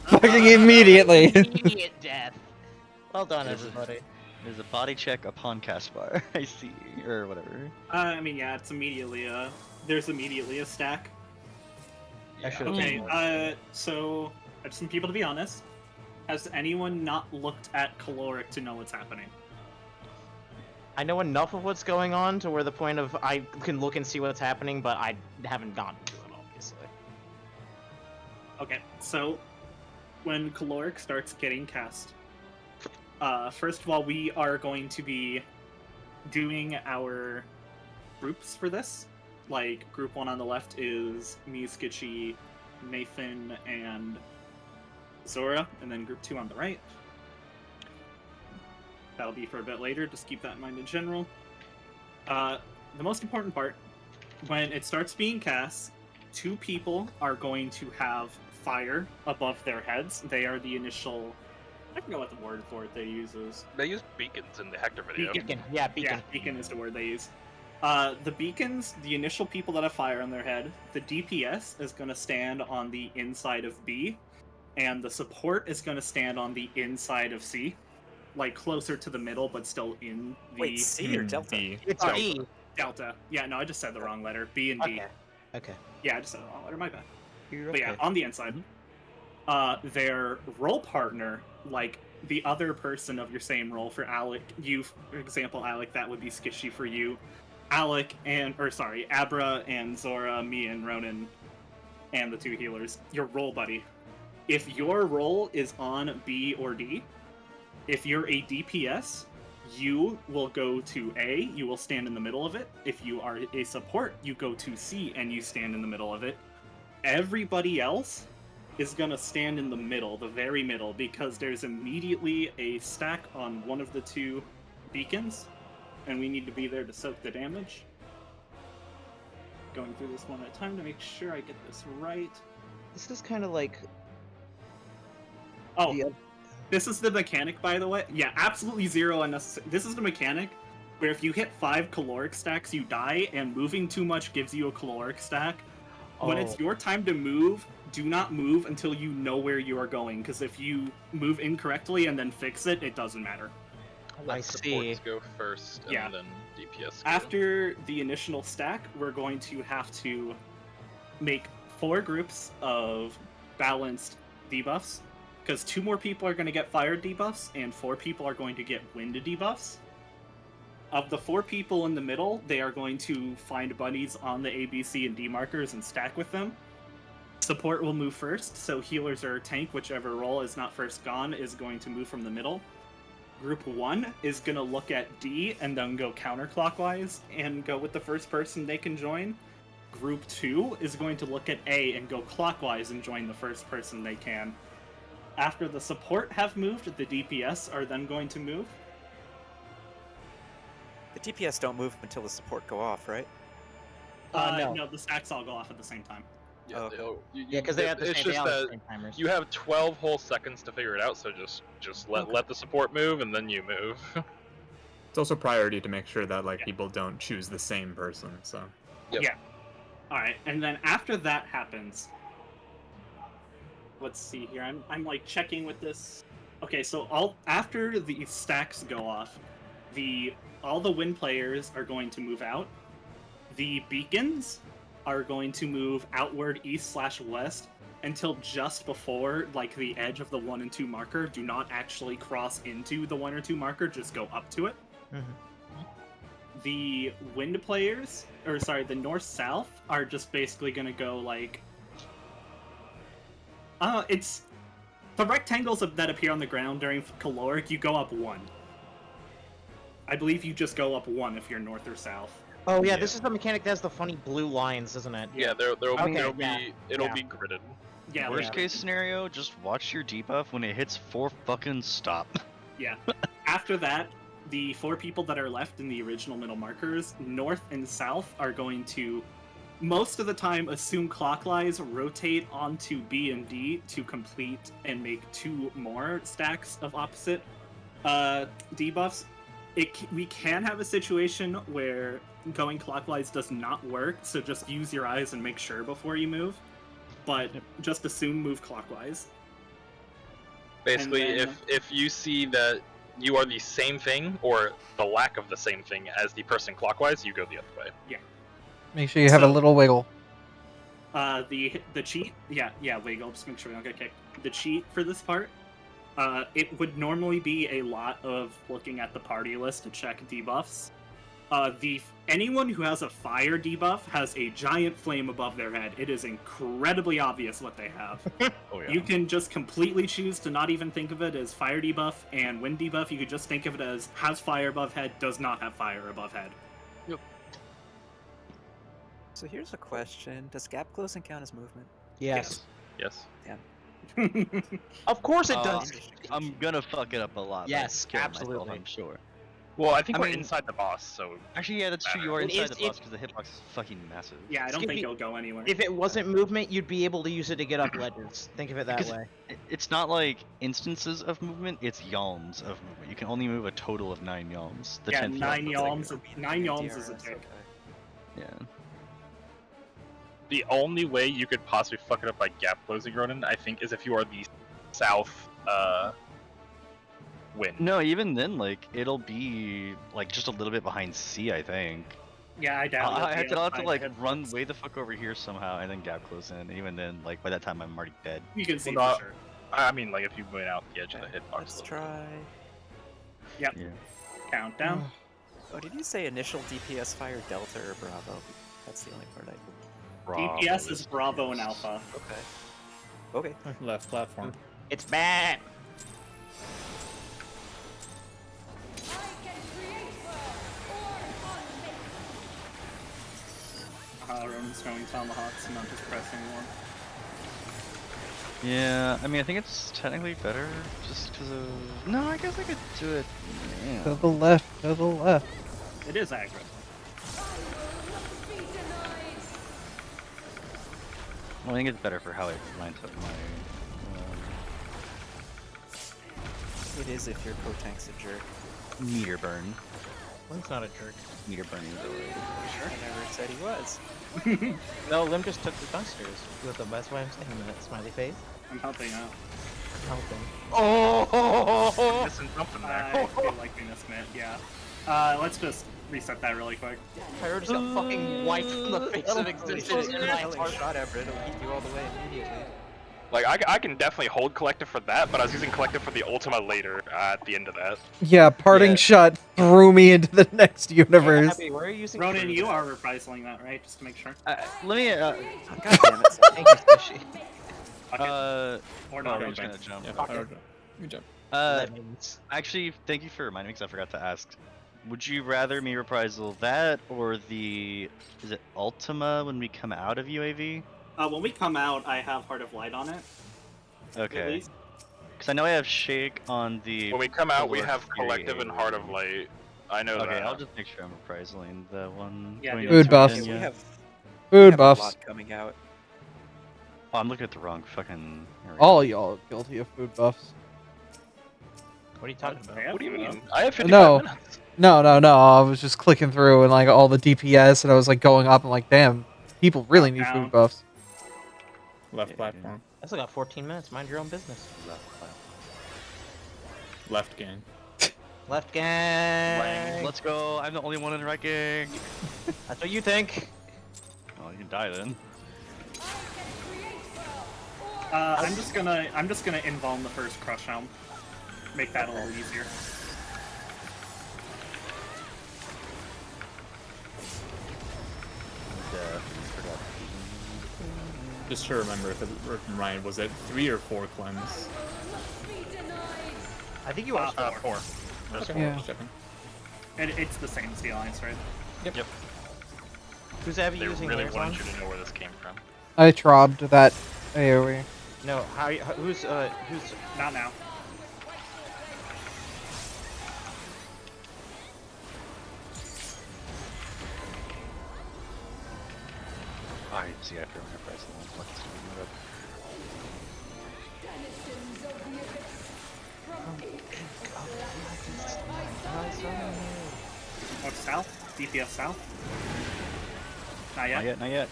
Fucking immediately. Immediate death. Well done, There's everybody. There's a body check upon cast bar. I see, or whatever. I mean, yeah, it's immediately there's immediately a stack. I should Okay, so I just want people to be honest. Has anyone not looked at caloric to know what's happening? I know enough of what's going on to where the point of I can look and see what's happening, but I haven't gone to it, obviously. Okay, so when caloric starts getting cast, first of all, we are going to be doing our groups for this. Like, group 1 on the left is me, Skitchy, Nathan, and Zora, and then group 2 on the right. That'll be for a bit later, just keep that in mind in general. The most important part, when it starts being cast, 2 people are going to have fire above their heads. They are the initial... I forgot what the word for it they use is. They use beacons in the Hector video. Beacon. Yeah, beacon. Yeah, beacon is the word they use. The beacons, the initial people that have fire on their head, the DPS is going to stand on the inside of B, and the support is going to stand on the inside of C. Like, closer to the middle, but still in the... Wait, C or Delta? D. It's Oh, D. Delta. Yeah, no, I just said the wrong letter. B and D. Okay. Yeah, I just said the wrong letter, my bad. You're But yeah, on the inside. Their role partner, like the other person of your same role, for Alec, you, for example, Alec, that would be Skishy for you. Alec Abra and Zora, me and Ronan, and the 2 healers, your role buddy. If your role is on B or D, if you're a DPS, you will go to A, you will stand in the middle of it. If you are a support, you go to C and you stand in the middle of it. Everybody else is going to stand in the middle, the very middle, because there's immediately a stack on one of the 2 beacons, and we need to be there to soak the damage. Going through this one at a time to make sure I get this right. This is kind of like... Oh, this is the mechanic, by the way. Yeah, absolutely 0 unnecessary. This is the mechanic where if you hit 5 caloric stacks, you die, and moving too much gives you a caloric stack. When it's your time to move, do not move until you know where you are going, because if you move incorrectly and then fix it, it doesn't matter. I see. Supports go first, and Yeah. then DPS go. After the initial stack, we're going to have to make 4 groups of balanced debuffs, because 2 more people are going to get fire debuffs, and 4 people are going to get wind debuffs. Of the 4 people in the middle, they are going to find bunnies on the A, B, C, and D markers and stack with them. Support will move first, so healers or tank, whichever role is not first gone, is going to move from the middle. Group 1 is going to look at D and then go counterclockwise and go with the first person they can join. Group 2 is going to look at A and go clockwise and join the first person they can. After the support have moved, the DPS are then going to move. The DPS don't move until the support go off, right? No, the stacks all go off at the same time. Yeah, Okay. Yeah, because they have the it's same, just they all have that the same timers. you have 12 whole seconds to figure it out, so just let the support move, and then you move. It's also priority to make sure that like people don't choose the same person. So. Yep. Yeah. Alright, and then after that happens... Let's see here, I'm like checking with this... Okay, so after the stacks go off, all the win players are going to move out. The beacons are going to move outward east/west until just before like the edge of the 1 and 2 marker. Do not actually cross into the 1 or 2 marker, just go up to it. the wind players, or sorry, the north-south are just basically gonna go like, it's the rectangles that appear on the ground during caloric. You go up 1. I believe you just go up 1 if you're north or south. Oh yeah, this is the mechanic that has the funny blue lines, isn't it? Yeah, it'll be gridded. Yeah. Worst case scenario, just watch your debuff when it hits 4 fucking stop. Yeah. After that, the 4 people that are left in the original middle markers, north and south, are going to, most of the time, assume clockwise, rotate onto B and D to complete and make 2 more stacks of opposite debuffs. We can have a situation where going clockwise does not work, so just use your eyes and make sure before you move. But just assume move clockwise. Basically, if you see that you are the same thing or the lack of the same thing as the person clockwise, you go the other way. Yeah. Make sure you have a little wiggle. The cheat, wiggle. Just make sure we don't get kicked. The cheat for this part, it would normally be a lot of looking at the party list to check debuffs. Anyone who has a fire debuff has a giant flame above their head. It is incredibly obvious what they have. Oh, yeah. You can just completely choose to not even think of it as fire debuff and wind debuff. You could just think of it as has fire above head, does not have fire above head. Yep. So here's a question: does gap closing count as movement? Yes. Yes. Damn. Of course it does. I'm gonna fuck it up a lot. Yes, by killing myself, absolutely. I'm sure. Well, I think I we're mean- inside the boss, so... Actually, yeah, that's true. You are It inside is- the boss because the hitbox is fucking massive. Yeah, I don't Skippy, think it'll go anywhere. If it wasn't movement, you'd be able to use it to get up ledges. Think of it that Because way. It's not like instances of movement; it's yalms of movement. You can only move a total of 9 yalms. The 10th 9 yalm is yalms. 9 yalms is a tick. Yeah. The only way you could possibly fuck it up by gap closing, Ronan, I think, is if you are the south, wind. No, even then, like it'll be like just a little bit behind C, I think. Yeah, I doubt I'll have it'll to be like behind run way the fuck over here somehow and then gap close in. Even then, like by that time, I'm already dead. You can see Well, for sure. I mean, like, if you went out the edge of the hitbox. Let's try. Yep. Yeah. Countdown. Oh, did you say initial DPS fire Delta or Bravo? That's the only part I. DPS is Bravo and Alpha. Okay. Left platform. It's bad. Ronan's going tomahawks and not just pressing one. Yeah, I mean, I think it's technically better just because of. No, I guess I could do it. Yeah. To the left, to the left. It is aggro. Well, I think it's better for how it lines up my. It is if your Kotank's a jerk. Meter burn. Lim's not a jerk. Meter burning ability. I never said he was. No, Lim just took the dumpsters. That's why I'm saying that. Smiley face. I'm helping out. Helping. Oh! Missing something there. I feel like we missed it, yeah. Let's just reset that really quick. Pyro just got fucking wiped from the face of existence in my heart. Shot ever, it'll eat you all the way immediately. Like, I can definitely hold Collective for that, but I was using Collective for the Ultima later at the end of that. Yeah, parting Yeah. shot threw me into the next universe. Abby, where are you using Ronan, Cruise? you are reprising that, right? Just to make sure. Let me. God damn it. Thank you, Fishy. Fuck it. Or Or no, not. I'm just Okay. gonna jump. Yeah, Fuck it. Pyro. Good job. Lemons. Actually, thank you for reminding me because I forgot to ask. Would you rather me reprisal that or the is it Ultima when we come out of UAV? When we come out, I have Heart of Light on it. At Okay. least. Because I know I have Shake on the. When we come out, we Polar have Fury Collective and Heart of Light. I know Okay, that. I'll just make sure I'm reprisaling the one. Yeah, going do Food into buffs. Virginia. We have Food a buffs. lot coming out. Oh, I'm looking at the wrong fucking. here we go. All y'all are guilty of food buffs. What are you talking about? What do you mean? I have 55 No. minutes. No. I was just clicking through and like all the DPS, and I was like going up. and like, damn, people really need Down. food buffs. Left platform. I still got 14 minutes. Mind your own business. Left gang. Left gang. Let's go. I'm the only one in wrecking. That's what you think. Oh, you can die then. I'm just gonna invuln the first Crush Helm. Make that a little easier. Just to remember if I'm right, was it 3 or 4 cleanse? I think you are 4. Okay, Yeah. just checking. And it's the same sea lions, right? Yep. Who's Abby They using really theirs wanted on? you to know where this came from. I trobbed that AoE. No, who's Not now. I see after when I press the one. What's doing it? North south? DPS south? Not yet? Not yet, not yet.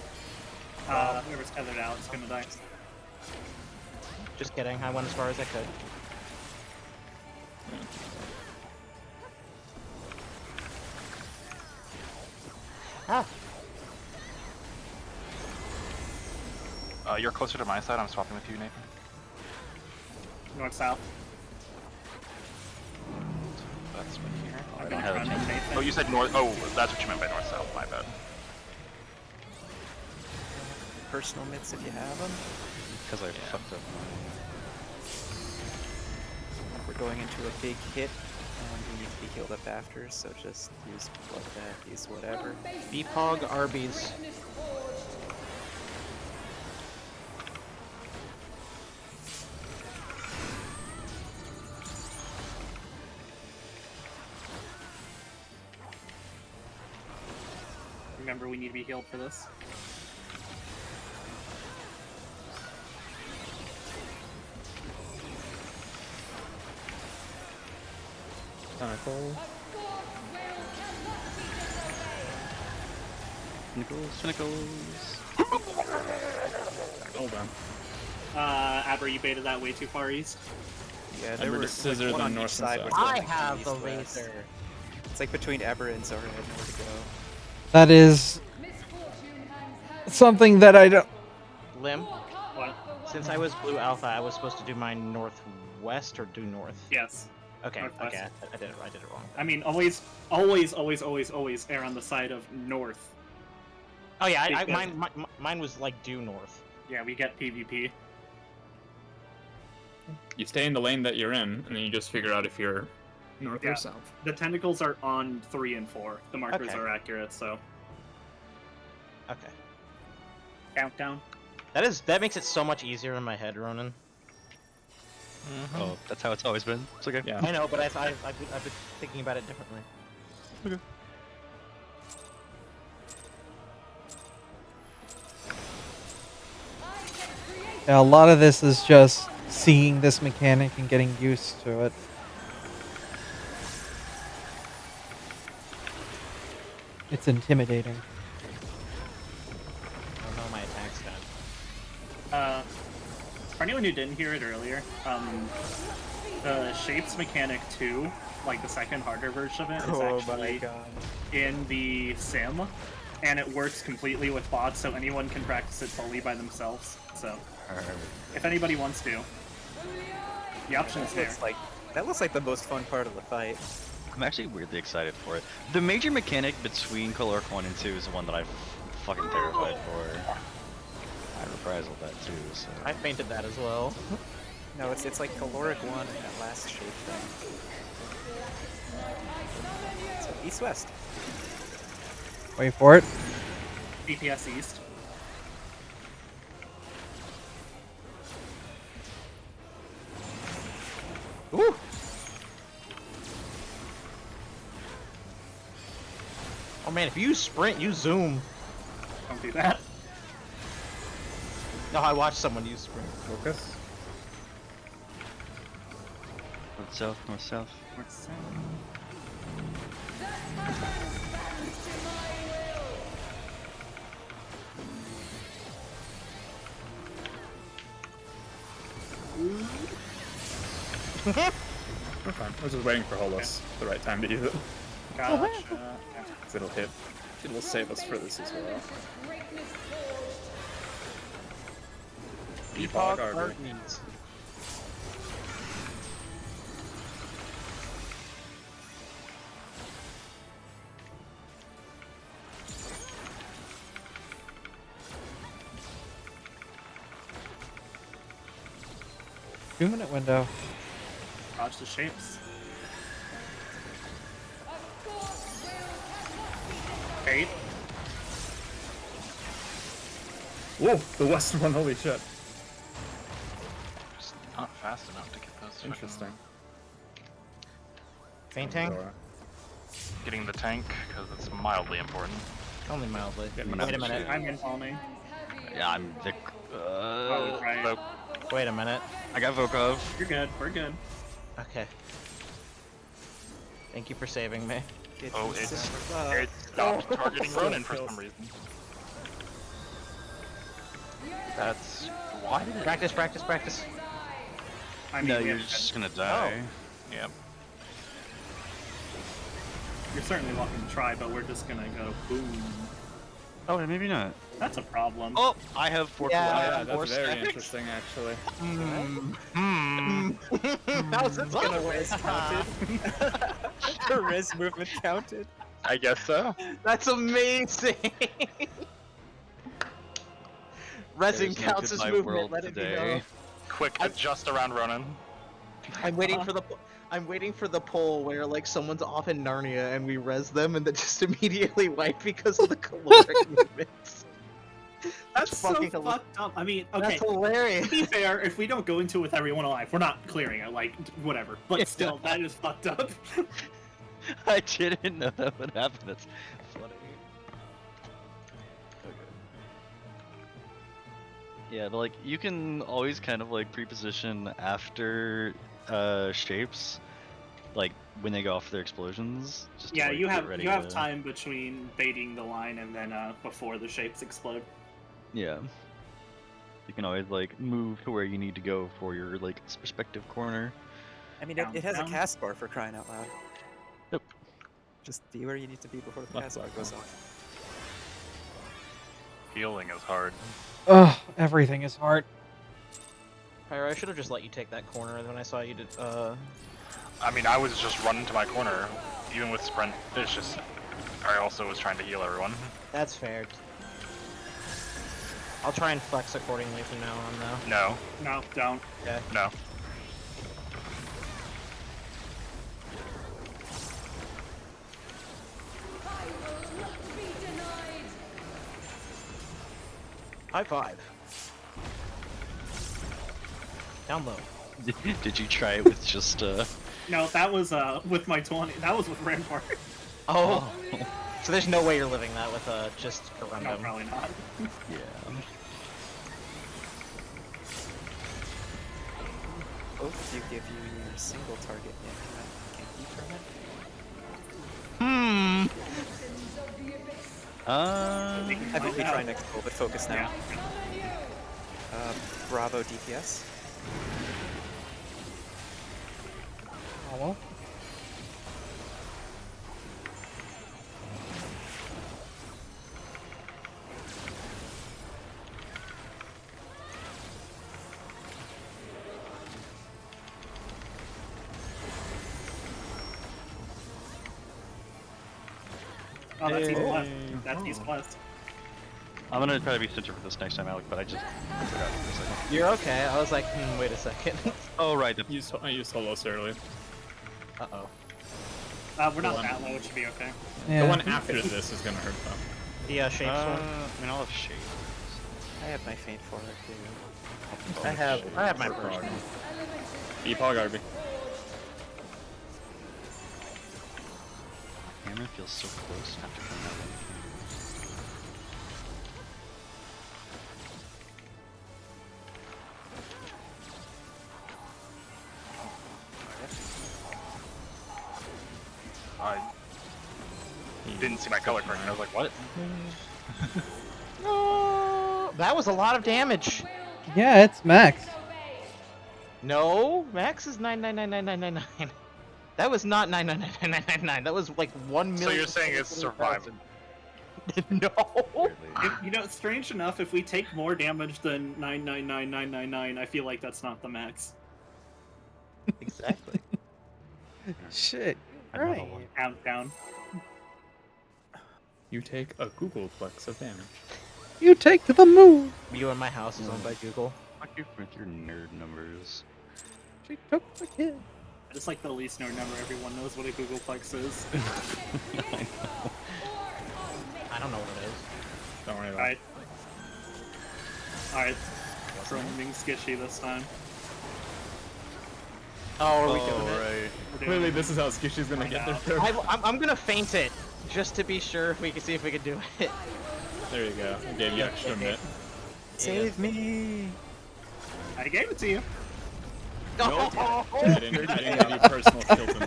Whoever's tethered out is gonna die. Just kidding. I went as far as I could. Ah. You're closer to my side. I'm swapping with you, Nathan. North south. That's right here. I don't have a tank. Oh, you said north. Oh, that's what you meant by north south. My bad. Personal mitts if you have them. Because I fucked up. We're going into a big hit, and we need to be healed up after, so just use bloodbath, use whatever. BPOG Arby's. Remember, we need to be healed for this. Tentacle. Tentacles. Hold on. Aber, you baited that way too far east. Yeah, I there heard were a scissor, one then on north each and side. south. was I going have the east-west. laser. It's like between Eber and Zora, I have nowhere to go. That is something that I don't. Lim, What? since I was blue alpha, I was supposed to do mine northwest or due north. Yes. Okay, Northwest. okay, I did it wrong. I mean, always err on the side of north. Oh yeah, Because- mine was like due north. Yeah, we get PvP. You stay in the lane that you're in, and then you just figure out if you're north Yeah. or south. The tentacles are on 3 and 4. The markers Okay. are accurate, so Okay. countdown. That makes it so much easier in my head, Ronan. Oh, that's how it's always been. It's okay. Yeah. I know, but I've been thinking about it differently. Okay. Yeah, a lot of this is just seeing this mechanic and getting used to it. It's intimidating. Oh no, my attack's done. For anyone who didn't hear it earlier, the Shapes mechanic 2, like the second harder version of it, is actually in the sim, and it works completely with bots, so anyone can practice it fully by themselves. So, if anybody wants to, the option is there. That looks like the most fun part of the fight. I'm actually weirdly excited for it. The major mechanic between caloric 1 and 2 is the one that I'm fucking terrified for. I reprisal that too, so... I fainted that as well. No, it's like caloric 1 and that last shape thing. So east-west. Wait for it. DPS East. Ooh! Oh man, if you sprint, you zoom. Don't do that. No, I watched someone use sprint. Focus. North south, north south. We're fine. I was just waiting for Holos, the right time to use it. Gotcha. 'Cause it'll hit. It'll save us for this as well. Epoch Arbor. Arby's. 2-minute window. Dodge the shapes. 8. Whoa, the west one, holy shit. Just not fast enough to get those. Interesting. Fainting? Getting the tank, because it's mildly important. Only mildly. Wait a minute. I'm in Palmy. Yeah, I'm Vic. Oh, right. Wait a minute. I got Vokov. You're good. We're good. Okay. Thank you for saving me. Oh, it stopped targeting Ronin for some reason. That's why did it? Practice. I mean, No, we you're have- just gonna die. Yep. You're certainly welcome to try, but we're just gonna go boom. Oh, and maybe not. That's a problem. Oh, I have 4 Yeah, Yeah, that's very interesting, actually. How's it Gonna res counted. The res movement counted. I guess so. That's amazing! Resin There's no counts as goodbye movement, world let it be today. known. Quick adjust around Ronin. I'm waiting for the poll where like someone's off in Narnia and we res them and then just immediately wipe because of the caloric movements. That's so fucking fucked up. I mean, okay. That's hilarious. To be fair, if we don't go into it with everyone alive, we're not clearing it. Like, whatever. But still, that is fucked up. I didn't know that would happen. That's funny. Yeah, but like you can always kind of like pre-position after shapes, like when they go off their explosions. Just to, Yeah, like, you get have ready you have to- time between baiting the line and then before the shapes explode. Yeah. You can always like move to where you need to go for your like respective corner. I mean, Down, it has down. a cast bar for crying out loud. Yep. Just be where you need to be before the Left, cast bar left, goes left. off. Healing is hard. Ugh, everything is hard. Pyro, I should have just let you take that corner when I saw you did. I mean, I was just running to my corner, even with sprint. It's just, I also was trying to heal everyone. That's fair. I'll try and flex accordingly from now on, though. No, No, don't. Okay. no. High five. Down low. Did you try it with just No, that was with my 20. That was with Rampart. Oh. So there's no way you're living that with just a No, random. probably not. yeah. Both do give you your single target can't from it. I think we try next goal, but focus now. Bravo DPS. Hello? Oh, that's East West. That's East West. I'm gonna try to be center for this next time, Alec, but I just forgot for a second. You're okay. I was like, wait a second. Oh right, I used Holos early. Uh-oh. We're not that low. It should be okay. Yeah. The one after this is gonna hurt though. The shapes one. I mean, I'll have shades. I have my feint for it too. I have my Prog. personal. Epog RB. Hammer feels so close not to come out. I didn't see my color correction. I was like, what? No, that was a lot of damage. Yeah, it's max. No, max is 9999999. That was not 9999999. That was like 1 million. So you're saying it's surviving? No. You know, strange enough, if we take more damage than 999,999, I feel like that's not the max. Exactly. Shit. Another Right. one. Countdown. You take a Google Plex of damage. You take to the moon. You and my house is owned by Google. Fuck you with your nerd numbers. She took the kid. I just like the least known number. Everyone knows what a Googleplex is. I don't know what it is. Don't worry about Alright. Alright. Roaming skishy this time. Oh, are we doing it? Right. Clearly, this is how Skishy's gonna get there. I'm gonna feint it, just to be sure if we can see if we can do it. There you go. I gave you extra bit. Save me! I gave it to you. No, I didn't give you personal skills in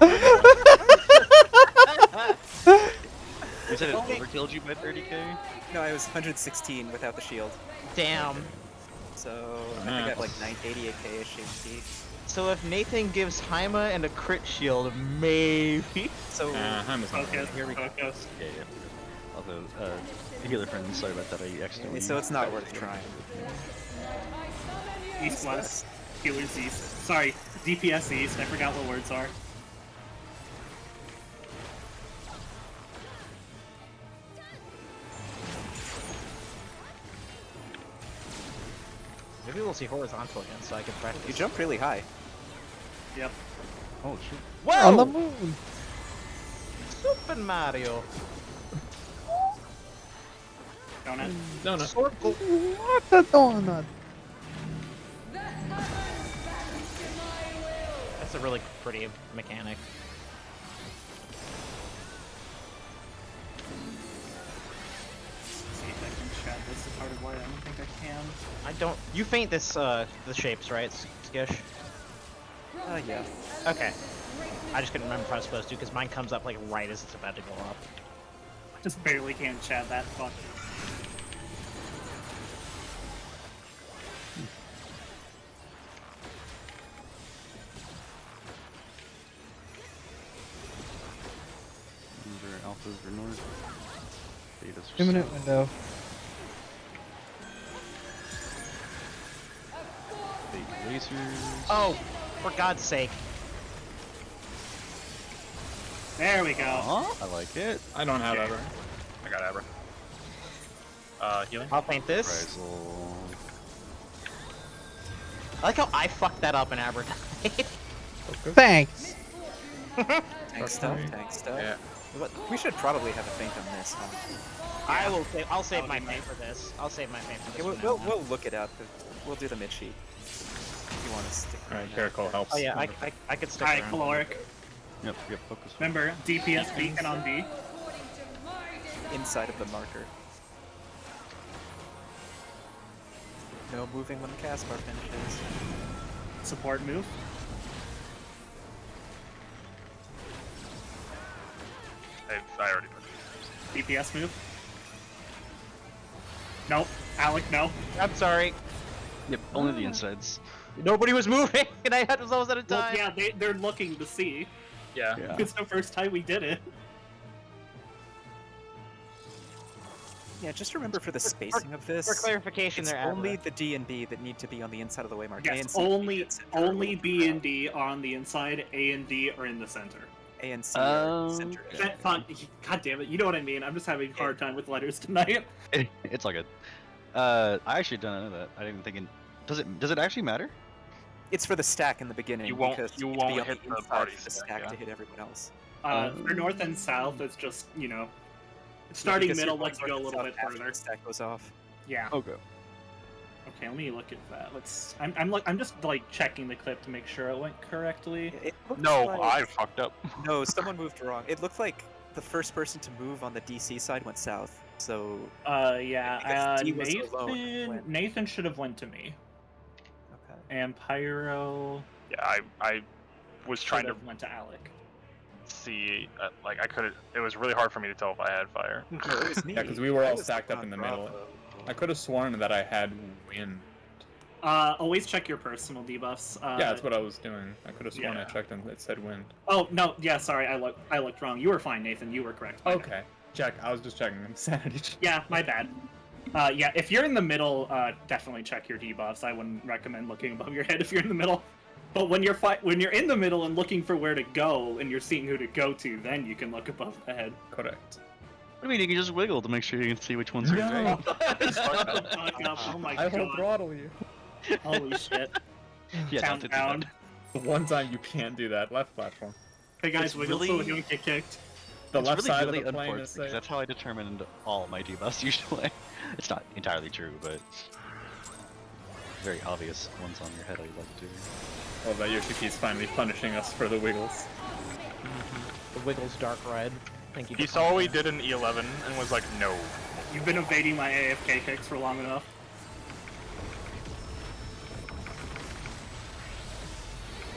You said it overkilled you by 30k? No, I was 116 without the shield. Damn. So I think I have like 988k-ish HP. So if Nathan gives Haima and a crit shield, maybe. So Haima's not Focus. here we go. Focus. Yeah. Although, healer friends, sorry about that. I accidentally. So it's not worth trying. East west. Healers east. Sorry, DPS east. I forgot what words are. Maybe we'll see horizontal again, so I can practice. You jump really high. Yep. Oh shit. Whoa! On the moon. Super Mario. Donut. Donut. Circle. What the donut? That's a really pretty mechanic. See if I can chat this is part of why I don't think I can. I don't. You feint this, the shapes, right, Skish? Yeah. Okay. I just couldn't remember if I was supposed to, because mine comes up like right as it's about to go up. I just barely can chat that. Fuck. These are alphas for north. Betas for 2 minute south. window. Big lasers. Oh, for God's sake. There we go. I like it. I don't have Okay. Ever. I got Abra. Healing. I'll paint this. Reprisal. I like how I fucked that up in Abra. Thanks. Tank stuff, tank stuff. Yeah. What? We should probably have a feint on this, huh? I'll save my feint for this. I'll save my feint for this. Okay, for now. we'll look it up. We'll do the mid sheet. If you want to stick around Alright, there. Caracol helps. Oh yeah, I could stick Alright, around. caloric. Yep, focus. Remember, DPS beacon on B. Inside of the marker. No moving when the cast bar finishes. Support move. I already put it. DPS move. Nope. Alec, no. I'm sorry. Yep, only the insides. Nobody was moving, and I had those at a Well, time. yeah, they're looking to see. Yeah. Yeah. It's the first time we did it. Yeah, just remember for the spacing of this. For clarification, it's there, only Abra. the D and B that need to be on the inside of the way mark. A and Yes, C only dead center are only little B far and D are on the inside. A and D are in the center. out. A and C are center. That font, God damn it! You know what I mean. I'm just having a hard time with letters tonight. It's all good. I actually don't know that. I didn't think it. Does it actually matter? It's for the stack in the beginning. You won't- because you need to be won't on hit the inside party for the stack, stack yeah. to hit everyone else. For north and south, it's just starting because middle. you're Let's going go a north little and bit south after further. the stack goes off. Yeah. Okay. Okay, let me look at that. I'm just like checking the clip to make sure it went correctly. It looks No, like... I fucked up. No, someone moved wrong. It looked like the first person to move on the DC side went south. So Yeah. Because D was alone when- Nathan should have went to me. okay. And Pyro Yeah, I was trying should to have went to Alec. see, like I couldn't. It was really hard for me to tell if I had fire. No, it was me. Yeah, because we were I all was stacked up on in the middle. Bravo. I could have sworn that I had wind. Always check your personal debuffs. Yeah, that's what I was doing. I could have sworn I yeah. checked and it said wind. Oh no, yeah, sorry, I looked wrong. You were fine, Nathan. You were correct. My bad. Okay, check. I was just checking. Sanity check. Yeah, my bad. Yeah, if you're in the middle, definitely check your debuffs. I wouldn't recommend looking above your head if you're in the middle. But when you're in the middle and looking for where to go, and you're seeing who to go to, then you can look above the head. Correct. What do you mean? You can just wiggle to make sure you can see which ones are No. green. Shut the fuck up! Oh my I will god! throttle you. Holy shit! Yeah, Countdown. The one time you can't do that. Left platform. Hey guys, It's wiggle so really- you don't get kicked. The It's left really, side really of the plane unfortunate is because safe. that's how I determined all my debuffs usually. It's not entirely true, but very obvious ones on your head I'd like to. Well, that Yoshiki's finally punishing us for the wiggles. The Wiggles Dark Red. Thank you. He saw what we did in E11 and was like, no. You've been evading my AFK kicks for long enough.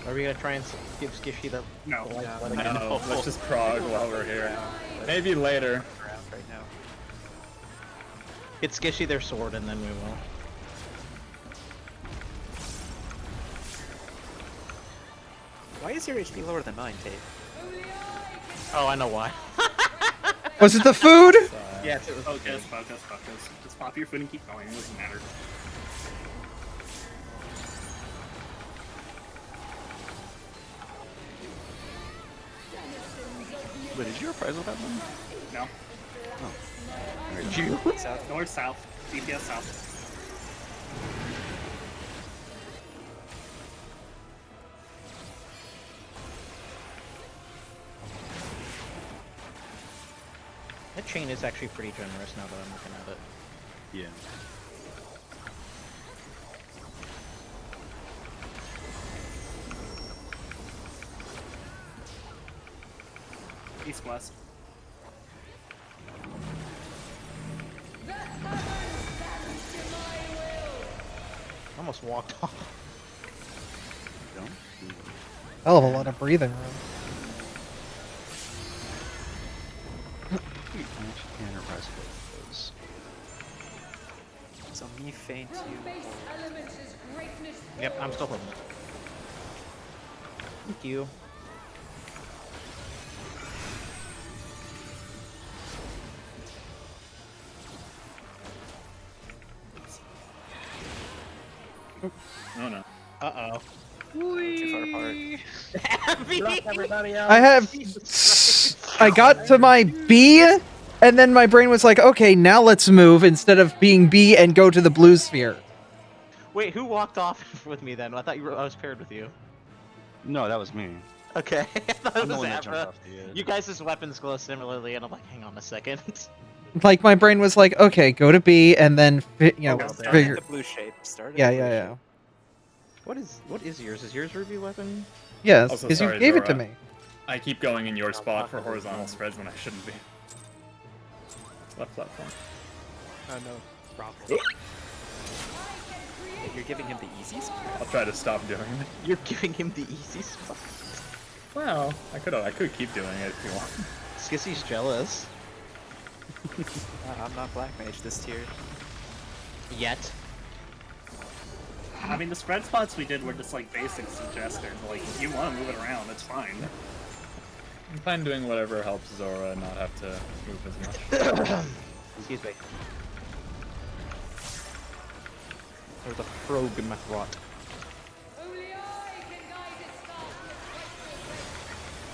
Are we gonna try and give Skishy the No. the life No. blood again? No, let's just prog while we're here. Maybe later. Around right now. Get Skishy their sword and then we will. Why is your HP lower than mine, Tate? Oh, I know why. Was it the food? Yes, it was. Focus. Just pop your foot and keep going. It doesn't matter. Wait, did you reprise with that one? No. Did you? South, north, south. DPS south. That chain is actually pretty generous now that I'm looking at it. Yeah. East west. Almost walked off. Don't? Hell of a lot of breathing room. I actually can reprise both of those. So me faint you. Yep, I'm still holding it. Thank you. Oh no. Uh-oh. Too far apart. Everybody else. I have. I got to my B, and then my brain was like, okay, now let's move instead of being B and go to the blue sphere. Wait, who walked off with me then? I thought I was paired with you. No, that was me. Okay, I thought I'm it the was one that jumped Abra. off the edge. You guys' weapons glow similarly, and I'm like, hang on a second. Like my brain was like, okay, go to B, and then Start figure. at the blue shape. Start at Yeah, the blue yeah, shape. yeah. What is yours? Is yours Ruby weapon? Yes, Also, because you sorry, gave it to Zora. me. I keep going in your spot for horizontal spreads when I shouldn't be. Left platform. Oh no. Problem. You're giving him the easy spot. I'll try to stop doing it. You're giving him the easy spot. Well, I could keep doing it if you want. Skissy's jealous. I'm not black mage this tier. Yet. I mean, the spread spots we did were just like basic suggested. Like, if you want to move it around, it's fine. I'm fine doing whatever helps Zora not have to move as much. Excuse me. There's a frog in my throat.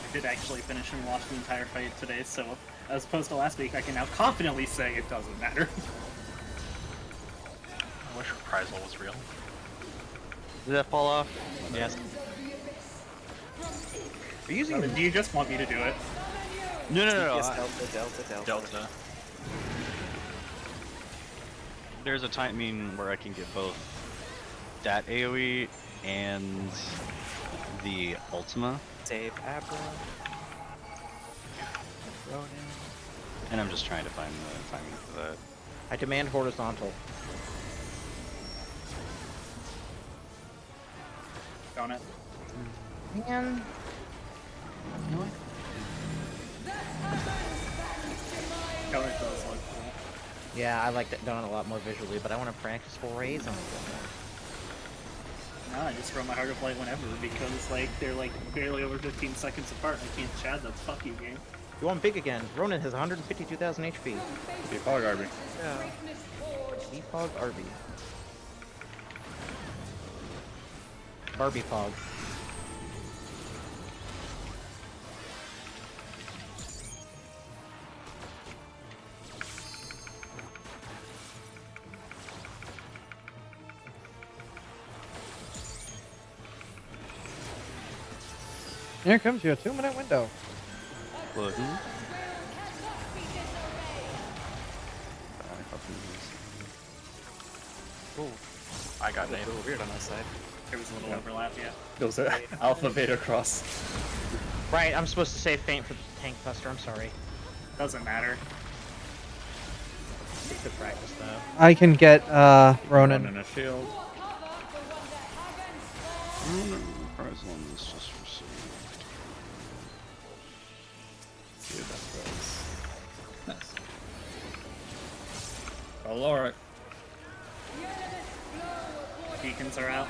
I did actually finish and watch the entire fight today, so as opposed to last week, I can now confidently say it doesn't matter. I wish reprisal was real. Did that fall off? Yes. Are you using? Do you just want me to do it? No. Yes, delta. Delta. There's a timing where I can get both that AoE and the Ultima, Save Abra. Ronin. and I'm just trying to find the timing for that. I demand horizontal. Got it. Man. Color does look cool. Yeah, I like that done a lot more visually, but I want to practice horizontal. No, I just throw my Heart of Light whenever because like they're like barely over 15 seconds apart. And I can't chad the fuck you game. You want big again? Ronin has 152,000 HP. Pog RB. Yeah. Pog RB. Barbie Pog. Here comes your 2-minute window. Ooh, I got a named. little weird on my side. There was a little overlap, yeah. There was a alpha beta cross. Right, I'm supposed to say faint for the tank buster. I'm sorry. Doesn't matter. It's good practice though. I can get Run Ronan. in a shield. Prize one is just received. Dude, that was nice. Oh, alright. Beacons are out.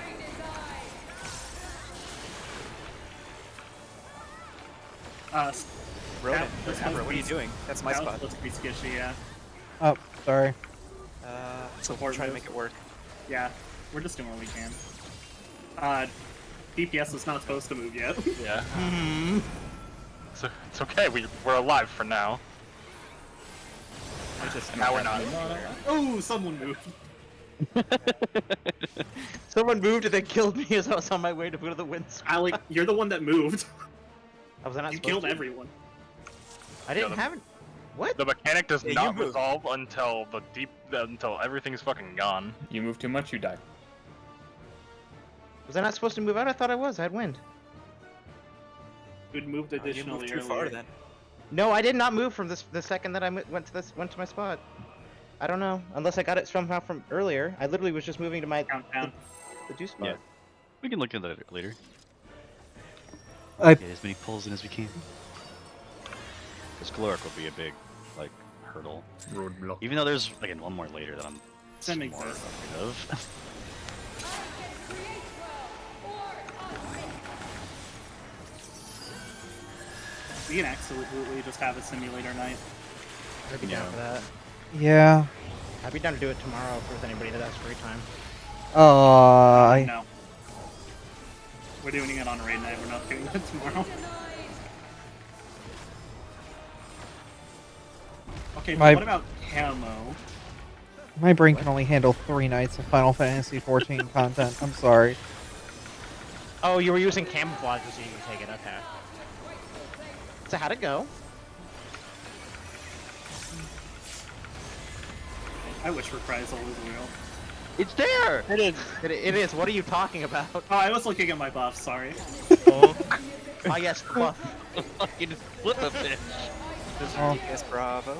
Ronan, that's what are you doing? That's my spot. Let's be skishy, yeah. Oh, sorry. So Support try to move. make it work. Yeah, we're just doing what we can. DPS was not supposed to move yet. Yeah. So it's okay. We're alive for now. Now we're not. Oh, someone moved. Someone moved and then killed me as I was on my way to go to the winds. Alec, you're the one that moved. I was not You supposed killed to? everyone. I didn't have it. What? The mechanic does Yeah, you not moved. resolve until until everything's fucking gone. You move too much, you die. Was I not supposed to move out? I thought I was. I had wind. Who'd moved You additionally moved too earlier. far then. No, I did not move from the second that I went to my spot. I don't know, unless I got it somehow from earlier. I literally was just moving to my Countdown. the juice spot. Yeah. We can look at that later. I Get as many pulls in as we can. This caloric will be a big, like, hurdle. Roadblock. Even though there's, again, one more later that I'm That makes more sense. afraid of. We can absolutely just have a simulator night. I'd be down for that. yeah. I'd be down to do it tomorrow with anybody that has free time. No. We're doing it on raid night. We're not doing it tomorrow. Okay, but My- what about camo? My brain can only handle 3 nights of Final Fantasy XIV content. I'm sorry. Oh, you were using camouflage so you can take it. Okay. So how'd it go? I wish reprisal was real. It's there. It is. It is. What are you talking about? Oh, I was looking at my buff. Sorry. Oh, yes, buff. Fucking flip a bitch. There's Oh. DPS Bravo.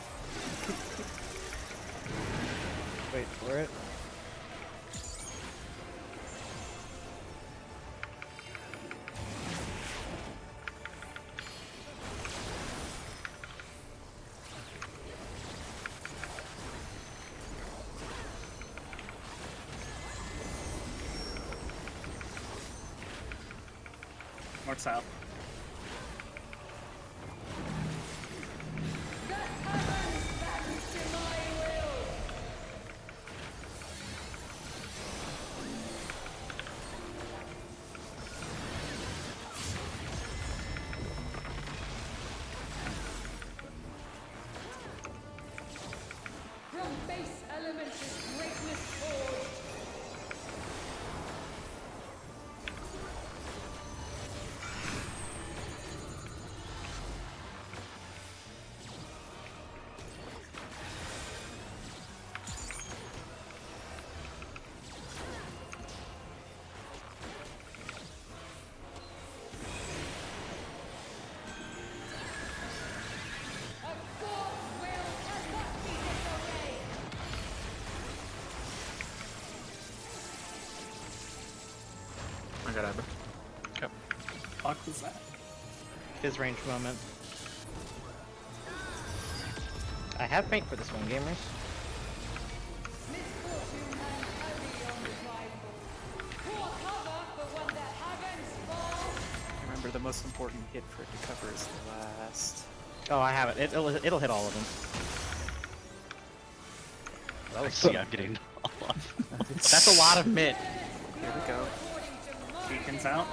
Wait for it. North south. From base elements is greatness forged. A God's will cannot be disobeyed. I got Abba. Fuck was that? His range moment. I have faint for this one, gamers. Misfortune and only unrivaled. Pour cover for when the heavens fall. Remember, the most important hit for it to cover is the last. Oh, I have it. It'll hit all of them. That was so, yeah, I'm getting off. That's a lot of mid. Here we go. Beacons out.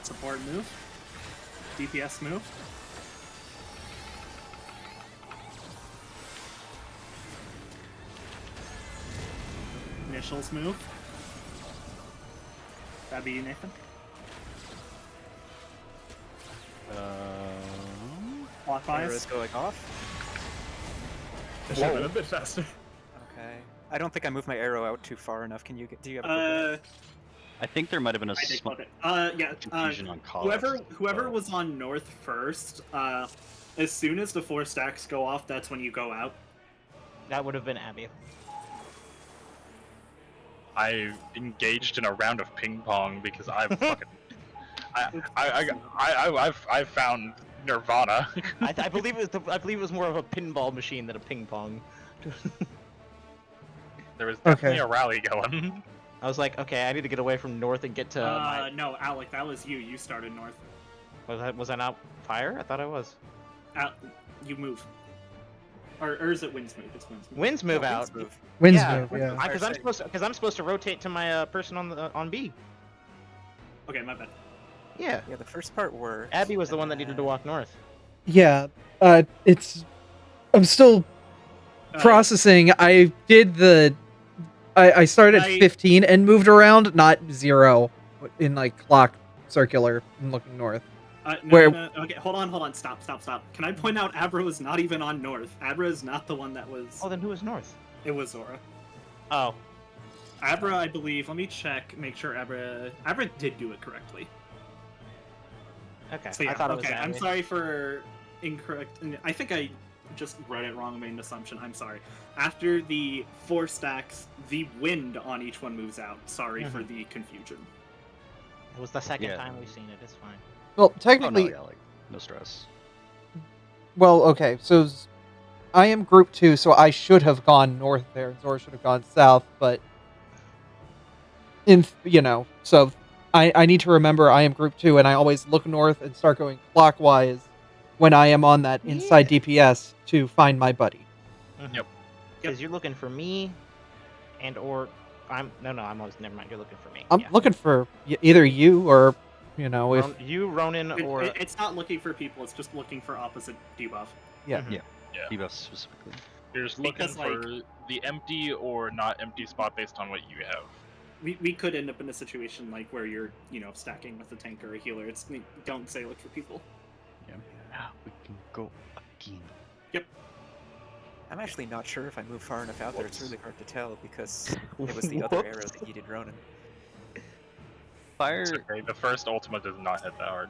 Support move. DPS move. initials move. That'd be you, Nathan. Clockwise. Arrows going off. It should have been a bit faster. Okay. I don't think I moved my arrow out too far enough. Can you get? Do you have a quick I think there might have been a I did small clip it. Yeah. confusion on call. Whoever was on north first, as soon as the 4 stacks go off, that's when you go out. That would have been Abby. I engaged in a round of ping pong because I fucking I've found Nirvana. I believe it was more of a pinball machine than a ping pong. There was definitely a rally going. I was like, okay, I need to get away from north and get to. No, Alec, that was you. You started north. Was I not fire? I thought I was. You move. Or is it winds move? It's winds move. Winds move No, out. Winds move, yeah. Because I'm supposed to rotate to my person on B. Okay, my bad. Yeah. Yeah, the first part worked. Abby was the one that needed to walk north. Yeah, I'm still processing. I did I started at 15 and moved around, not 0, in like clock circular and looking north. No. Okay, hold on. Stop. Can I point out Abra was not even on north? Abra is not the one that was... Oh, then who was north? It was Zora. Oh. Abra, I believe. Let me check, make sure Abra did do it correctly. Okay, So, yeah, I thought it was okay, Abby. I'm sorry for incorrect... I think I just read it wrong and made an assumption. I'm sorry. After the 4 stacks, the wind on each one moves out. Sorry for the confusion. It was the second time we've seen it. It's fine. Well, technically... no stress. Well, okay, so I am group 2, so I should have gone north there, and Zora should have gone south, but... so I need to remember I am group 2, and I always look north and start going clockwise when I am on that inside DPS to find my buddy. Yep. Because you're looking for me, or... I'm always... Never mind, you're looking for me. I'm looking for either you or... if you, Ronan, or it's not looking for people. It's just looking for opposite debuff. yeah, debuff specifically. You're just looking for the empty or not empty spot based on what you have. We could end up in a situation like where you're stacking with a tank or a healer. Don't say look for people. Yeah. Now we can go again. Yep. I'm actually not sure if I moved far enough out there. It's really hard to tell because it was the other arrow that yeeted Ronan. Fire. Okay, the first ultimate does not hit that hard.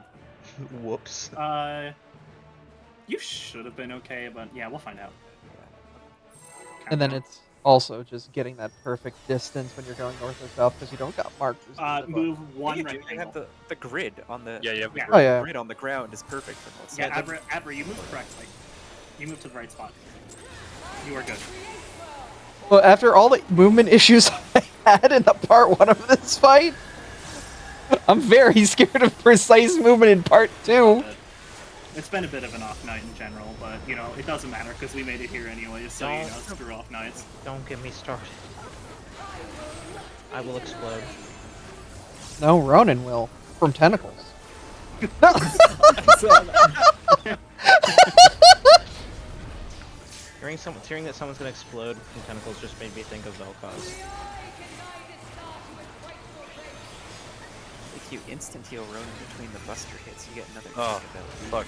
Whoops. You should have been okay, but yeah, we'll find out. And then it's also just getting that perfect distance when you're going north or south because you don't got markers. Move one You rectangle. have the grid on the grid on the ground is perfect for most. Yeah, Abra, you moved correctly. You moved to the right spot. You are good. Well, after all the movement issues I had in the part 1 of this fight, I'm very scared of precise movement in part 2. It's been a bit of an off night in general, but it doesn't matter because we made it here anyways. So screw off nights. Don't get me started. I will explode. No, Ronan will from tentacles. Hearing that someone's gonna explode from tentacles just made me think of Vel'Koz. If you instant heal Ronan between the buster hits, you get another fuck.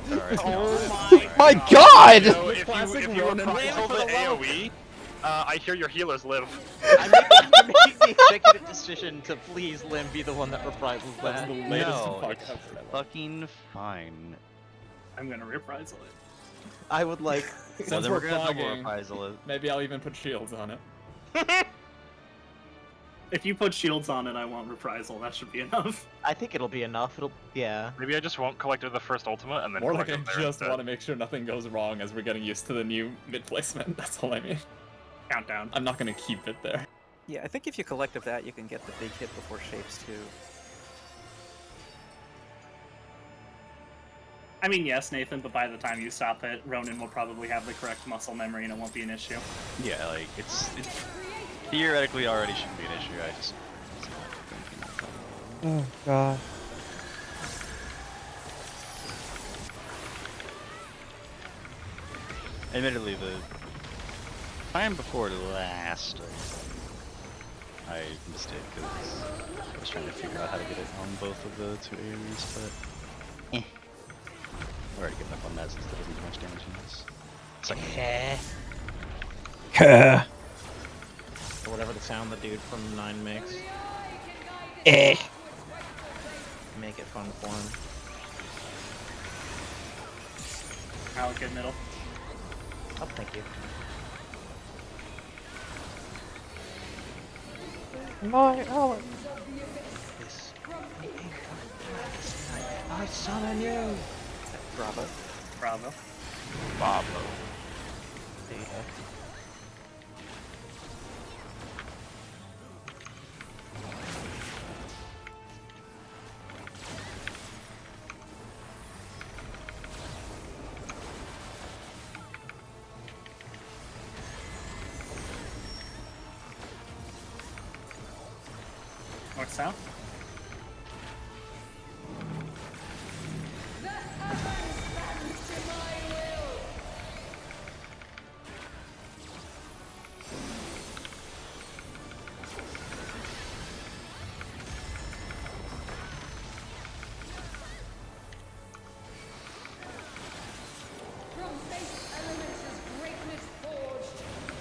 Alright. Oh my god! If you reprisal the AoE, I hear your healers live. I make the executive decision to please Lim be the one that reprisals that. No, it's fucking fine. I'm gonna reprisal it. I would like... Well, then we're gonna double reprisal it. Maybe I'll even put shields on it. If you put shields on it, I won't reprisal. That should be enough. I think it'll be enough. Yeah. Maybe I just won't collect the first ultimate and then More like collect I it there just want to make sure nothing goes wrong as we're getting used to the new mid placement. That's all I mean. Countdown. I'm not gonna keep it there. Yeah, I think if you collect of that, you can get the big hit before shapes too. I mean, yes, Nathan, but by the time you stop it, Ronan will probably have the correct muscle memory and it won't be an issue. Yeah, like, it's theoretically already shouldn't be an issue, I just... Oh, God. Admittedly, the time before last, I missed it because I was trying to figure out how to get it on both of the two AoEs, but we're already getting up on that since that doesn't do much damage in this. It's like Or whatever the sound the dude from 9 makes. Make it fun for him. I'll get middle. Oh, thank you. My Alan. I summon you! Bravo. Bravo. Pablo. Data. North south.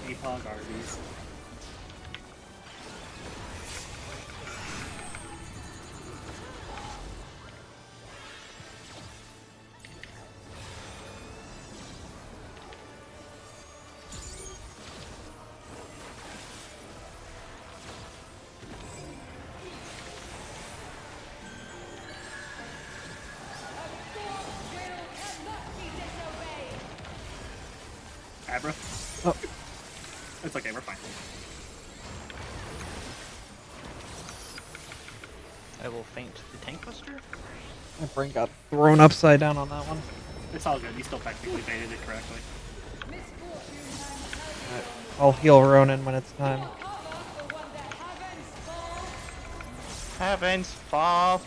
Epoch Arby's. Abra. Oh. It's okay, we're fine. I will faint the tank buster. My brain got thrown upside down on that one. It's all good, you still technically baited it correctly. Alright, I'll heal Ronan when it's time. Heavens fall!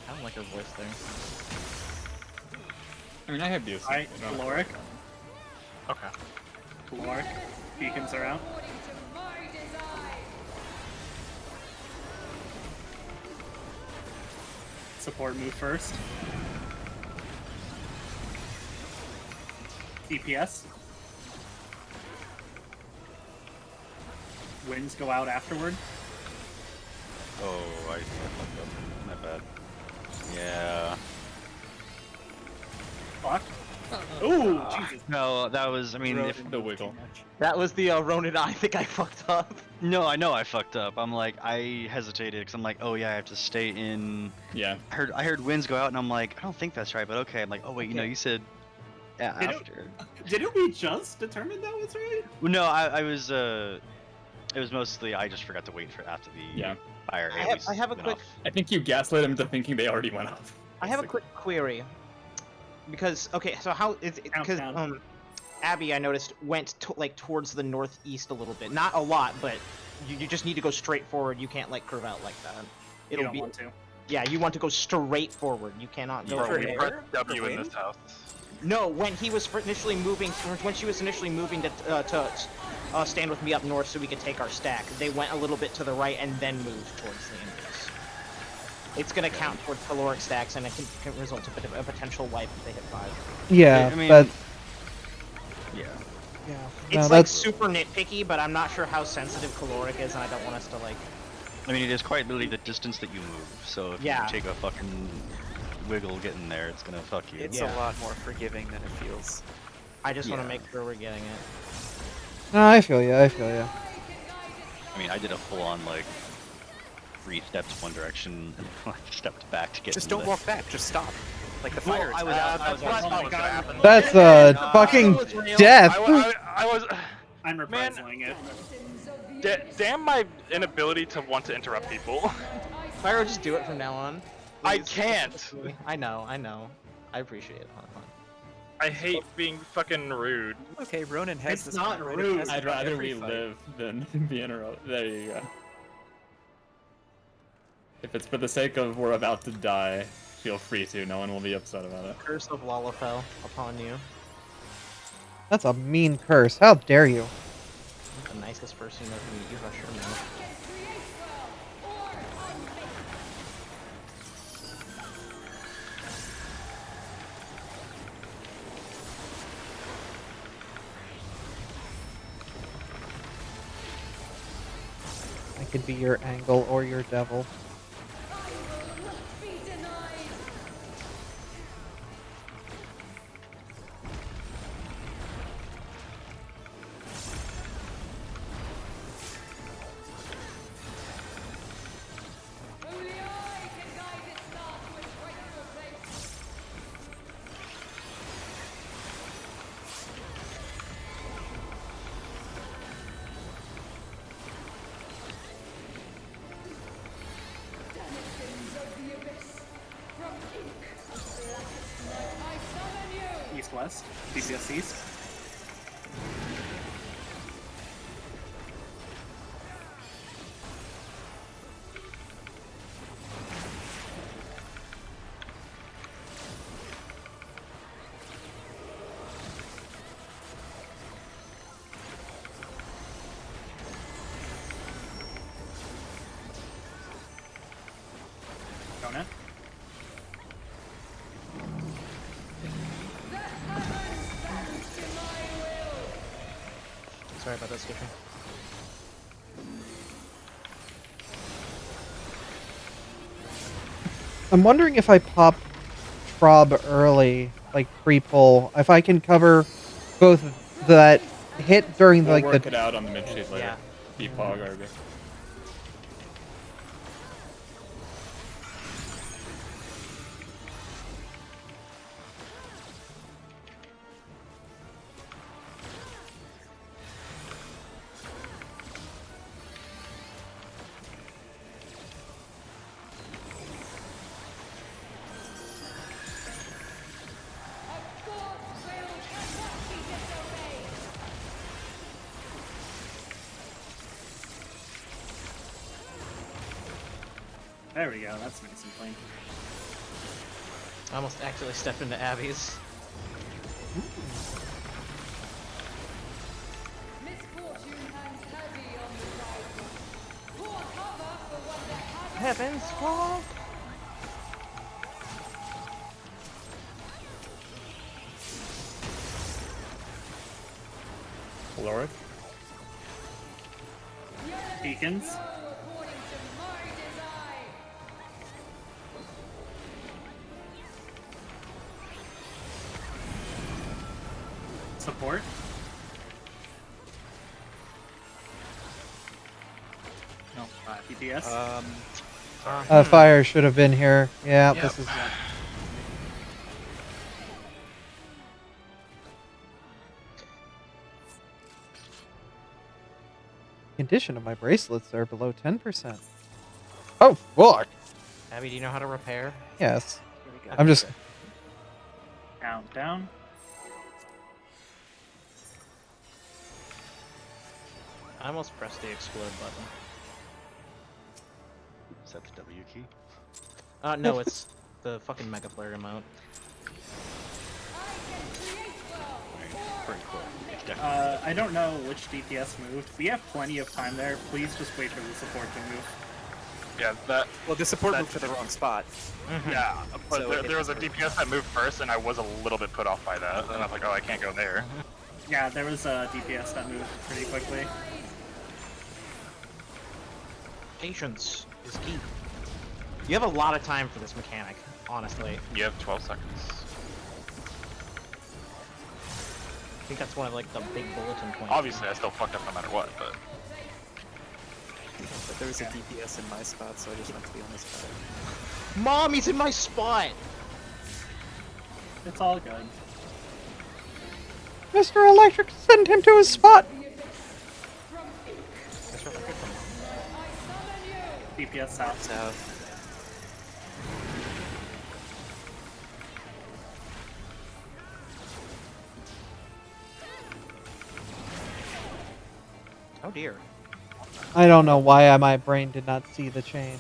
I don't like her voice there. I mean, I have views. Alright, caloric. Okay. Caloric. Beacons are out. Support move first. DPS. Winds go out afterward. oh, I fucked up. My bad. Yeah. Fuck. Ooh, Jesus. No, that was. I mean, if The wiggle. That was the Ronin I think I fucked up. no, I know I fucked up. I'm like, I hesitated because I'm like, oh yeah, I have to stay in. Yeah. I heard winds go out, and I'm like, I don't think that's right, but okay. I'm like, oh wait, you know, you said yeah, Did it- after. Didn't we just determine that was right? Well, no, I was. It was mostly I just forgot to wait for after the Yeah. fire. I have a went quick. off. I think you gaslit him into thinking they already went off. I have a quick query. Because okay, so how is it? Because Abby, I noticed went like towards the northeast a little bit. Not a lot, but you just need to go straight forward. You can't like curve out like that. You don't want to. Yeah, you want to go straight forward. You cannot go. Bro, we air? pressed W in this house. No, when he was initially moving, when she was initially moving to stand with me up north so we could take our stack, they went a little bit to the right and then moved towards the inverse. It's gonna count towards caloric stacks, and it can result in a potential wipe if they hit 5. Yeah, I mean, but yeah. yeah. It's No, like that's super nitpicky, but I'm not sure how sensitive caloric is, and I don't want us to like. I mean, it is quite literally the distance that you move. So if Yeah. you take a fucking wiggle getting there, it's gonna fuck you. It's a lot more forgiving than it feels. I just want to Yeah. make sure we're getting it. no, I feel you. I feel you. I mean, I did a full-on like 3 steps one direction and like stepped back to get. Just into don't the- walk back. Just stop. Like the Well, fire. I was that's what I thought was gonna happen. That's fucking death. I was. I'm Man. reprising it. Damn my inability to want to interrupt people. Pyro, just do it from now on. I please. can't. I know. I appreciate it. Hold on. I hate being fucking rude. Okay, Ronan has It's this not kind of rude. peasant I'd on rather every we fight. live than be interrupted. There you go. If it's for the sake of we're about to die, feel free to. No one will be upset about it. Curse of Lalafell upon you. That's a mean curse. How dare you? the nicest person to meet you, Usher, man. I could be your angle or your devil. East-west. DPS east. Donut. Sorry about that, Skippy. I'm wondering if I pop Prob early, like pre-pull, if I can cover both that hit during We'll like work the it out on the mid sheet later. Yeah. Be Pog RB. There we go, that's nice and clean. I almost accidentally stepped into Abby's. Heavens, fall! Lord. Beacons. Support. No, DPS. fire should have been here. Yeah, Yep. this is. Condition of my bracelets are below 10%. Oh, fuck. Abby, do you know how to repair? Yes. Here we go. I'm just. Down, down. I almost pressed the explode button. Is that the W key? No, it's the fucking Mega Flare amount. Pretty cool. It's definitely I don't know which DPS moved. We have plenty of time there. Please just wait for the support to move. Yeah, that. Well, the support moved to the wrong spot. Yeah, but So there was a DPS that moved first, and I was a little bit put off by that. And I was like, oh, I can't go there. Yeah, there was a DPS that moved pretty quickly. Patience is key. You have a lot of time for this mechanic, honestly. You have 12 seconds. I think that's one of like the big bulletin points. Obviously, I still fucked up no matter what, but. But there was a DPS in my spot, so I just went to the only spot. Mom, he's in my spot! It's all good. Mr. Electric, send him to his spot. DPS south. South. Oh dear. I don't know why my brain did not see the chain.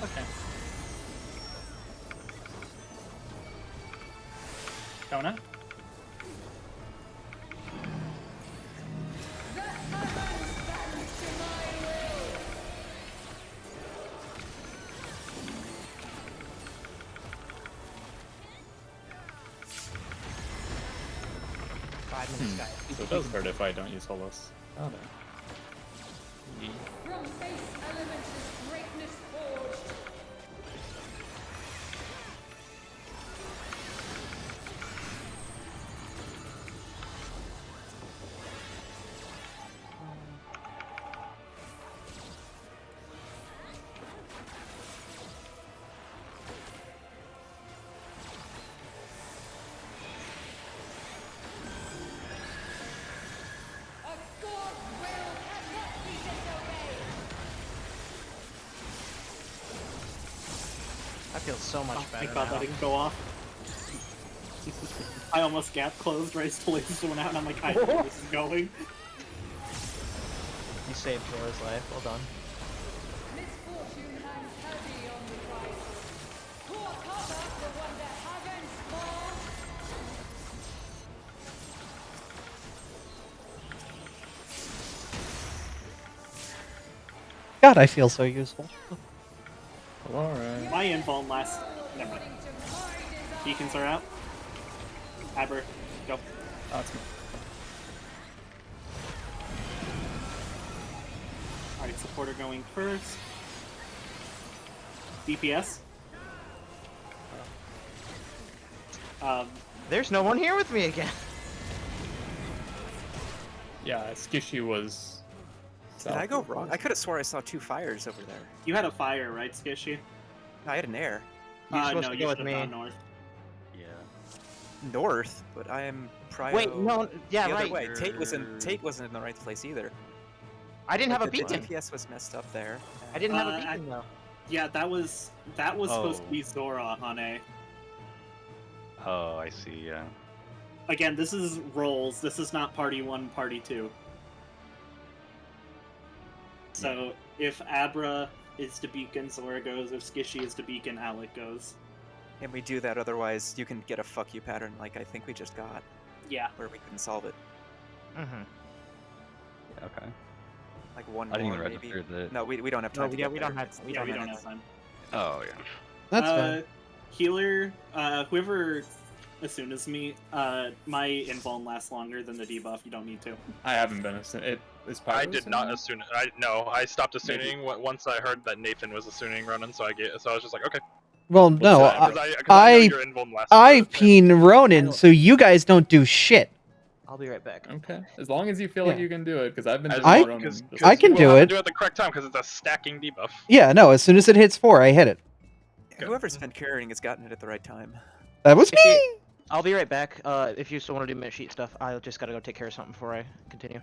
Okay. Donut. 5 minutes, guys. So it does hurt if I don't use Holos. Oh, no. From base elements is greatness forged. That feels so much better Thank God now. that didn't go off. I almost gap closed right as the lasers went out, and I'm like, I know where this is going. You saved Zora's life. Well done. Misfortune hangs heavy on the right. Poor cover for one that hasn't spawned. God, I feel so useful. Alright. My invuln last. Never mind. Beacons are out. Aber, go. Oh, it's me. Alright, supporter going first. DPS. There's no one here with me again. Yeah, Skishy was... Did I go wrong? I could have swore I saw 2 fires over there. You had a fire, right, Skishy? No, I had an air. You're supposed No, to you go should with have me. gone north. Yeah. North, but I am prio. Wait, no, yeah, the right. other way. Tate wasn't in the right place either. I didn't have a The beacon. DPS was messed up there. I didn't have a beacon though. Yeah, that was supposed to be Zora on A. Oh, I see. Yeah. Again, this is roles. This is not party 1, party 2. So if Abra is to beacon, Zora goes. If Skishy is to beacon, Alec goes. And we do that, otherwise you can get a fuck you pattern like I think we just got. Yeah. Where we couldn't solve it. Mm-hmm. Yeah, okay. Like one I didn't more, even maybe. register that. No, we don't have time to yeah, get we there. don't have. We Yeah, don't we have. don't have time. Oh yeah. That's fine. Healer, whoever as me, my invuln lasts longer than the debuff. You don't need to. I haven't been it is Pyro I did not assuming? assume. I stopped assuming once I heard that Nathan was assuming running. So I was just like, okay. Well, no, Because I know your invuln lasts. I for- peen Ronin, so you guys don't do shit. I'll be right back. Okay. As long as you feel like Yeah. you can do it, because I've been As doing I- long- Ronin because- this I can we'll do have to it. do it at the correct time because it's a stacking debuff. Yeah, no, as soon as it hits 4, I hit it. Whoever's been carrying has gotten it at the right time. That was me! I'll be right back. If you still want to do minute sheet stuff, I just gotta go take care of something before I continue.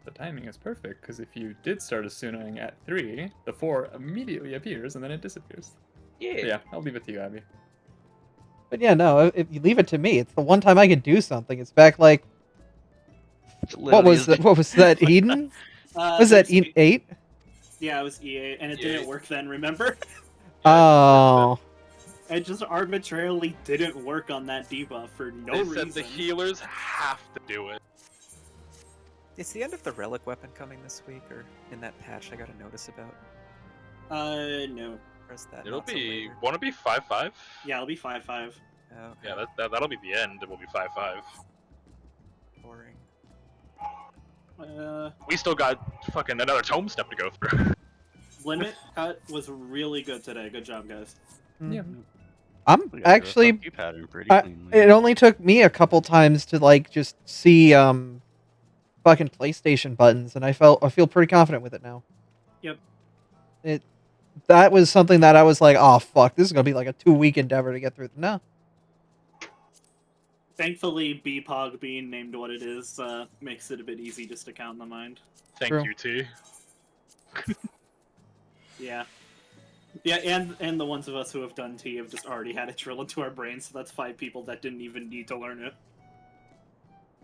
The timing is perfect, because if you did start assuming at 3, the 4 immediately appears and then it disappears. Yeah. But yeah, I'll leave it to you, Abby. But yeah, no, if you leave it to me, it's the one time I could do something. It's back like... What was that, Eden? Was that it 8? Yeah, it was E8, and it didn't work then, remember? Oh. It just arbitrarily didn't work on that debuff for no They reason. said the healers have to do it. Is the end of the relic weapon coming this week, or in that patch I got a notice about? No. Or is that It'll not till be. later? Won't it be 5-5? Yeah, it'll be 5-5. Oh, okay. Yeah, that'll be the end. It will be 5-5. Boring. We still got fucking another tome step to go through. Limit cut was really good today. Good job, guys. Yeah. I'm We got through a actually... fuck you pattern pretty I- cleanly. it only took me a couple times to, like, just see, fucking PlayStation buttons, and I feel pretty confident with it now. Yep. That was something that I was like, oh, fuck, this is gonna be like a 2-week endeavor to get through. No. Thankfully, BPOG being named what it is makes it a bit easy just to count in the mind. Thank True. you, T. Yeah. Yeah, and the ones of us who have done T have just already had it drill into our brains, so that's 5 people that didn't even need to learn it.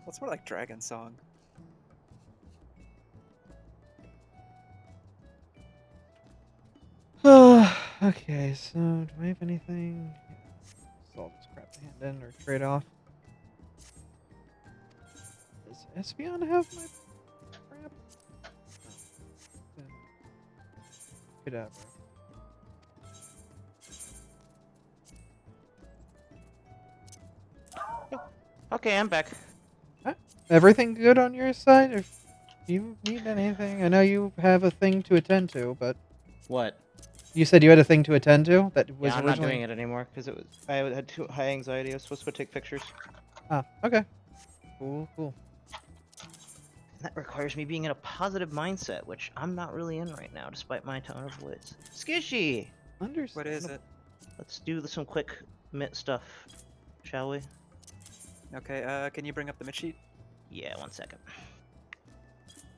What's more like Dragon Song? Okay, so do I have anything? So I'll just grab the hand in or trade off. Does Espeon have my crap? Could have. Okay, I'm back. Everything good on your side? If you need anything, I know you have a thing to attend to, but What? you said you had a thing to attend to that was Yeah, I'm originally. not doing it anymore because I had too high anxiety. I was supposed to go take pictures. Ah, okay. Cool, cool. That requires me being in a positive mindset, which I'm not really in right now, despite my tone of voice. Skishy! What is it? Let's do some quick MIT stuff, shall we? Okay, can you bring up the mid sheet? Yeah, 1 second.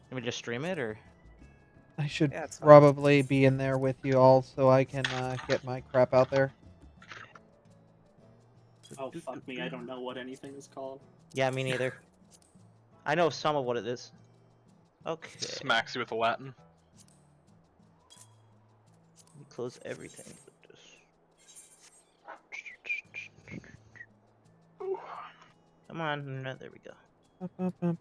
Can we just stream it, or? I should Yeah, it's fine. probably be in there with you all so I can get my crap out there. Oh, fuck me, I don't know what anything is called. Yeah, me neither. I know some of what it is. Okay. Smacks you with the Latin. Let me close everything. Come on, no, there we go.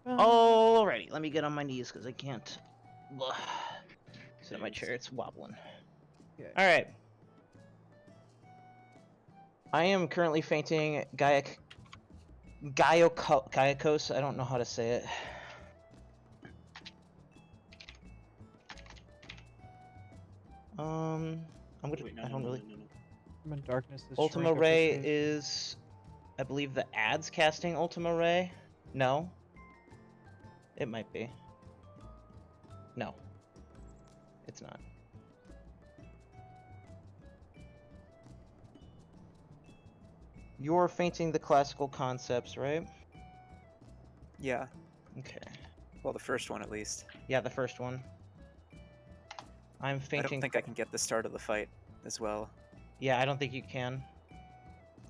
Alrighty, let me get on my knees because I can't sit in my chair. It's wobbling. Okay. Alright. I am currently fainting Gaiakos. I don't know how to say it. I'm gonna. Wait, I don't really. I'm in darkness. Ultima Ray is, I believe, the ads casting Ultima Ray. No. It might be. No. It's not. You're fainting the classical concepts, right? Yeah. Okay. Well, the first one at least. Yeah, the first one. I'm I fainting. don't think I can get the start of the fight as well. Yeah, I don't think you can.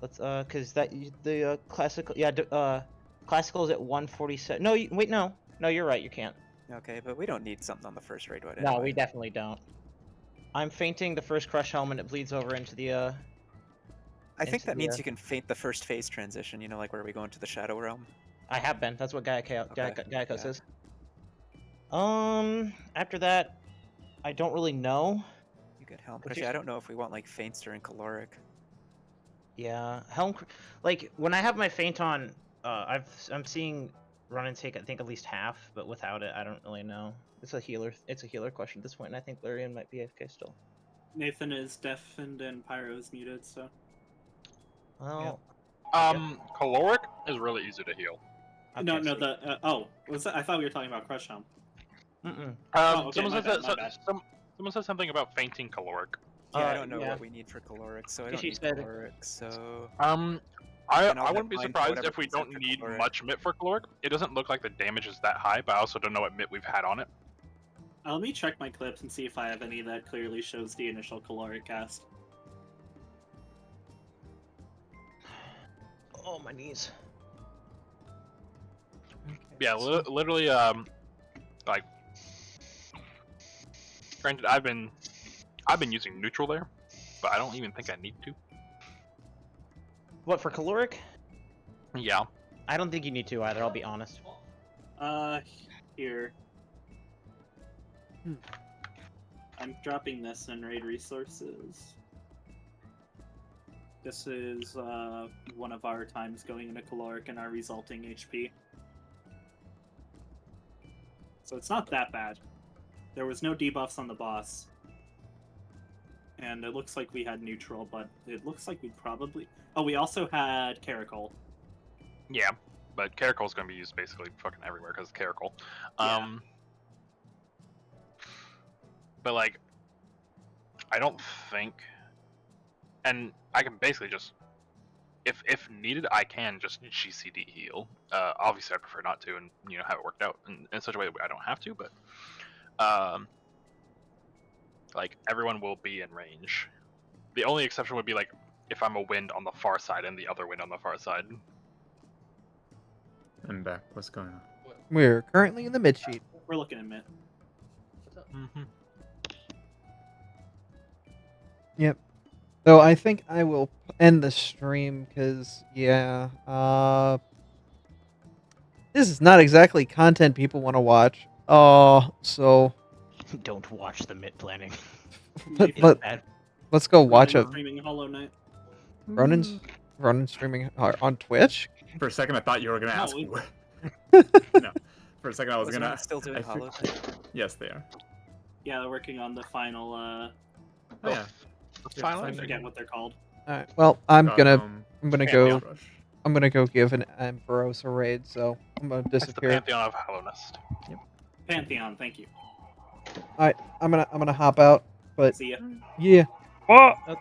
Let's cause the classical. Yeah, classical is at 147. No, wait, no, you're right. You can't. Okay, but we don't need something on the first raid anyway. No, we definitely don't. I'm fainting the first crush helm and it bleeds over into the I think that means you can feint the first phase transition, you know, like where we go into the Shadow Realm. I have been. That's what Gaiakos yeah. is. After that, I don't really know. You get Helm. Actually, I don't know if we want like feints during caloric. Yeah, Helm. Like when I have my feint on, I'm seeing run and take I think at least half, but without it, I don't really know. It's a healer question at this point, and I think Larian might be AFK still. Nathan is deafened and Pyro is muted, so. Well, caloric is really easy to heal. No, was that? I thought we were talking about Crush Helm. Mm-mm. Someone said something about fainting caloric. Yeah, I don't know what we need for caloric, so I don't need caloric, so... I wouldn't be surprised if we don't need much MIT for caloric. It doesn't look like the damage is that high, but I also don't know what MIT we've had on it. Let me check my clips and see if I have any that clearly shows the initial caloric cast. Oh, my knees. Yeah, literally, like, granted, I've been using neutral there, but I don't even think I need to. What, for caloric? Yeah. I don't think you need to either, I'll be honest. Here. I'm dropping this in raid resources. This is one of our times going into caloric and our resulting HP. So it's not that bad. There was no debuffs on the boss. And it looks like we had neutral, but it looks like we probably... Oh, we also had Caracol. Yeah, but Caracol's going to be used basically fucking everywhere because it's Caracol. Yeah. But, like, I don't think... And I can basically just... If needed, I can just GCD heal. Obviously, I prefer not to and, you know, have it worked out in such a way that I don't have to, but... like, everyone will be in range. The only exception would be, like, if I'm a wind on the far side and the other wind on the far side. I'm back. What's going on? We're currently in the mid sheet. We're looking at mid. Mm-hmm. Yep. So I think I will end the stream because, yeah, this is not exactly content people want to watch. So... Don't watch the MIT planning. Let's go watch it. Streaming Hollow Knight. Ronan's streaming on Twitch? For a second, I thought you were gonna No, ask. we- No. For a second, I was Was gonna. Ren still doing I fig- Hollow? Yes, they are. Yeah, they're working on the final. Oh yeah. Final I ending. forget what they're called. All right. Well, I'm Got, gonna um, go. Rush. I'm gonna go give an Ampharos a raid, so I'm gonna It's the disappear. Pantheon of Hallownest. Pantheon, thank you. All right, I'm gonna hop out, but See ya. yeah. Oh! All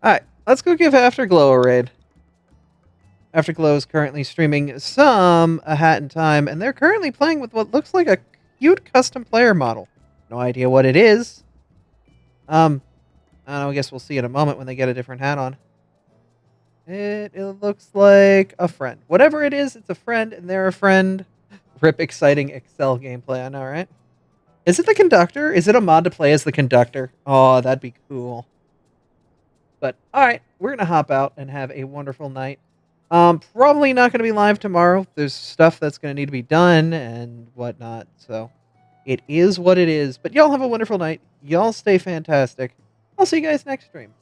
right, let's go give Afterglow a raid. Afterglow is currently streaming some A Hat in Time, and they're currently playing with what looks like a cute custom player model. No idea what it is. I don't know, I guess we'll see in a moment when they get a different hat on. It looks like a friend. Whatever it is, it's a friend, and they're a friend. Rip exciting Excel gameplay, I know, right? Is it the conductor? Is it a mod to play as the conductor? Oh, that'd be cool. But, alright, we're going to hop out and have a wonderful night. Probably not going to be live tomorrow. There's stuff that's going to need to be done and whatnot, so it is what it is. But y'all have a wonderful night. Y'all stay fantastic. I'll see you guys next stream.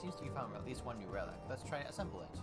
Seems to be found at least one new relic. Let's try to assemble it.